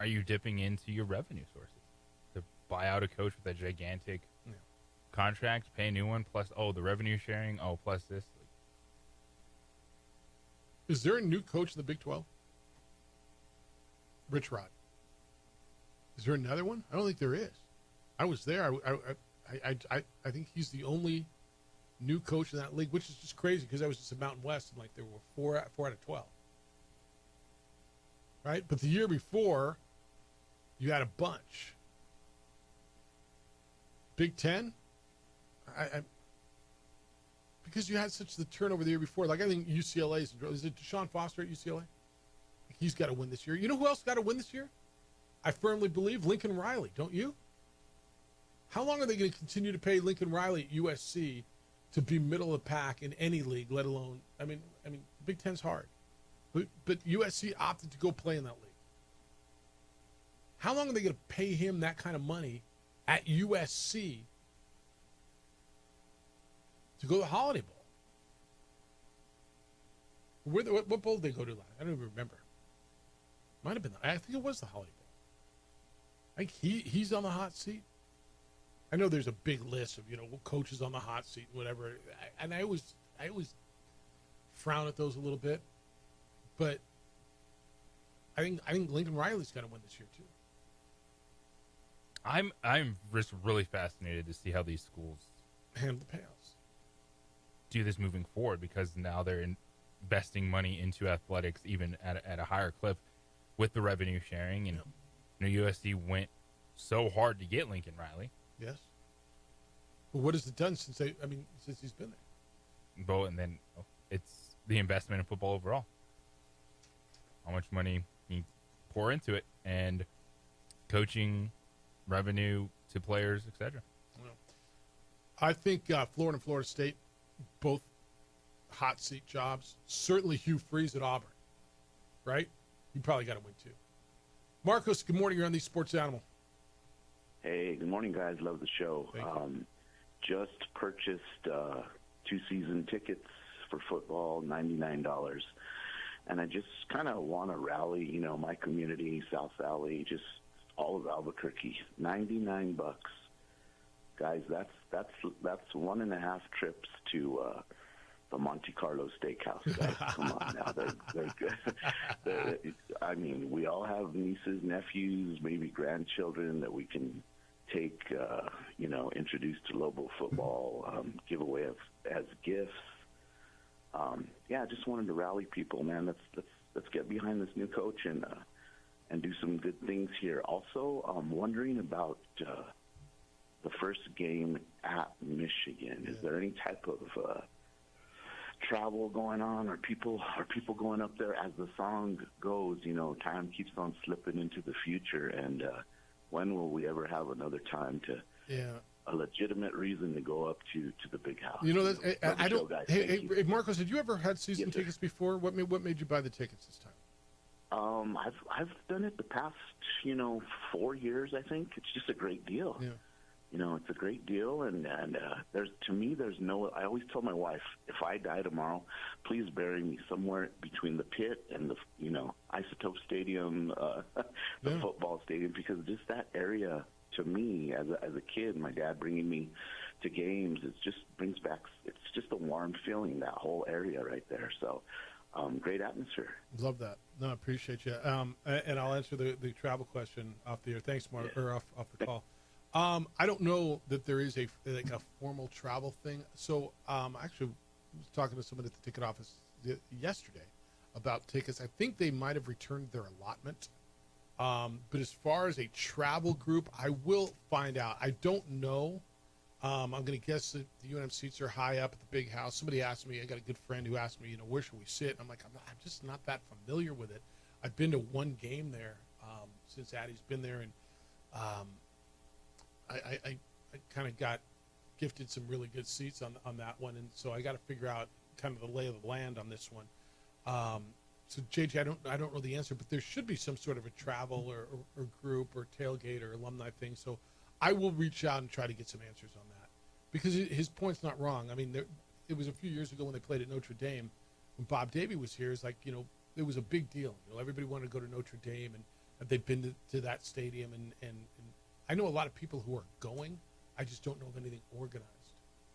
S12: are you dipping into your revenue sources buy out a coach with a gigantic contract, pay a new one, plus the revenue sharing, plus this.
S11: Is there a new coach in the Big 12? Rich Rod. Is there another one? I don't think there is. I was there. I think he's the only new coach in that league, which is just crazy because I was just at Mountain West and there were four out of 12. Right? But the year before, you had a bunch. Big Ten? Because you had such the turnover the year before. I think UCLA is it Deshaun Foster at UCLA? He's got to win this year. You know who else got to win this year? I firmly believe Lincoln Riley, don't you? How long are they going to continue to pay Lincoln Riley at USC to be middle of the pack in any league, let alone, I mean, Big Ten's hard. But USC opted to go play in that league. How long are they going to pay him that kind of money at USC to go to the Holiday Bowl? What bowl did they go to last? I don't even remember. Might have been. I think it was the Holiday Bowl. I think he's on the hot seat. I know there's a big list of coaches on the hot seat, whatever, and I always frown at those a little bit. But I think Lincoln Riley's got to win this year too.
S12: I'm just really fascinated to see how these schools
S11: handle the payouts,
S12: do this moving forward, because now they're investing money into athletics even at a higher clip with the revenue sharing, and USC went so hard to get Lincoln Riley.
S11: Yes. But what has it done since he's been there?
S12: And then it's the investment in football overall. How much money you pour into it, and coaching, revenue to players, etc.
S11: Well, I think Florida and Florida State, both hot seat jobs. Certainly Hugh Freeze at Auburn, right? You probably got to win too. Marcos, good morning. You're on the Sports Animal.
S9: Hey, good morning, guys. Love the show. Just purchased 2 season tickets for football, $99. And I just kind of want to rally, my community, South Valley, just all of Albuquerque. $99, guys. That's 1.5 trips to the Monte Carlo Steakhouse. Guys, come on now, they're good. I mean, we all have nieces, nephews, maybe grandchildren that we can take, introduce to Lobo football, give away as gifts. I just wanted to rally people, man. Let's get behind this new coach and do some good things here. Also, I'm wondering about the first game at Michigan. Is there any type of travel going on? Are people going up there? As the song goes, time keeps on slipping into the future, and when will we ever have another time to a legitimate reason to go up to the big house?
S11: I don't. Hey, Marcos, had you ever had season tickets before? What made you buy the tickets this time?
S9: I've done it the past 4 years. I think it's just a great deal.
S11: Yeah.
S9: It's a great deal, and there's no. I always tell my wife, if I die tomorrow, please bury me somewhere between the pit and the Isotope Stadium, the football stadium, because just that area, to me as a kid, my dad bringing me to games, it just brings back. It's just a warm feeling, that whole area right there. So, great atmosphere.
S11: Love that. No, I appreciate you. And I'll answer the travel question off the air. Thanks, Mark, or off the call. I don't know that there is a formal travel thing. So actually, I was talking to someone at the ticket office yesterday about tickets. I think they might have returned their allotment. But as far as a travel group, I will find out. I don't know. I'm going to guess that the UNM seats are high up at the big house. Somebody asked me, I got a good friend who asked me, where should we sit? I'm like, I'm just not that familiar with it. I've been to one game there since Addie's been there, and I kind of got gifted some really good seats on that one, and so I got to figure out kind of the lay of the land on this one. So JJ, I don't know the answer, but there should be some sort of a travel or group or tailgate or alumni thing. So I will reach out and try to get some answers on that, because his point's not wrong. I mean, it was a few years ago when they played at Notre Dame, when Bob Davie was here. It's like, it was a big deal. Everybody wanted to go to Notre Dame, and they'd been to that stadium, and I know a lot of people who are going. I just don't know of anything organized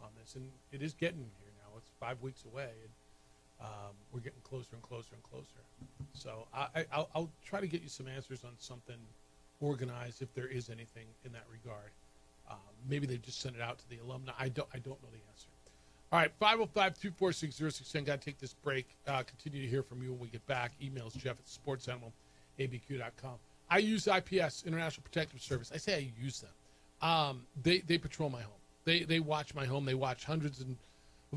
S11: on this. And it is getting here now. It's 5 weeks away. And we're getting closer and closer and closer. So I'll try to get you some answers on something organized if there is anything in that regard. Maybe they just sent it out to the alumni. I don't know the answer. All right, 505-246-0610. Got to take this break. Continue to hear from you when we get back. Emails Jeff@sportsanimalabq.com. I use IPS, International Protective Service. I say I use them. They patrol my home. They watch my home. They watch hundreds of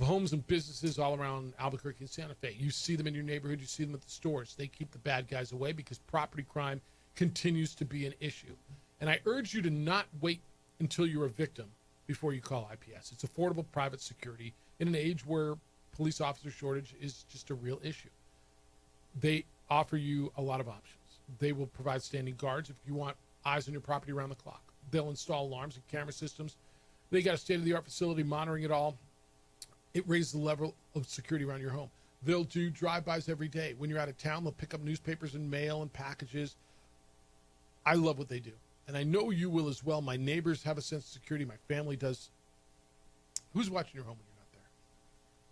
S11: homes and businesses all around Albuquerque and Santa Fe. You see them in your neighborhood. You see them at the stores. They keep the bad guys away because property crime continues to be an issue. And I urge you to not wait until you're a victim before you call IPS. It's affordable private security in an age where police officer shortage is just a real issue. They offer you a lot of options. They will provide standing guards if you want eyes on your property around the clock. They'll install alarms and camera systems. They got a state-of-the-art facility monitoring it all. It raises the level of security around your home. They'll do drive-bys every day. When you're out of town, they'll pick up newspapers and mail and packages. I love what they do. And I know you will as well. My neighbors have a sense of security. My family does. Who's watching your home when you're not there?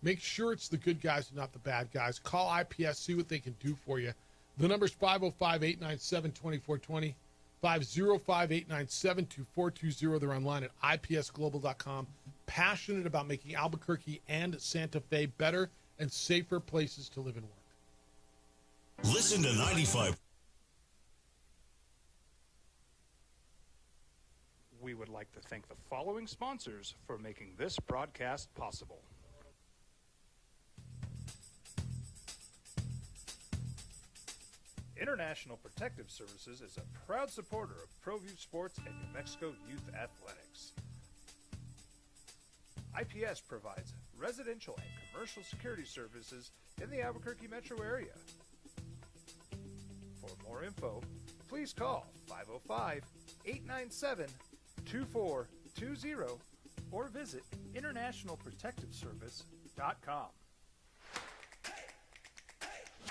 S11: Make sure it's the good guys and not the bad guys. Call IPS, see what they can do for you. The number's 505-897-2420, 505-897-2420. They're online at ipsglobal.com. Passionate about making Albuquerque and Santa Fe better and safer places to live and work.
S4: Listen to 95.
S1: We would like to thank the following sponsors for making this broadcast possible. International Protective Services is a proud supporter of ProView Sports and New Mexico Youth Athletics. IPS provides residential and commercial security services in the Albuquerque metro area. For more info, please call 505-897-2420 or visit internationalprotectiveservice.com.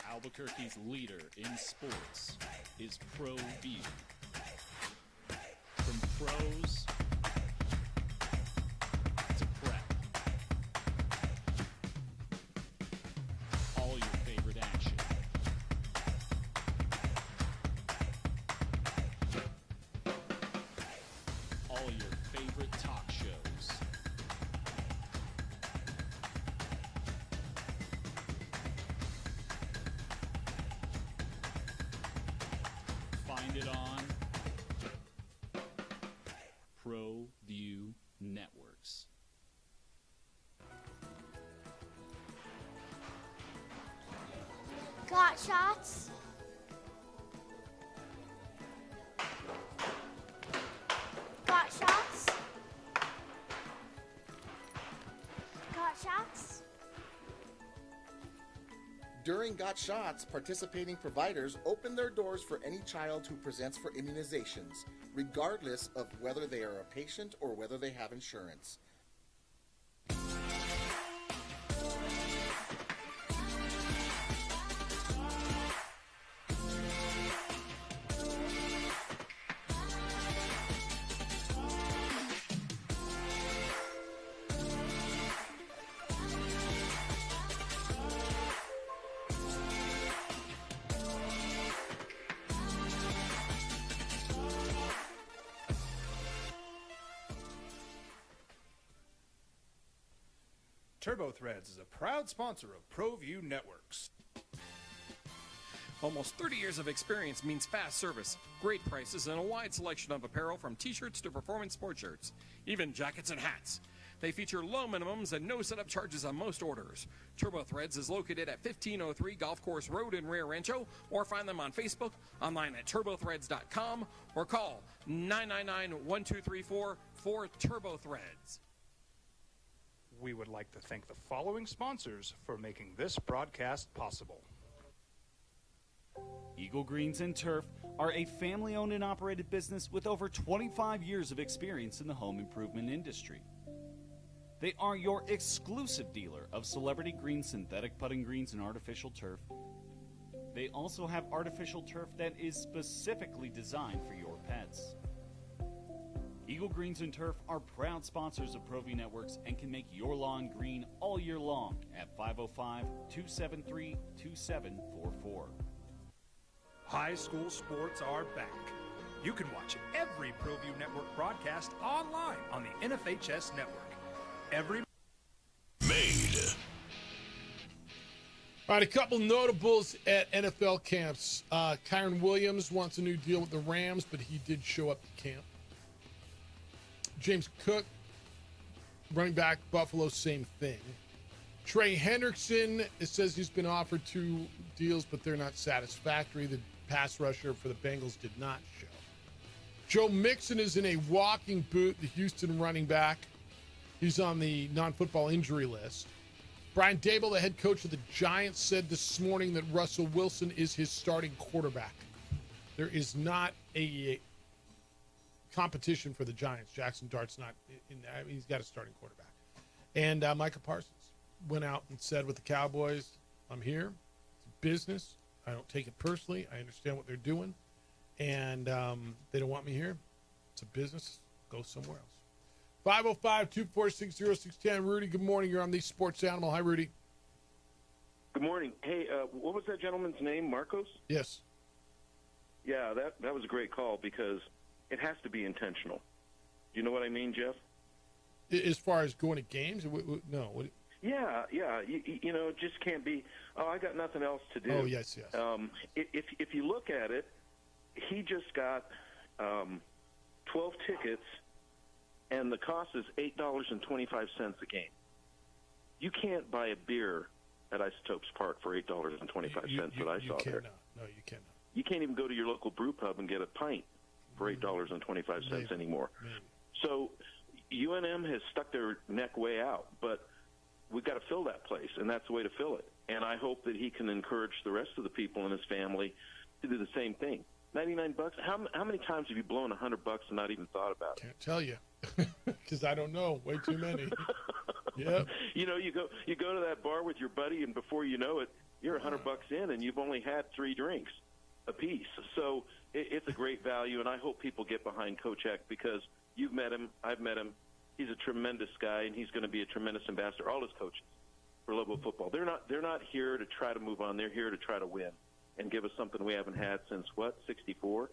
S16: Albuquerque's leader in sports is ProView. From pros to prep, all your favorite action. All your favorite talk shows. Find it on ProView Networks.
S2: Got shots? Got shots? Got shots?
S10: During Got Shots, participating providers open their doors for any child who presents for immunizations, regardless of whether they are a patient or whether they have insurance.
S1: TurboThreads is a proud sponsor of ProView Networks.
S14: Almost 30 years of experience means fast service, great prices, and a wide selection of apparel from t-shirts to performance sports shirts, even jackets and hats. They feature low minimums and no setup charges on most orders. TurboThreads is located at 1503 Golf Course Road in Rio Rancho, or find them on Facebook, online at turbothreads.com, or call 999-1234 for TurboThreads.
S1: We would like to thank the following sponsors for making this broadcast possible.
S16: Eagle Greens and Turf are a family-owned and operated business with over 25 years of experience in the home improvement industry. They are your exclusive dealer of celebrity green, synthetic putting greens, and artificial turf. They also have artificial turf that is specifically designed for your pets. Eagle Greens and Turf are proud sponsors of ProView Networks and can make your lawn green all year long at 505-273-2744.
S1: High school sports are back. You can watch every ProView Network broadcast online on the NFHS network. Every
S4: Made.
S11: All right, a couple notables at NFL camps. Kyron Williams wants a new deal with the Rams, but he did show up to camp. James Cook, running back, Buffalo, same thing. Trey Hendrickson, it says he's been offered 2 deals, but they're not satisfactory. The pass rusher for the Bengals did not show. Joe Mixon is in a walking boot, the Houston running back. He's on the non-football injury list. Brian Daboll, the head coach of the Giants, said this morning that Russell Wilson is his starting quarterback. There is not a competition for the Giants. Jackson Dart's not in. He's got a starting quarterback. And Micah Parsons went out and said with the Cowboys, I'm here. It's a business. I don't take it personally. I understand what they're doing. And they don't want me here. It's a business. Go somewhere else. 505-246-0610. Rudy, good morning. You're on the Sports Animal. Hi, Rudy.
S7: Good morning. Hey, what was that gentleman's name? Marcos?
S11: Yes.
S7: Yeah, that was a great call because it has to be intentional. You know what I mean, Jeff?
S11: As far as going to games? No.
S7: Yeah. You know, it just can't be, I got nothing else to do.
S11: Oh, yes.
S7: If you look at it, he just got 12 tickets, and the cost is $8.25 a game. You can't buy a beer at Isotopes Park for $8.25 that I saw there.
S11: No, you cannot.
S7: You can't even go to your local brew pub and get a pint for $8.25 anymore.
S11: Maybe.
S7: So UNM has stuck their neck way out, but we've got to fill that place, and that's the way to fill it. And I hope that he can encourage the rest of the people in his family to do the same thing. $99. How many times have you blown $100 and not even thought about it?
S11: Can't tell you, because I don't know. Way too many. Yep.
S7: You know, you go to that bar with your buddy, and before you know it, you're $100 in, and you've only had 3 drinks apiece. So it's a great value, and I hope people get behind Coach Eck because you've met him, I've met him. He's a tremendous guy, and he's going to be a tremendous ambassador. All his coaches for Lobo football. They're not here to try to move on. They're here to try to win and give us something we haven't had since, 64?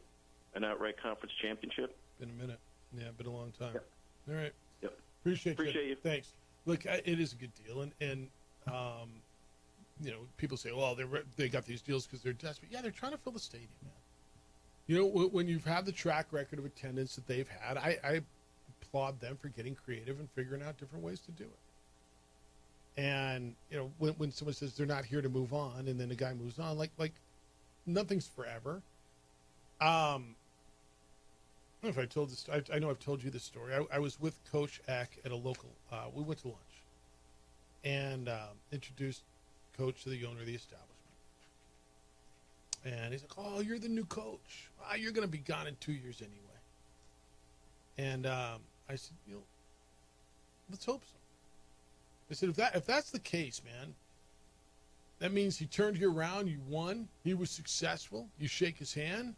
S7: An outright conference championship?
S11: Been a minute. Yeah, been a long time.
S7: Yep.
S11: All right.
S7: Yep.
S11: Appreciate
S7: you.
S11: Thanks. Look, it is a good deal, and you know, people say, well, they got these deals because they're desperate. Yeah, they're trying to fill the stadium, man. You know, when you've had the track record of attendance that they've had, I applaud them for getting creative and figuring out different ways to do it. And, you know, when someone says they're not here to move on, and then the guy moves on, like nothing's forever. I don't know if I told this. I know I've told you this story. I was with Coach Eck at a local. We went to lunch and introduced Coach to the owner of the establishment. And he's like, "Oh, you're the new coach. You're going to be gone in 2 years anyway." And I said, "You know, let's hope so." I said, "If that's the case, man, that means he turned you around. You won. He was successful. You shake his hand,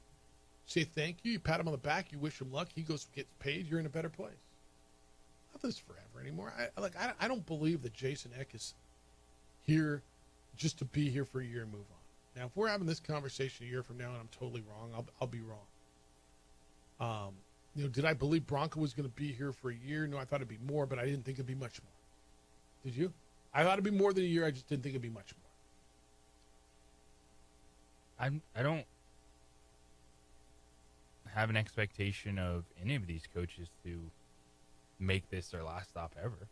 S11: say thank you. You pat him on the back. You wish him luck. He goes gets paid. You're in a better place. Nothing's forever anymore. I don't believe that Jason Eck is here just to be here for a year and move on. Now, if we're having this conversation a year from now and I'm totally wrong, I'll be wrong. You know, did I believe Bronco was going to be here for a year? No, I thought it'd be more, but I didn't think it'd be much more. Did you? I thought it'd be more than a year. I just didn't think it'd be much more.
S12: I don't have an expectation of any of these coaches to make this their last stop ever.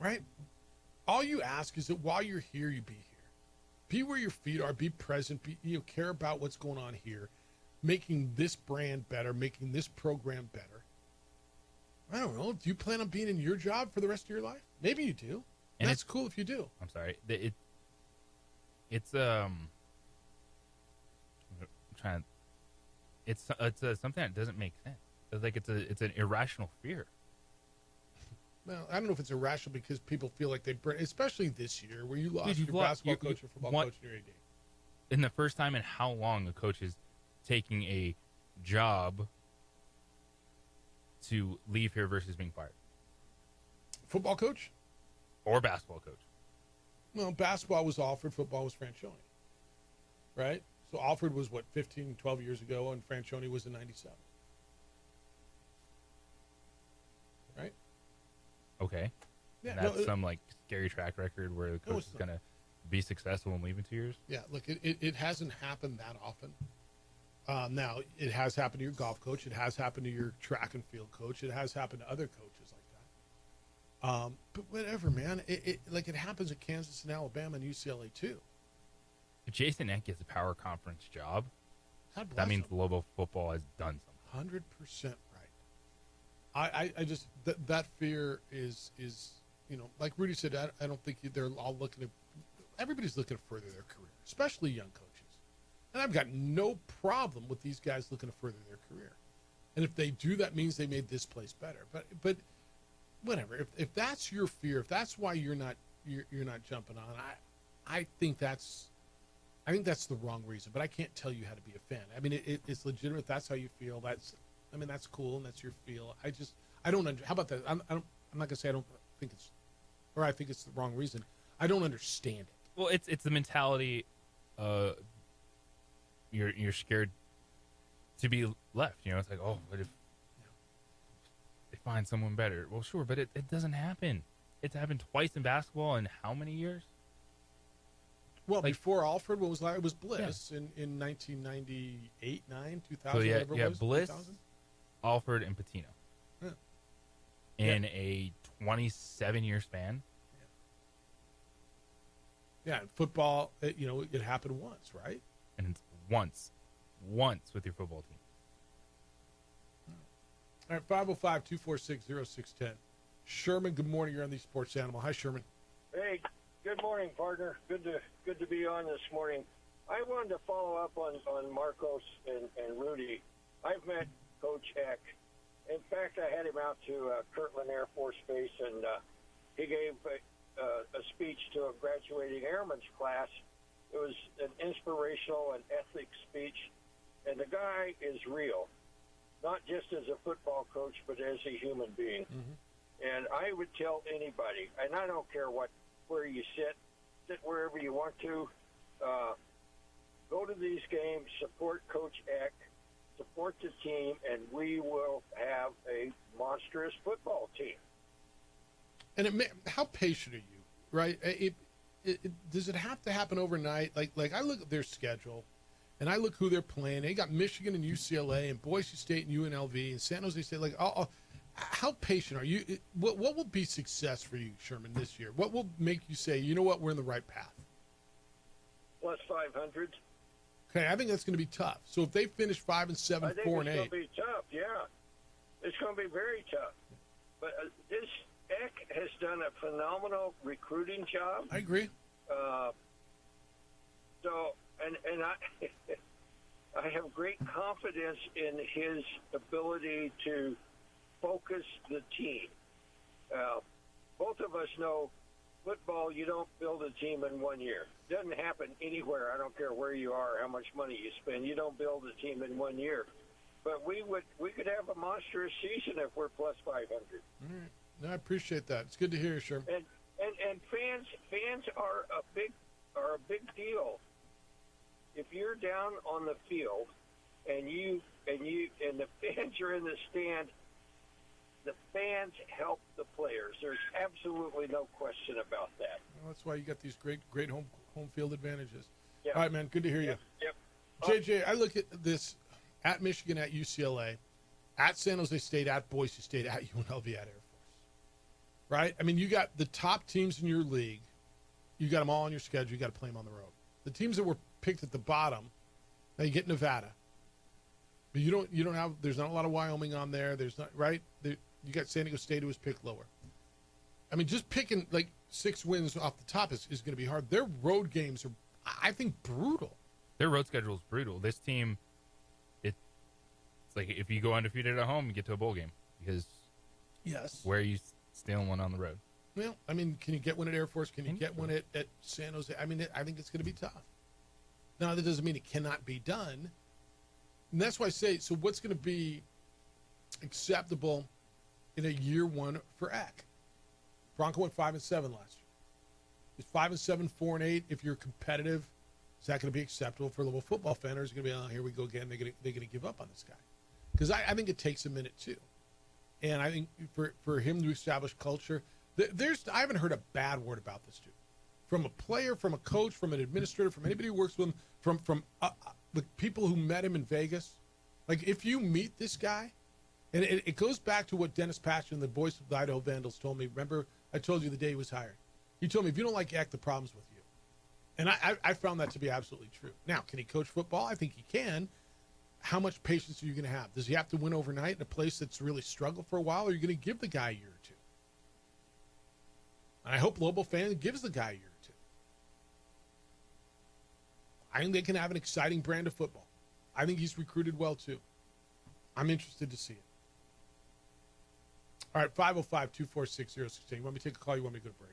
S11: Right? All you ask is that while you're here, you be here. Be where your feet are. Be present. Care about what's going on here. Making this brand better. Making this program better. I don't know. Do you plan on being in your job for the rest of your life? Maybe you do. And that's cool if you do.
S12: I'm sorry. It's something that doesn't make sense. It's like it's an irrational fear.
S11: Well, I don't know if it's irrational because people feel like they burn, especially this year where you lost your basketball coach, your football coach, and your AD.
S12: In the first time in how long a coach is taking a job to leave here versus being fired?
S11: Football coach?
S12: Or basketball coach?
S11: Well, basketball was Alfred, football was Franchione. Right? So Alfred was, 15, 12 years ago, and Franchione was in 97. Right?
S12: Okay.
S11: Yeah,
S12: and that's some, scary track record where the coach is going to be successful and leave in 2 years?
S11: Yeah, look, it hasn't happened that often. Now, it has happened to your golf coach. It has happened to your track and field coach. It has happened to other coaches like that. But whatever, man. It happens at Kansas and Alabama and UCLA, too.
S12: If Jason Eck gets a power conference job,
S11: God bless
S12: that means
S11: him.
S12: Lobo football has done something.
S11: 100% right. I just, that fear is, like Rudy said, I don't think they're all looking to, everybody's looking to further their career, especially young coaches. And I've got no problem with these guys looking to further their career. And if they do, that means they made this place better. But whatever. If that's your fear, if that's why you're not jumping on, I think that's the wrong reason. But I can't tell you how to be a fan. I mean, it's legitimate. That's how you feel. That's cool, and that's your feel. I don't how about that? I'm not gonna say I don't think it's, or I think it's the wrong reason. I don't understand it.
S12: Well, it's the mentality. You're scared to be left. It's like, oh, what if they find someone better? Well, sure, but it doesn't happen. It's happened twice in basketball in how many years?
S11: Well, before Alfred, what was that? It was Bliss in 1998, 9, 2000.
S12: So
S11: whatever it was,
S12: Bliss,
S11: 2000?
S12: Alfred, and Patino.
S11: Yeah.
S12: In a 27-year span.
S11: Yeah, in football, it happened once, right?
S12: And it's once with your football team.
S11: All right, 505-246-0610. Sherman, good morning. You're on the Sports Animal. Hi, Sherman.
S3: Hey, good morning, partner. Good to be on this morning. I wanted to follow up on Marcos and Rudy. I've met Coach Eck. In fact, I had him out to Kirtland Air Force Base, and he gave a speech to a graduating airman's class. It was an inspirational and ethics speech, and the guy is real, not just as a football coach, but as a human being.
S11: Mm-hmm.
S3: And I would tell anybody, and I don't care where you sit wherever you want to, go to these games, support Coach Eck, support the team, and we will have a monstrous football team.
S11: And how patient are you, right? Does it have to happen overnight? Like I look at their schedule, and I look who they're playing. They got Michigan and UCLA, and Boise State and UNLV, and San Jose State. How patient are you? What will be success for you, Sherman, this year? What will make you say, you know what, we're in the right path?
S3: Plus 500.
S11: Okay, I think that's going to be tough. So if they finish 5 and 7, 4 and 8,
S3: it's going to be tough. Yeah, it's going to be very tough. But this Eck has done a phenomenal recruiting job.
S11: I agree.
S3: And I have great confidence in his ability to focus the team. Both of us know football, you don't build a team in 1 year. It doesn't happen anywhere. I don't care where you are, how much money you spend. You don't build a team in 1 year. But we could have a monstrous season if we're plus 500.
S11: All right. No, I appreciate that. It's good to hear you, Sherman.
S3: And fans are a big deal. If you're down on the field and the fans are in the stand, the fans help the players. There's absolutely no question about that.
S11: Well, that's why you got these great home field advantages.
S3: Yep.
S11: All right, man. Good to hear you.
S3: Yep.
S11: JJ, I look at this at Michigan, at UCLA, at San Jose State, at Boise State, at UNLV, at Air Force. Right? I mean, you got the top teams in your league. You got them all on your schedule. You got to play them on the road. The teams that were picked at the bottom, now you get Nevada. But you don't have, there's not a lot of Wyoming on there. There's not, right? You got San Diego State, who was picked lower. I mean, just picking like 6 wins off the top is going to be hard. Their road games are, I think, brutal.
S12: Their road schedule is brutal. This team, it's like if you go undefeated at home, you get to a bowl game. Because where are you stealing one on the road?
S11: Well, I mean, can you get one at Air Force? Can you get one at San Jose? I mean, I think it's going to be tough. Now, that doesn't mean it cannot be done. And that's why I say, so what's going to be acceptable in a year one for Eck. Bronco went 5-7 last year. Is 5-7, 4-8? If you're competitive, is that going to be acceptable for a little football fan, or is it going to be, oh, here we go again? They're going to give up on this guy, because I think it takes a minute too, and I think for him to establish culture, I haven't heard a bad word about this dude, from a player, from a coach, from an administrator, from anybody who works with him, from the people who met him in Vegas. Like, if you meet this guy, and it goes back to what Dennis Passion, the voice of the Idaho Vandals, told me. Remember, I told you the day he was hired. He told me, if you don't like Eck, the problem's with you. And I found that to be absolutely true. Now, can he coach football? I think he can. How much patience are you going to have? Does he have to win overnight in a place that's really struggled for a while, or are you going to give the guy a year or two? And I hope Lobo fan gives the guy a year or two. I think they can have an exciting brand of football. I think he's recruited well, too. I'm interested to see it. All right, 505-246-0610. You want me to take a call? You want me to go to break?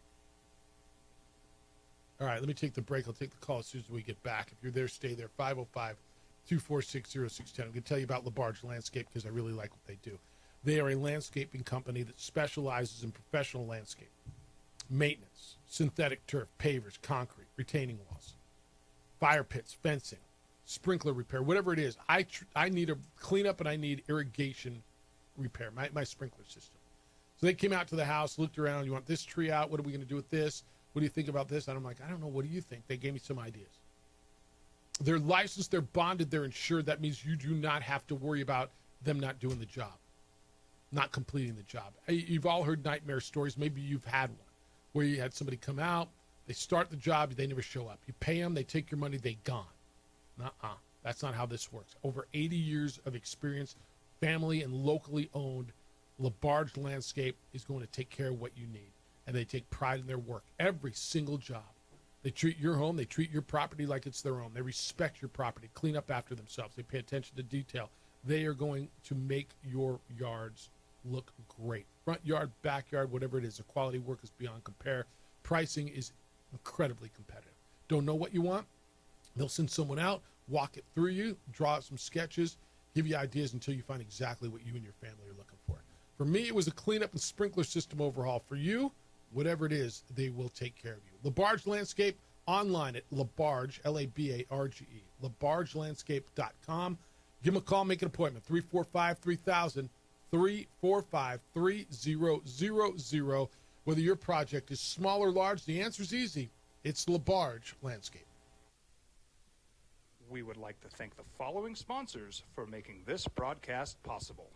S11: All right, let me take the break. I'll take the call as soon as we get back. If you're there, stay there. 505-246-0610. I'm going to tell you about LaBarge Landscape because I really like what they do. They are a landscaping company that specializes in professional landscape, maintenance, synthetic turf, pavers, concrete, retaining walls, fire pits, fencing, sprinkler repair, whatever it is. I need a cleanup and I need irrigation repair, my sprinkler system. So they came out to the house, looked around. You want this tree out? What are we going to do with this? What do you think about this? And I'm like, I don't know. What do you think? They gave me some ideas. They're licensed, they're bonded, they're insured. That means you do not have to worry about them not doing the job, not completing the job. You've all heard nightmare stories. Maybe you've had one where you had somebody come out, they start the job, they never show up. You pay them, they take your money, they gone. Nuh-uh. That's not how this works. Over 80 years of experience, family and locally owned, LaBarge Landscape is going to take care of what you need. And they take pride in their work. Every single job. They treat your home, they treat your property like it's their own. They respect your property, clean up after themselves. They pay attention to detail. They are going to make your yards look great. Front yard, backyard, whatever it is, the quality work is beyond compare. Pricing is incredibly competitive. Don't know what you want? They'll send someone out, walk it through you, draw out some sketches, give you ideas until you find exactly what you and your family are looking for. For me, it was a cleanup and sprinkler system overhaul. For you, whatever it is, they will take care of you. LaBarge Landscape, online at LaBarge, L-A-B-A-R-G-E, LaBargeLandscape.com. Give them a call, make an appointment, 345-3000, 345-3000. Whether your project is small or large, the answer is easy. It's LaBarge Landscape.
S1: We would like to thank the following sponsors for making this broadcast possible.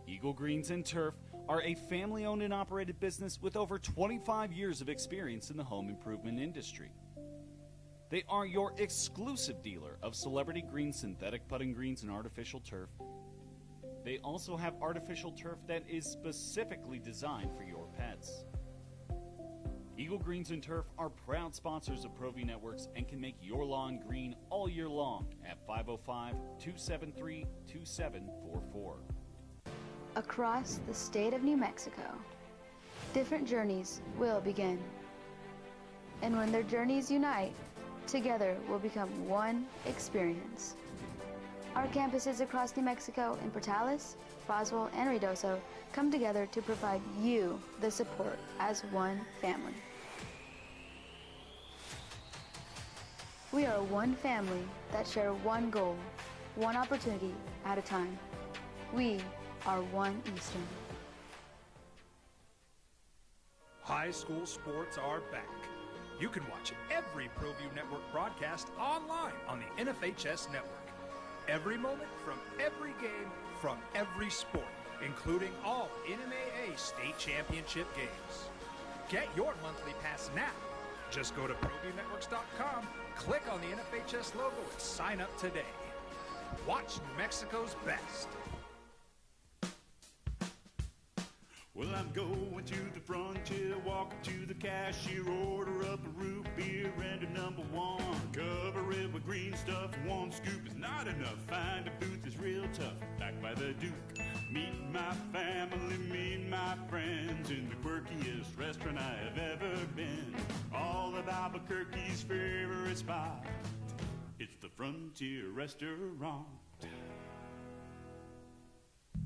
S5: Eagle Greens and Turf are a family-owned and operated business with over 25 years of experience in the home improvement industry. They are your exclusive dealer of Celebrity Green synthetic putting greens and artificial turf. They also have artificial turf that is specifically designed for your pets. Eagle Greens and Turf are proud sponsors of ProView Networks and can make your lawn green all year long at 505-273-2744.
S13: Across the state of New Mexico, different journeys will begin. And when their journeys unite, together will become one experience. Our campuses across New Mexico in Portales, Roswell, and Ruidoso come together to provide you the support as one family. We are one family that share one goal, one opportunity at a time. We are One Eastern.
S1: High school sports are back. You can watch every ProView Network broadcast online on the NFHS network. Every moment from every game from every sport, including all NMAA state championship games. Get your monthly pass now. Just go to ProViewNetworks.com, click on the NFHS logo, and sign up today. Watch New Mexico's best.
S8: Well, I'm going to the frontier, walking to the cashier, order up a root beer and a number one. Cover it with green stuff, one scoop is not enough. Find a booth is real tough, back by the Duke. Meet my family, meet my friends in the quirkiest restaurant I have ever been. All of Albuquerque's favorite spot, it's the Frontier Restaurant.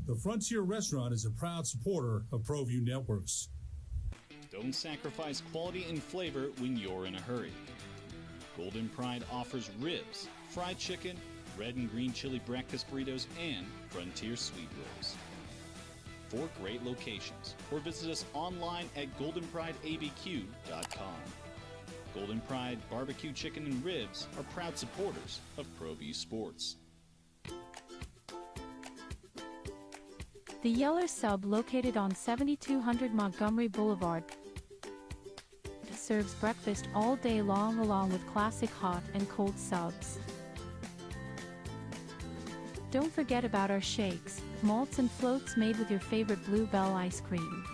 S15: The Frontier Restaurant is a proud supporter of ProView Networks.
S16: Don't sacrifice quality and flavor when you're in a hurry. Golden Pride offers ribs, fried chicken, red and green chili breakfast burritos, and Frontier sweet rolls. 4 great locations, or visit us online at goldenprideabq.com. Golden Pride Barbecue Chicken and Ribs are proud supporters of ProView Sports.
S6: The Yeller Sub, located on 7200 Montgomery Boulevard, serves breakfast all day long along with classic hot and cold subs. Don't forget about our shakes, malts and floats made with your favorite Blue Bell ice cream.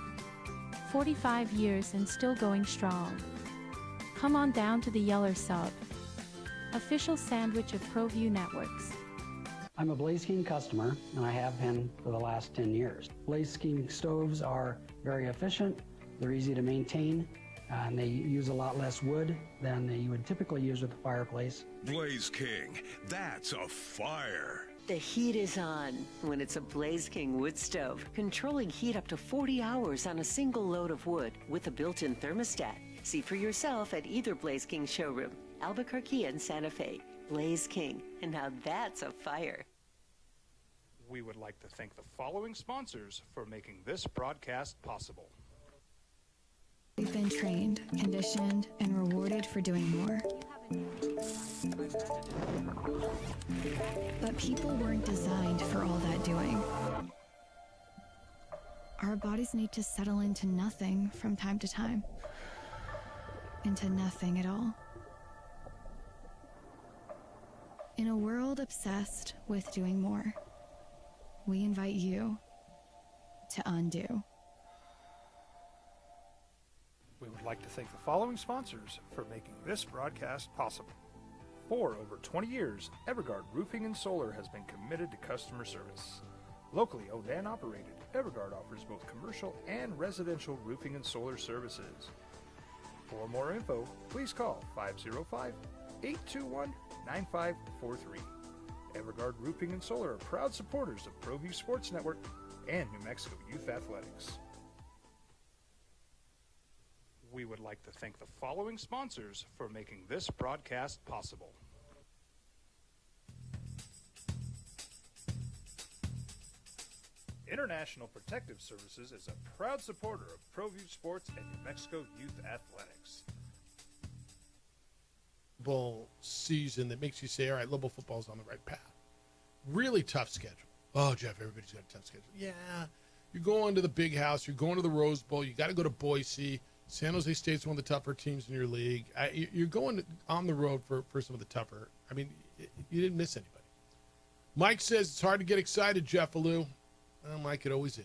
S6: 45 years and still going strong. Come on down to the Yeller Sub, official sandwich of ProView Networks.
S17: I'm a Blaze King customer, and I have been for the last 10 years. Blaze King stoves are very efficient, they're easy to maintain, and they use a lot less wood than you would typically use with a fireplace.
S4: Blaze King, that's a fire.
S18: The heat is on when it's a Blaze King wood stove, controlling heat up to 40 hours on a single load of wood with a built-in thermostat. See for yourself at either Blaze King showroom, Albuquerque and Santa Fe. Blaze King, and now that's a fire.
S1: We would like to thank the following sponsors for making this broadcast possible.
S20: We've been trained, conditioned, and rewarded for doing more. But people weren't designed for all that doing. Our bodies need to settle into nothing from time to time. Into nothing at all. In a world obsessed with doing more, we invite you to undo.
S1: We would like to thank the following sponsors for making this broadcast possible. For over 20 years, Evergard Roofing and Solar has been committed to customer service. Locally owned and operated, Evergard offers both commercial and residential roofing and solar services. For more info, please call 505-821-9543. Evergard Roofing and Solar are proud supporters of ProView Sports Network and New Mexico Youth Athletics. We would like to thank the following sponsors for making this broadcast possible. International Protective Services is a proud supporter of ProView Sports and New Mexico Youth Athletics.
S11: Bowl season that makes you say, all right, Lobo football's on the right path. Really tough schedule. Oh, Jeff, everybody's got a tough schedule. Yeah, you're going to the Big House. You're going to the Rose Bowl. You got to go to Boise. San Jose State's one of the tougher teams in your league. You're going on the road for some of the tougher. I mean, you didn't miss anybody. Mike says it's hard to get excited, Jeff Alou. Well, Mike, it always is.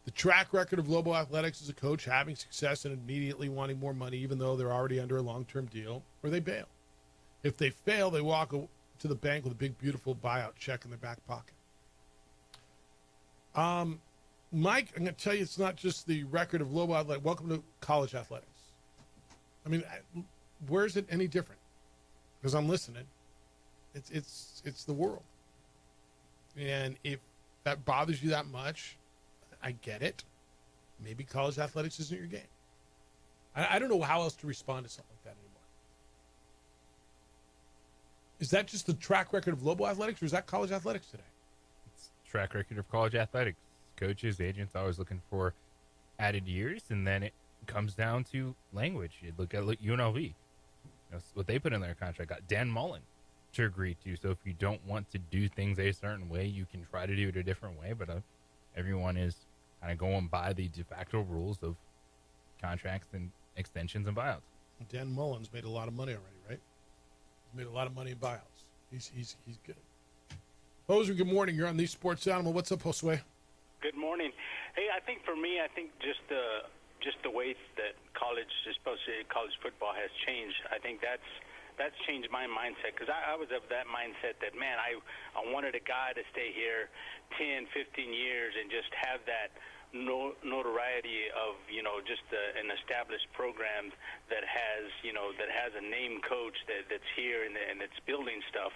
S11: The track record of Lobo Athletics as a coach, having success and immediately wanting more money, even though they're already under a long-term deal, or they bail. If they fail, they walk to the bank with a big, beautiful buyout check in their back pocket. Mike, I'm going to tell you, it's not just the record of Lobo Athletics. Welcome to college athletics. I mean, where is it any different? Because I'm listening. It's the world. And if that bothers you that much, I get it. Maybe college athletics isn't your game. I don't know how else to respond to something like that anymore. Is that just the track record of Lobo Athletics, or is that college athletics today?
S12: It's track record of college athletics. Coaches, agents always looking for added years, and then it comes down to language. You look at UNLV. That's what they put in their contract. Got Dan Mullen to agree to. So if you don't want to do things a certain way, you can try to do it a different way. But everyone is kind of going by the de facto rules of contracts and extensions and buyouts.
S11: Dan Mullen's made a lot of money already, right? He's made a lot of money in buyouts. He's good. Poser, good morning. You're on the Sports Animal. What's up, Josue?
S22: Good morning. Hey, I think for me, just the way that college football has changed. I think that's changed my mindset, because I was of that mindset that, man, I wanted a guy to stay here 10, 15 years and just have that notoriety of just an established program that has a named coach that's here and that's building stuff.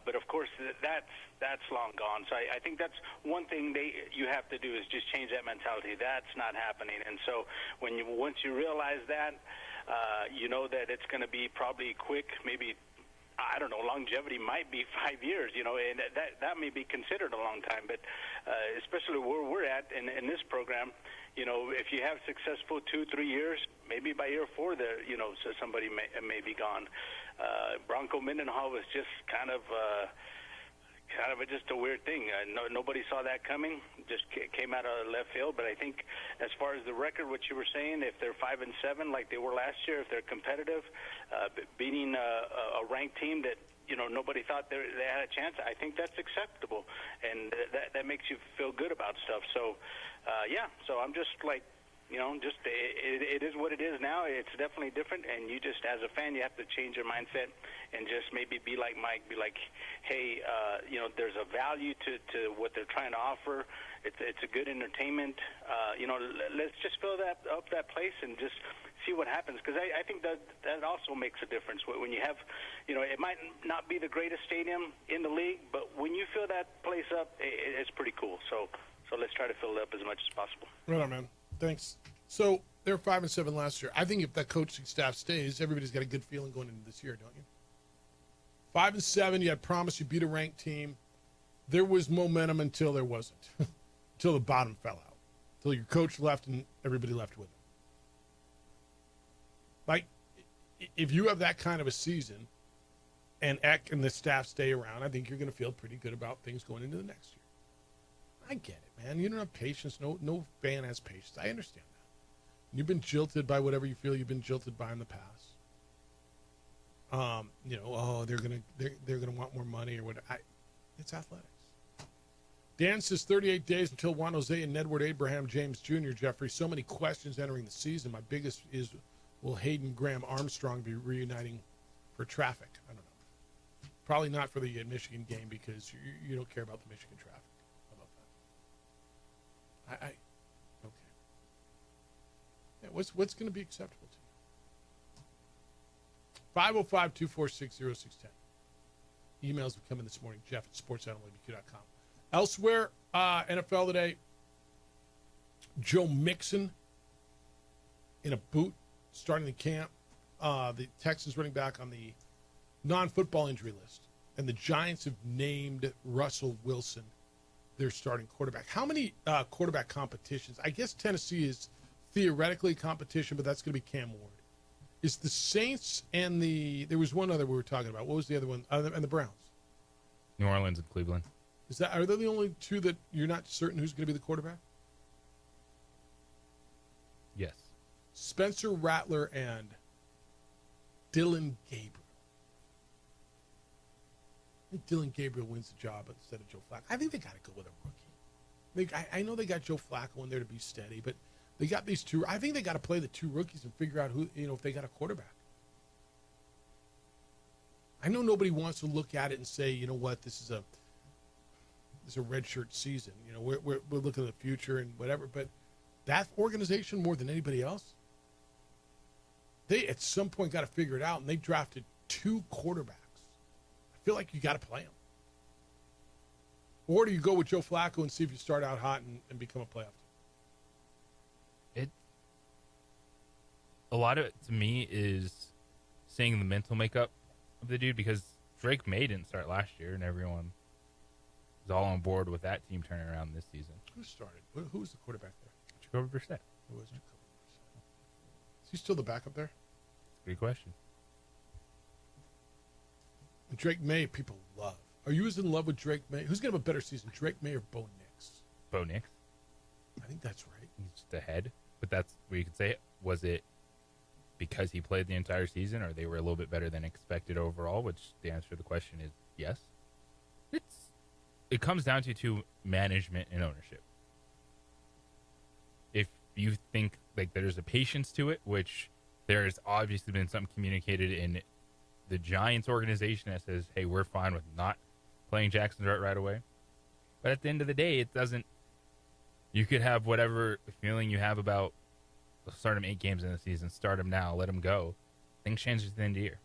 S22: But of course that's long gone. So I think that's one thing you have to do is just change that mentality. That's not happening. And so once you realize that, you know that it's going to be probably quick, maybe. I don't know, longevity might be 5 years, and that may be considered a long time. But especially where we're at in this program, if you have successful 2-3 years, maybe by year 4, so somebody may be gone. Bronco Mendenhall was just kind of just a weird thing. Nobody saw that coming. Just came out of left field. But I think, as far as the record, what you were saying, if they're 5-7 like they were last year, if they're competitive, beating a ranked team that nobody thought they had a chance, I think that's acceptable, and that makes you feel good about stuff. So, So I'm just like. It is what it is now. It's definitely different, and you just, as a fan, you have to change your mindset and just maybe be like Mike, be like, hey, there's a value to what they're trying to offer. It's a good entertainment. Let's just fill that place and just see what happens, because I think that also makes a difference when you have, it might not be the greatest stadium in the league, but when you fill that place up, it's pretty cool. So let's try to fill it up as much as possible.
S11: Right on, man. Thanks. So they were 5-7 last year. I think if that coaching staff stays, everybody's got a good feeling going into this year, don't you? 5-7, you had promise, you beat a ranked team. There was momentum until there wasn't, until the bottom fell out, until your coach left and everybody left with him. Like, if you have that kind of a season and Eck and the staff stay around, I think you're going to feel pretty good about things going into the next year. I get it, man. You don't have patience. No fan has patience. I understand that. You've been jilted by whatever you feel you've been jilted by in the past. They're gonna want more money or what. It's athletics. Dan says 38 days until Juan Jose and Edward Abraham James Jr. Jeffrey. So many questions entering the season. My biggest is, will Hayden Graham Armstrong be reuniting for traffic? I don't know. Probably not for the Michigan game, because you don't care about the Michigan traffic. Okay. Yeah, what's going to be acceptable to you? 505-246-0610. Emails have come in this morning. Jeff at sportsanalytq.com. Elsewhere, NFL today. Joe Mixon in a boot starting the camp. The Texans running back on the non-football injury list. And the Giants have named Russell Wilson their starting quarterback. How many quarterback competitions? I guess Tennessee is theoretically competition, but that's going to be Cam Ward. Is the Saints and there was one other we were talking about. What was the other one? And the Browns.
S12: New Orleans and Cleveland.
S11: Are they the only two that you're not certain who's going to be the quarterback?
S12: Yes.
S11: Spencer Rattler and Dylan Gabriel. I think Dylan Gabriel wins the job instead of Joe Flacco. I think they got to go with a rookie. I know they got Joe Flacco in there to be steady, but they got these two. I think they got to play the two rookies and figure out who, if they got a quarterback. I know nobody wants to look at it and say, you know what, this is a redshirt season. We're looking at the future and whatever. But that organization, more than anybody else, they at some point got to figure it out, and they drafted two quarterbacks. I feel like you got to play them. Or do you go with Joe Flacco and see if you start out hot and become a playoff team?
S12: A lot of it, to me, is seeing the mental makeup of the dude, because Drake May didn't start last year, and everyone is all on board with that team turning around this season.
S11: Who started? Who was the quarterback there?
S12: Jacoby Brissett.
S11: Who was Jacoby Brissett? Is he still the backup there?
S12: Good question.
S11: Drake May, people love. Are you as in love with Drake May? Who's going to have a better season, Drake May or Bo Nix?
S12: Bo Nix.
S11: I think that's right.
S12: He's just ahead. But that's what you could say. Was it because he played the entire season, or they were a little bit better than expected overall? Which the answer to the question is yes. It comes down to management and ownership. If you think like there's a patience to it, which there has obviously been something communicated in the Giants organization that says, hey, we're fine with not playing Jackson Dart right away. But at the end of the day, it doesn't You could have whatever feeling you have about start him 8 games in the season, start him now, let him go. Things change at the end of the year.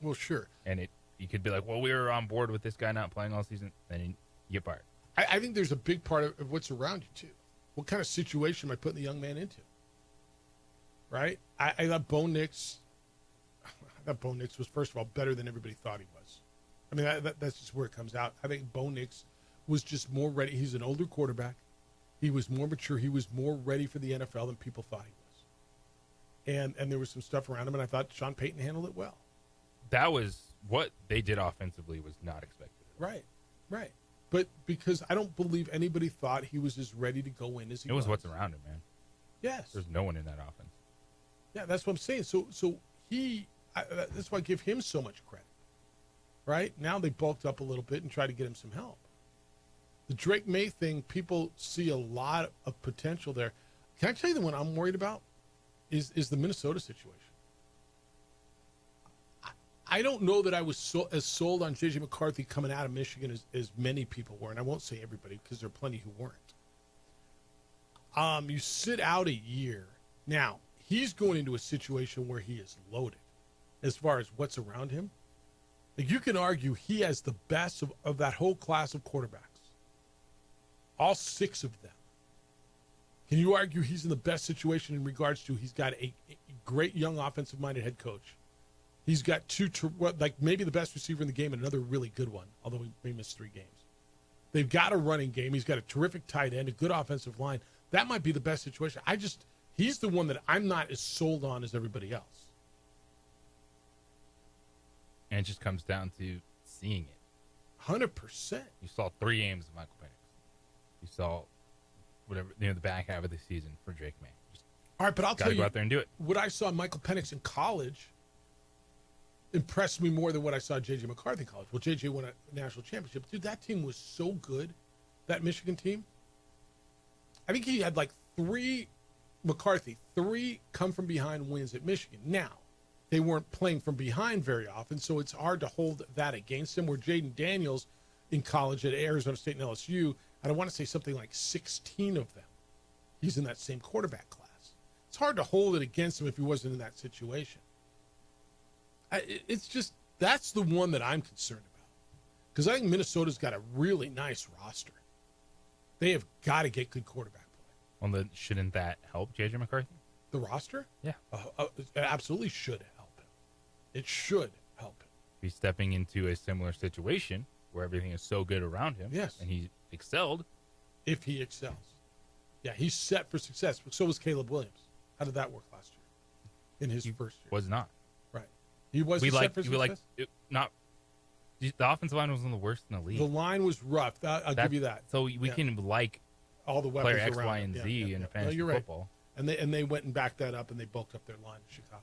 S11: Well, sure.
S12: And you could be like, well, we were on board with this guy not playing all season, then you get fired.
S11: I think there's a big part of what's around you, too. What kind of situation am I putting the young man into? Right? I thought Bo Nix was, first of all, better than everybody thought he was. I mean, that's just where it comes out. I think Bo Nix was just more ready. He's an older quarterback. He was more mature. He was more ready for the NFL than people thought he was. And there was some stuff around him, and I thought Sean Payton handled it well.
S12: That was what they did offensively was not expected.
S11: Right. But because I don't believe anybody thought he was as ready to go in as he was.
S12: It was what's around him, man.
S11: Yes.
S12: There's no one in that offense.
S11: Yeah, that's what I'm saying. So that's why I give him so much credit. Right? Now they bulked up a little bit and tried to get him some help. The Drake May thing, people see a lot of potential there. Can I tell you the one I'm worried about is the Minnesota situation. I don't know that I was as sold on J.J. McCarthy coming out of Michigan as many people were, and I won't say everybody because there are plenty who weren't. You sit out a year. Now, he's going into a situation where he is loaded as far as what's around him. Like, you can argue he has the best of that whole class of quarterbacks. All 6 of them. Can you argue he's in the best situation in regards to he's got a great young offensive-minded head coach? He's got 2, maybe the best receiver in the game and another really good one, although he may miss 3 games. They've got a running game. He's got a terrific tight end, a good offensive line. That might be the best situation. He's the one that I'm not as sold on as everybody else.
S12: And it just comes down to seeing it.
S11: 100%.
S12: You saw 3 games of Michael Penix. You saw the back half of the season for Drake May.
S11: All right, but I'll tell you,
S12: go out there and do it.
S11: What I saw Michael Penix in college impressed me more than what I saw J.J. McCarthy in college. Well, J.J. won a national championship. Dude, that team was so good, that Michigan team. I think he had 3 come from behind wins at Michigan. Now, they weren't playing from behind very often, so it's hard to hold that against him, where Jaden Daniels in college at Arizona State and LSU, and I want to say something like 16 of them. He's in that same quarterback class. It's hard to hold it against him if he wasn't in that situation. It's just, that's the one that I'm concerned about. Because I think Minnesota's got a really nice roster. They have got to get good quarterback play.
S12: Well, then shouldn't that help J.J. McCarthy?
S11: The roster?
S12: Yeah.
S11: It absolutely should help him. It should help him.
S12: He's stepping into a similar situation where everything is so good around him.
S11: Yes.
S12: And he excelled.
S11: If he excels. Yeah, he's set for success. So was Caleb Williams. How did that work last year? In his first year.
S12: Was not.
S11: Right. He wasn't set for success?
S12: The offensive line was one of the worst in the league.
S11: The line was rough. I'll give you that.
S12: So we can
S11: all the weapons
S12: player X,
S11: around
S12: Y, and Z in fantasy football.
S11: Right. And they went and backed that up, and they bulked up their line in Chicago.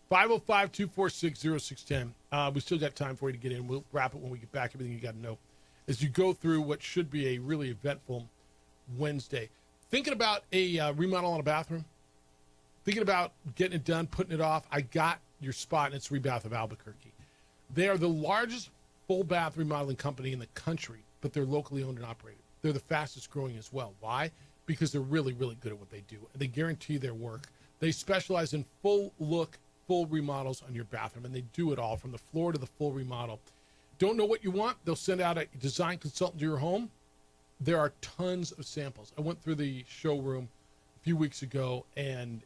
S11: 505-246-0610. We still got time for you to get in. We'll wrap it when we get back. Everything you got to know as you go through what should be a really eventful Wednesday. Thinking about a remodel on a bathroom? Thinking about getting it done, putting it off? I got your spot, and it's Rebath of Albuquerque. They are the largest full bath remodeling company in the country, but they're locally owned and operated. They're the fastest growing as well. Why? Because they're really, really good at what they do. They guarantee their work. They specialize in full remodels on your bathroom, and they do it all from the floor to the full remodel. Don't know what you want? They'll send out a design consultant to your home. There are tons of samples. I went through the showroom a few weeks ago, and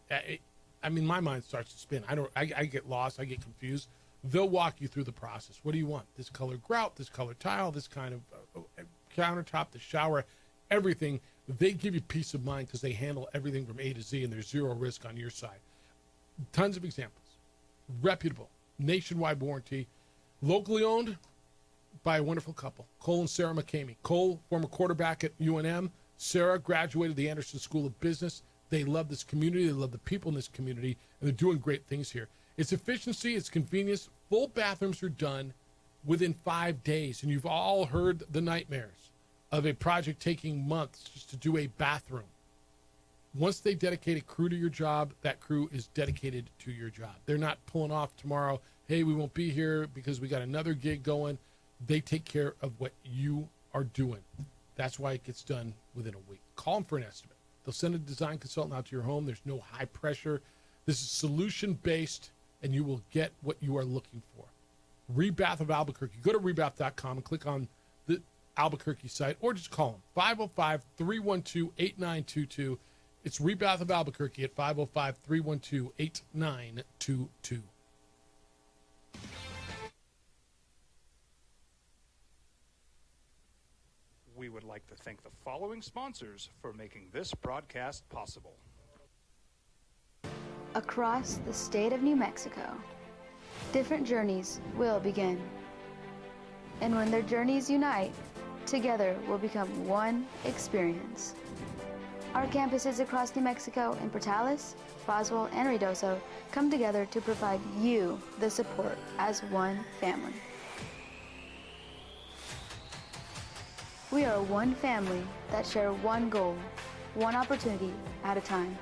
S11: my mind starts to spin. I get lost. I get confused. They'll walk you through the process. What do you want? This color grout, this color tile, this kind of countertop, the shower, everything. They give you peace of mind because they handle everything from A to Z, and there's zero risk on your side. Tons of examples. Reputable, nationwide warranty, locally owned by a wonderful couple, Cole and Sarah McCamey. Cole, former quarterback at UNM. Sarah graduated the Anderson School of Business. They love this community. They love the people in this community, and they're doing great things here. It's efficiency. It's convenience. Full bathrooms are done within 5 days, and you've all heard the nightmares of a project taking months just to do a bathroom. Once they dedicate a crew to your job, that crew is dedicated to your job. They're not pulling off tomorrow, hey, we won't be here because we got another gig going. They take care of what you are doing. That's why it gets done within a week. call them for an estimate. They'll send a design consultant out to your home. There's no high pressure. This is solution-based, and you will get what you are looking for. Rebath of Albuquerque. Go to rebath.com and click on the Albuquerque site, or just call them, 505-312-8922. It's Rebath of Albuquerque at 505-312-8922.
S1: We would like to thank the following sponsors for making this broadcast possible.
S13: Across the state of New Mexico, different journeys will begin. And when their journeys unite, together will become one experience. Our campuses across New Mexico in Portales, Boswell, and Ruidoso come together to provide you the support as one family. We are one family that share one goal, one opportunity at a time.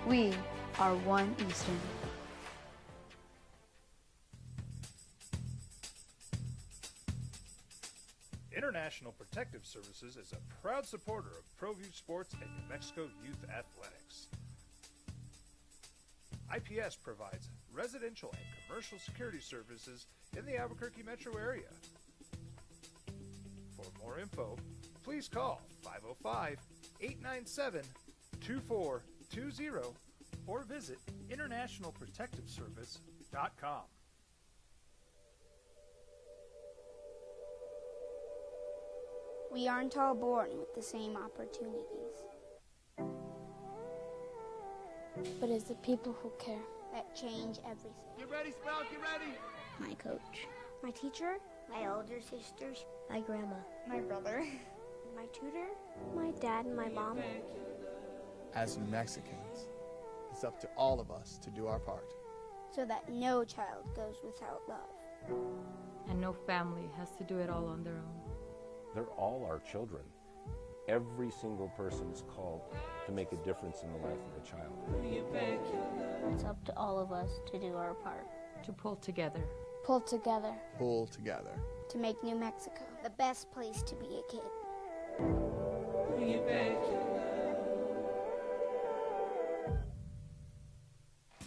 S13: We are One Eastern.
S1: International Protective Services is a proud supporter of ProView Sports and New Mexico Youth Athletics. IPS provides residential and commercial security services in the Albuquerque metro area. For more info, please call 505-897-2420 or visit internationalprotectiveservice.com.
S2: We aren't all born with the same opportunities. But it's the people who care that change everything.
S19: Get ready, Sprout, get ready!
S2: My coach. My teacher. My older sisters. My grandma. My brother. My tutor. My dad and my mom.
S19: As New Mexicans, it's up to all of us to do our part.
S2: So that no child goes without love.
S21: And no family has to do it all on their own.
S23: They're all our children. Every single person is called to make a difference in the life of a child.
S2: It's up to all of us to do our part.
S21: To pull together.
S2: Pull together.
S19: Pull together.
S2: To make New Mexico the best place to be a kid.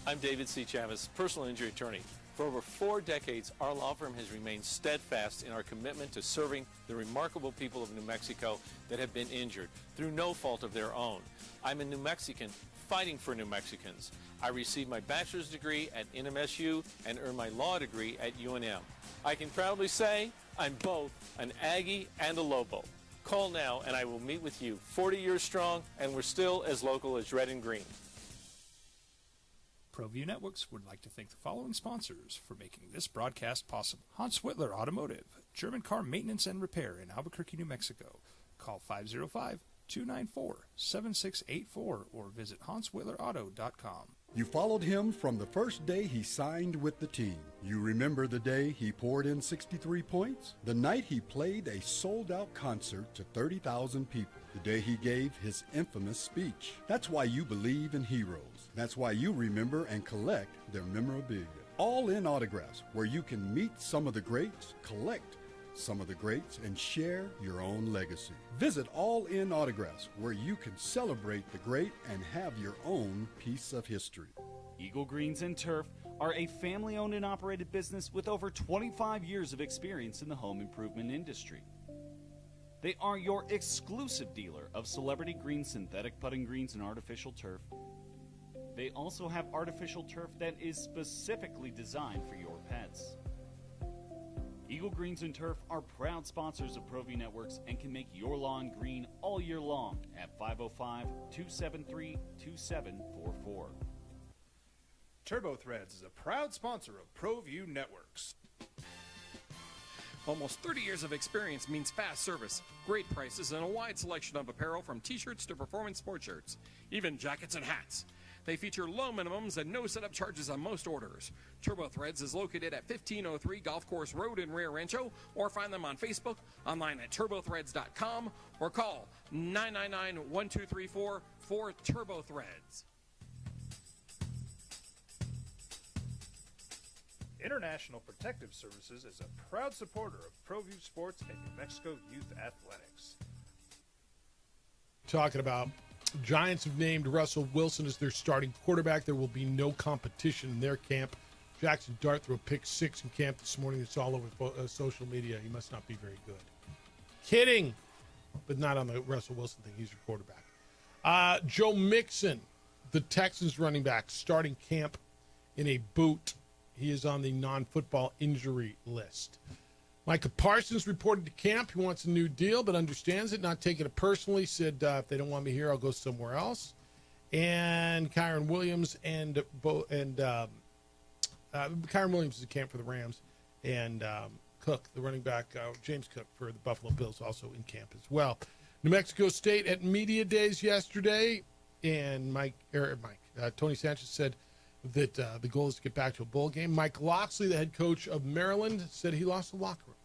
S24: I'm David C. Chavez, personal injury attorney. For over 4 decades, our law firm has remained steadfast in our commitment to serving the remarkable people of New Mexico that have been injured through no fault of their own. I'm a New Mexican fighting for New Mexicans. I received my bachelor's degree at NMSU and earned my law degree at UNM. I can proudly say I'm both an Aggie and a Lobo. Call now and I will meet with you. 40 years strong, and we're still as local as red and green.
S1: ProView Networks would like to thank the following sponsors for making this broadcast possible. Hans Whitler Automotive, German car maintenance and repair in Albuquerque, New Mexico. Call 505-294-7684 or visit HansWhitlerAuto.com.
S25: You followed him from the first day he signed with the team. You remember the day he poured in 63 points? The night he played a sold-out concert to 30,000 people. The day he gave his infamous speech. That's why you believe in heroes. That's why you remember and collect their memorabilia. All in Autographs, where you can meet some of the greats, collect some of the greats, and share your own legacy. Visit All In Autographs, where you can celebrate the great and have your own piece of history.
S5: Eagle Greens and Turf are a family-owned and operated business with over 25 years of experience in the home improvement industry. They are your exclusive dealer of celebrity green, synthetic putting greens, and artificial turf. They also have artificial turf that is specifically designed for your pets. Eagle Greens and Turf are proud sponsors of ProView Networks and can make your lawn green all year long at 505-273-2744.
S1: Turbo Threads is a proud sponsor of ProView Networks.
S14: Almost 30 years of experience means fast service, great prices, and a wide selection of apparel from t-shirts to performance sports shirts, even jackets and hats. They feature low minimums and no setup charges on most orders. Turbo Threads is located at 1503 Golf Course Road in Rio Rancho, or find them on Facebook, online at turbothreads.com, or call 999-1234 for Turbo Threads.
S1: International Protective Services is a proud supporter of ProView Sports and New Mexico Youth Athletics.
S11: talking about Giants have named Russell Wilson as their starting quarterback. There will be no competition in their camp. Jackson Dart threw a pick 6 in camp this morning. It's all over social media. He must not be very good. Kidding, but not on the Russell Wilson thing. He's your quarterback. Joe Mixon, the Texans running back, starting camp in a boot. He is on the non-football injury list. Micah Parsons reported to camp. He wants a new deal, but understands it, not taking it personally. Said, if they don't want me here, I'll go somewhere else. And Kyron Williams Kyron Williams is at camp for the Rams. And Cook, the running back, James Cook for the Buffalo Bills, also in camp as well. New Mexico State at Media Days yesterday. And Tony Sanchez said that the goal is to get back to a bowl game. Mike Locksley, the head coach of Maryland, said he lost the locker room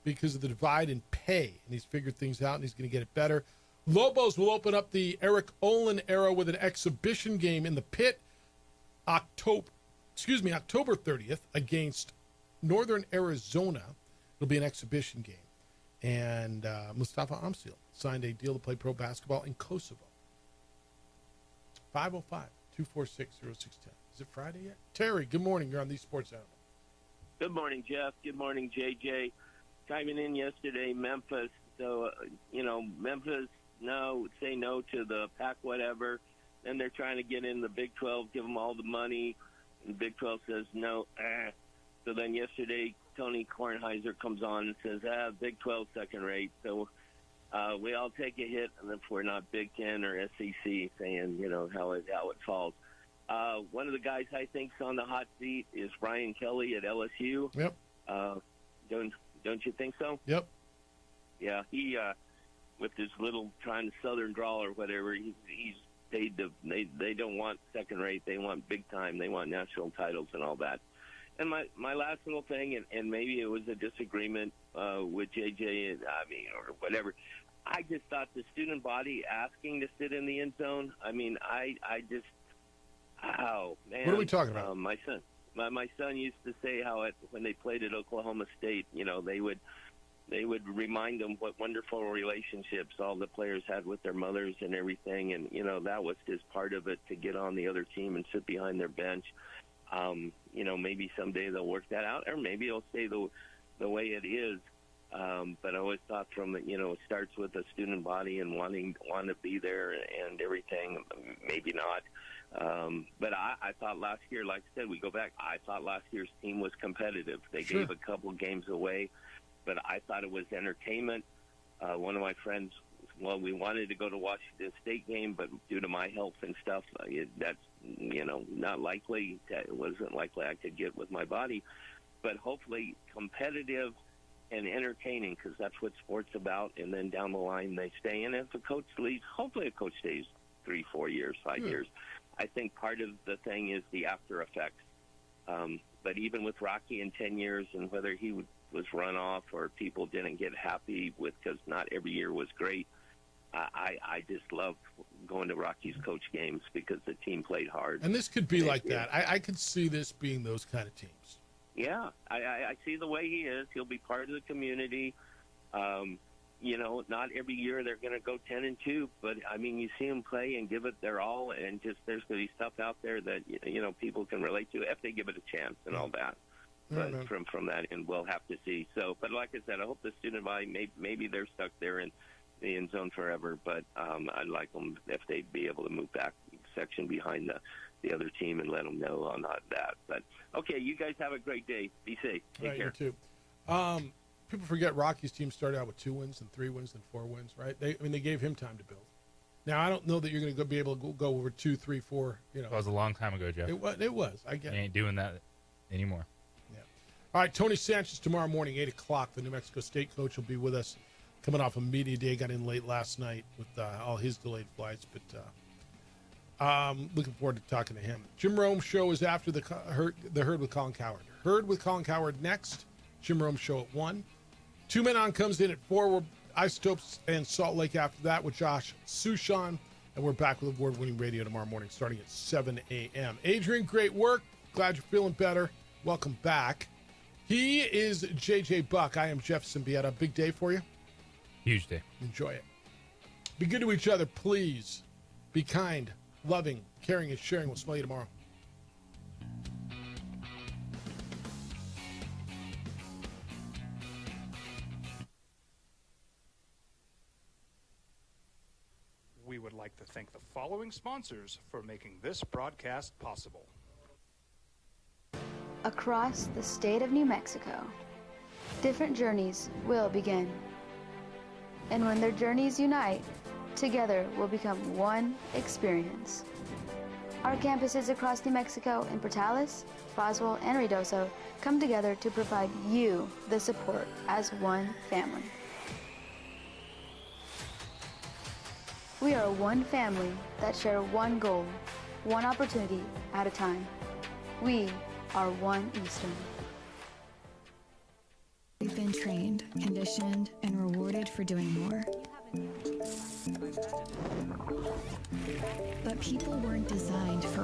S11: because of the divide in pay, and he's figured things out, and he's going to get it better. Lobos will open up the Eric Olin era with an exhibition game in the pit October 30th against Northern Arizona. It'll be an exhibition game. And Mustafa Amsil signed a deal to play pro basketball in Kosovo. 505-246-0610. Is it Friday yet? Terry, good morning. You're on the Sports Animal.
S3: Good morning, Jeff. Good morning, JJ. Chiming in yesterday, Memphis. So, Memphis, say no to the Pac whatever. Then they're trying to get in the Big 12, give them all the money. And the Big 12 says no. So then yesterday, Tony Kornheiser comes on and says, Big 12 second rate. So we all take a hit, and if we're not Big 10 or SEC, saying, how it falls. One of the guys I think's on the hot seat is Brian Kelly at LSU.
S11: Yep.
S3: Don't you think so?
S11: Yep.
S3: Yeah, he with his little trying to Southern drawl or whatever, he's paid to. They don't want second rate. They want big time. They want national titles and all that. And my last little thing, and maybe it was a disagreement with JJ, or whatever. I just thought the student body asking to sit in the end zone. I just. Oh, man.
S11: What are we talking about?
S3: My son used to say how when they played at Oklahoma State, they would remind them what wonderful relationships all the players had with their mothers and everything, and that was just part of it to get on the other team and sit behind their bench. Maybe someday they'll work that out, or maybe it'll stay the way it is. But I always thought it starts with the student body and want to be there and everything. Maybe not. But I thought last year, like I said, we go back, I thought last year's team was competitive. They gave a couple games away, but I thought it was entertainment. One of my friends, we wanted to go to Washington State game, but due to my health and stuff, that's, not likely. It wasn't likely I could get with my body. But hopefully competitive and entertaining, because that's what sport's about. And then down the line they stay. And if a coach leaves, hopefully a coach stays 3, 4 years, 5 years. I think part of the thing is the after effects. But even with Rocky in 10 years, and whether he was run off or people didn't get happy with, because not every year was great, I just love going to Rocky's coach games because the team played hard.
S11: And this could be like that. I could see this being those kind of teams.
S3: Yeah, I see the way he is. He'll be part of the community. Not every year they're going to go 10-2, but you see them play and give it their all, and just there's going to be stuff out there that people can relate to if they give it a chance and all that. But from that end, we'll have to see. So, but like I said, I hope the student body maybe they're stuck there in the end zone forever. But I'd like them if they'd be able to move back section behind the other team and let them know on that. But okay, you guys have a great day. Be safe. Take care.
S11: You too. People forget Rocky's team started out with 2 wins and 3 wins and 4 wins, right? They gave him time to build. Now, I don't know that you're going to be able to go over 2, 3, 4.
S12: That was a long time ago, Jeff.
S11: It was. I get it.
S12: You ain't doing that anymore.
S11: Yeah. All right, Tony Sanchez tomorrow morning, 8 o'clock. The New Mexico State coach will be with us. Coming off a media day, got in late last night with all his delayed flights, but looking forward to talking to him. Jim Rome show is after the Herd with Colin Cowherd. Herd with Colin Cowherd next. Jim Rome show at 1. 2 Men On comes in at 4. We're Isotopes and Salt Lake after that with Josh Sushan. And we're back with award-winning radio tomorrow morning starting at 7 a.m. Adrian, great work. Glad you're feeling better. Welcome back. He is J.J. Buck. I am Jeff Symbieta. Big day for you?
S12: Huge day.
S11: Enjoy it. Be good to each other, please. Be kind, loving, caring, and sharing. We'll smell you tomorrow.
S1: We would like to thank the following sponsors for making this broadcast possible.
S13: Across the state of New Mexico, different journeys will begin. And when their journeys unite, together will become one experience. Our campuses across New Mexico in Portales, Roswell, and Ruidoso come together to provide you the support as one family. We are one family that share one goal, one opportunity at a time. We are one Eastern.
S20: We've been trained, conditioned, and rewarded for doing more. But people weren't designed for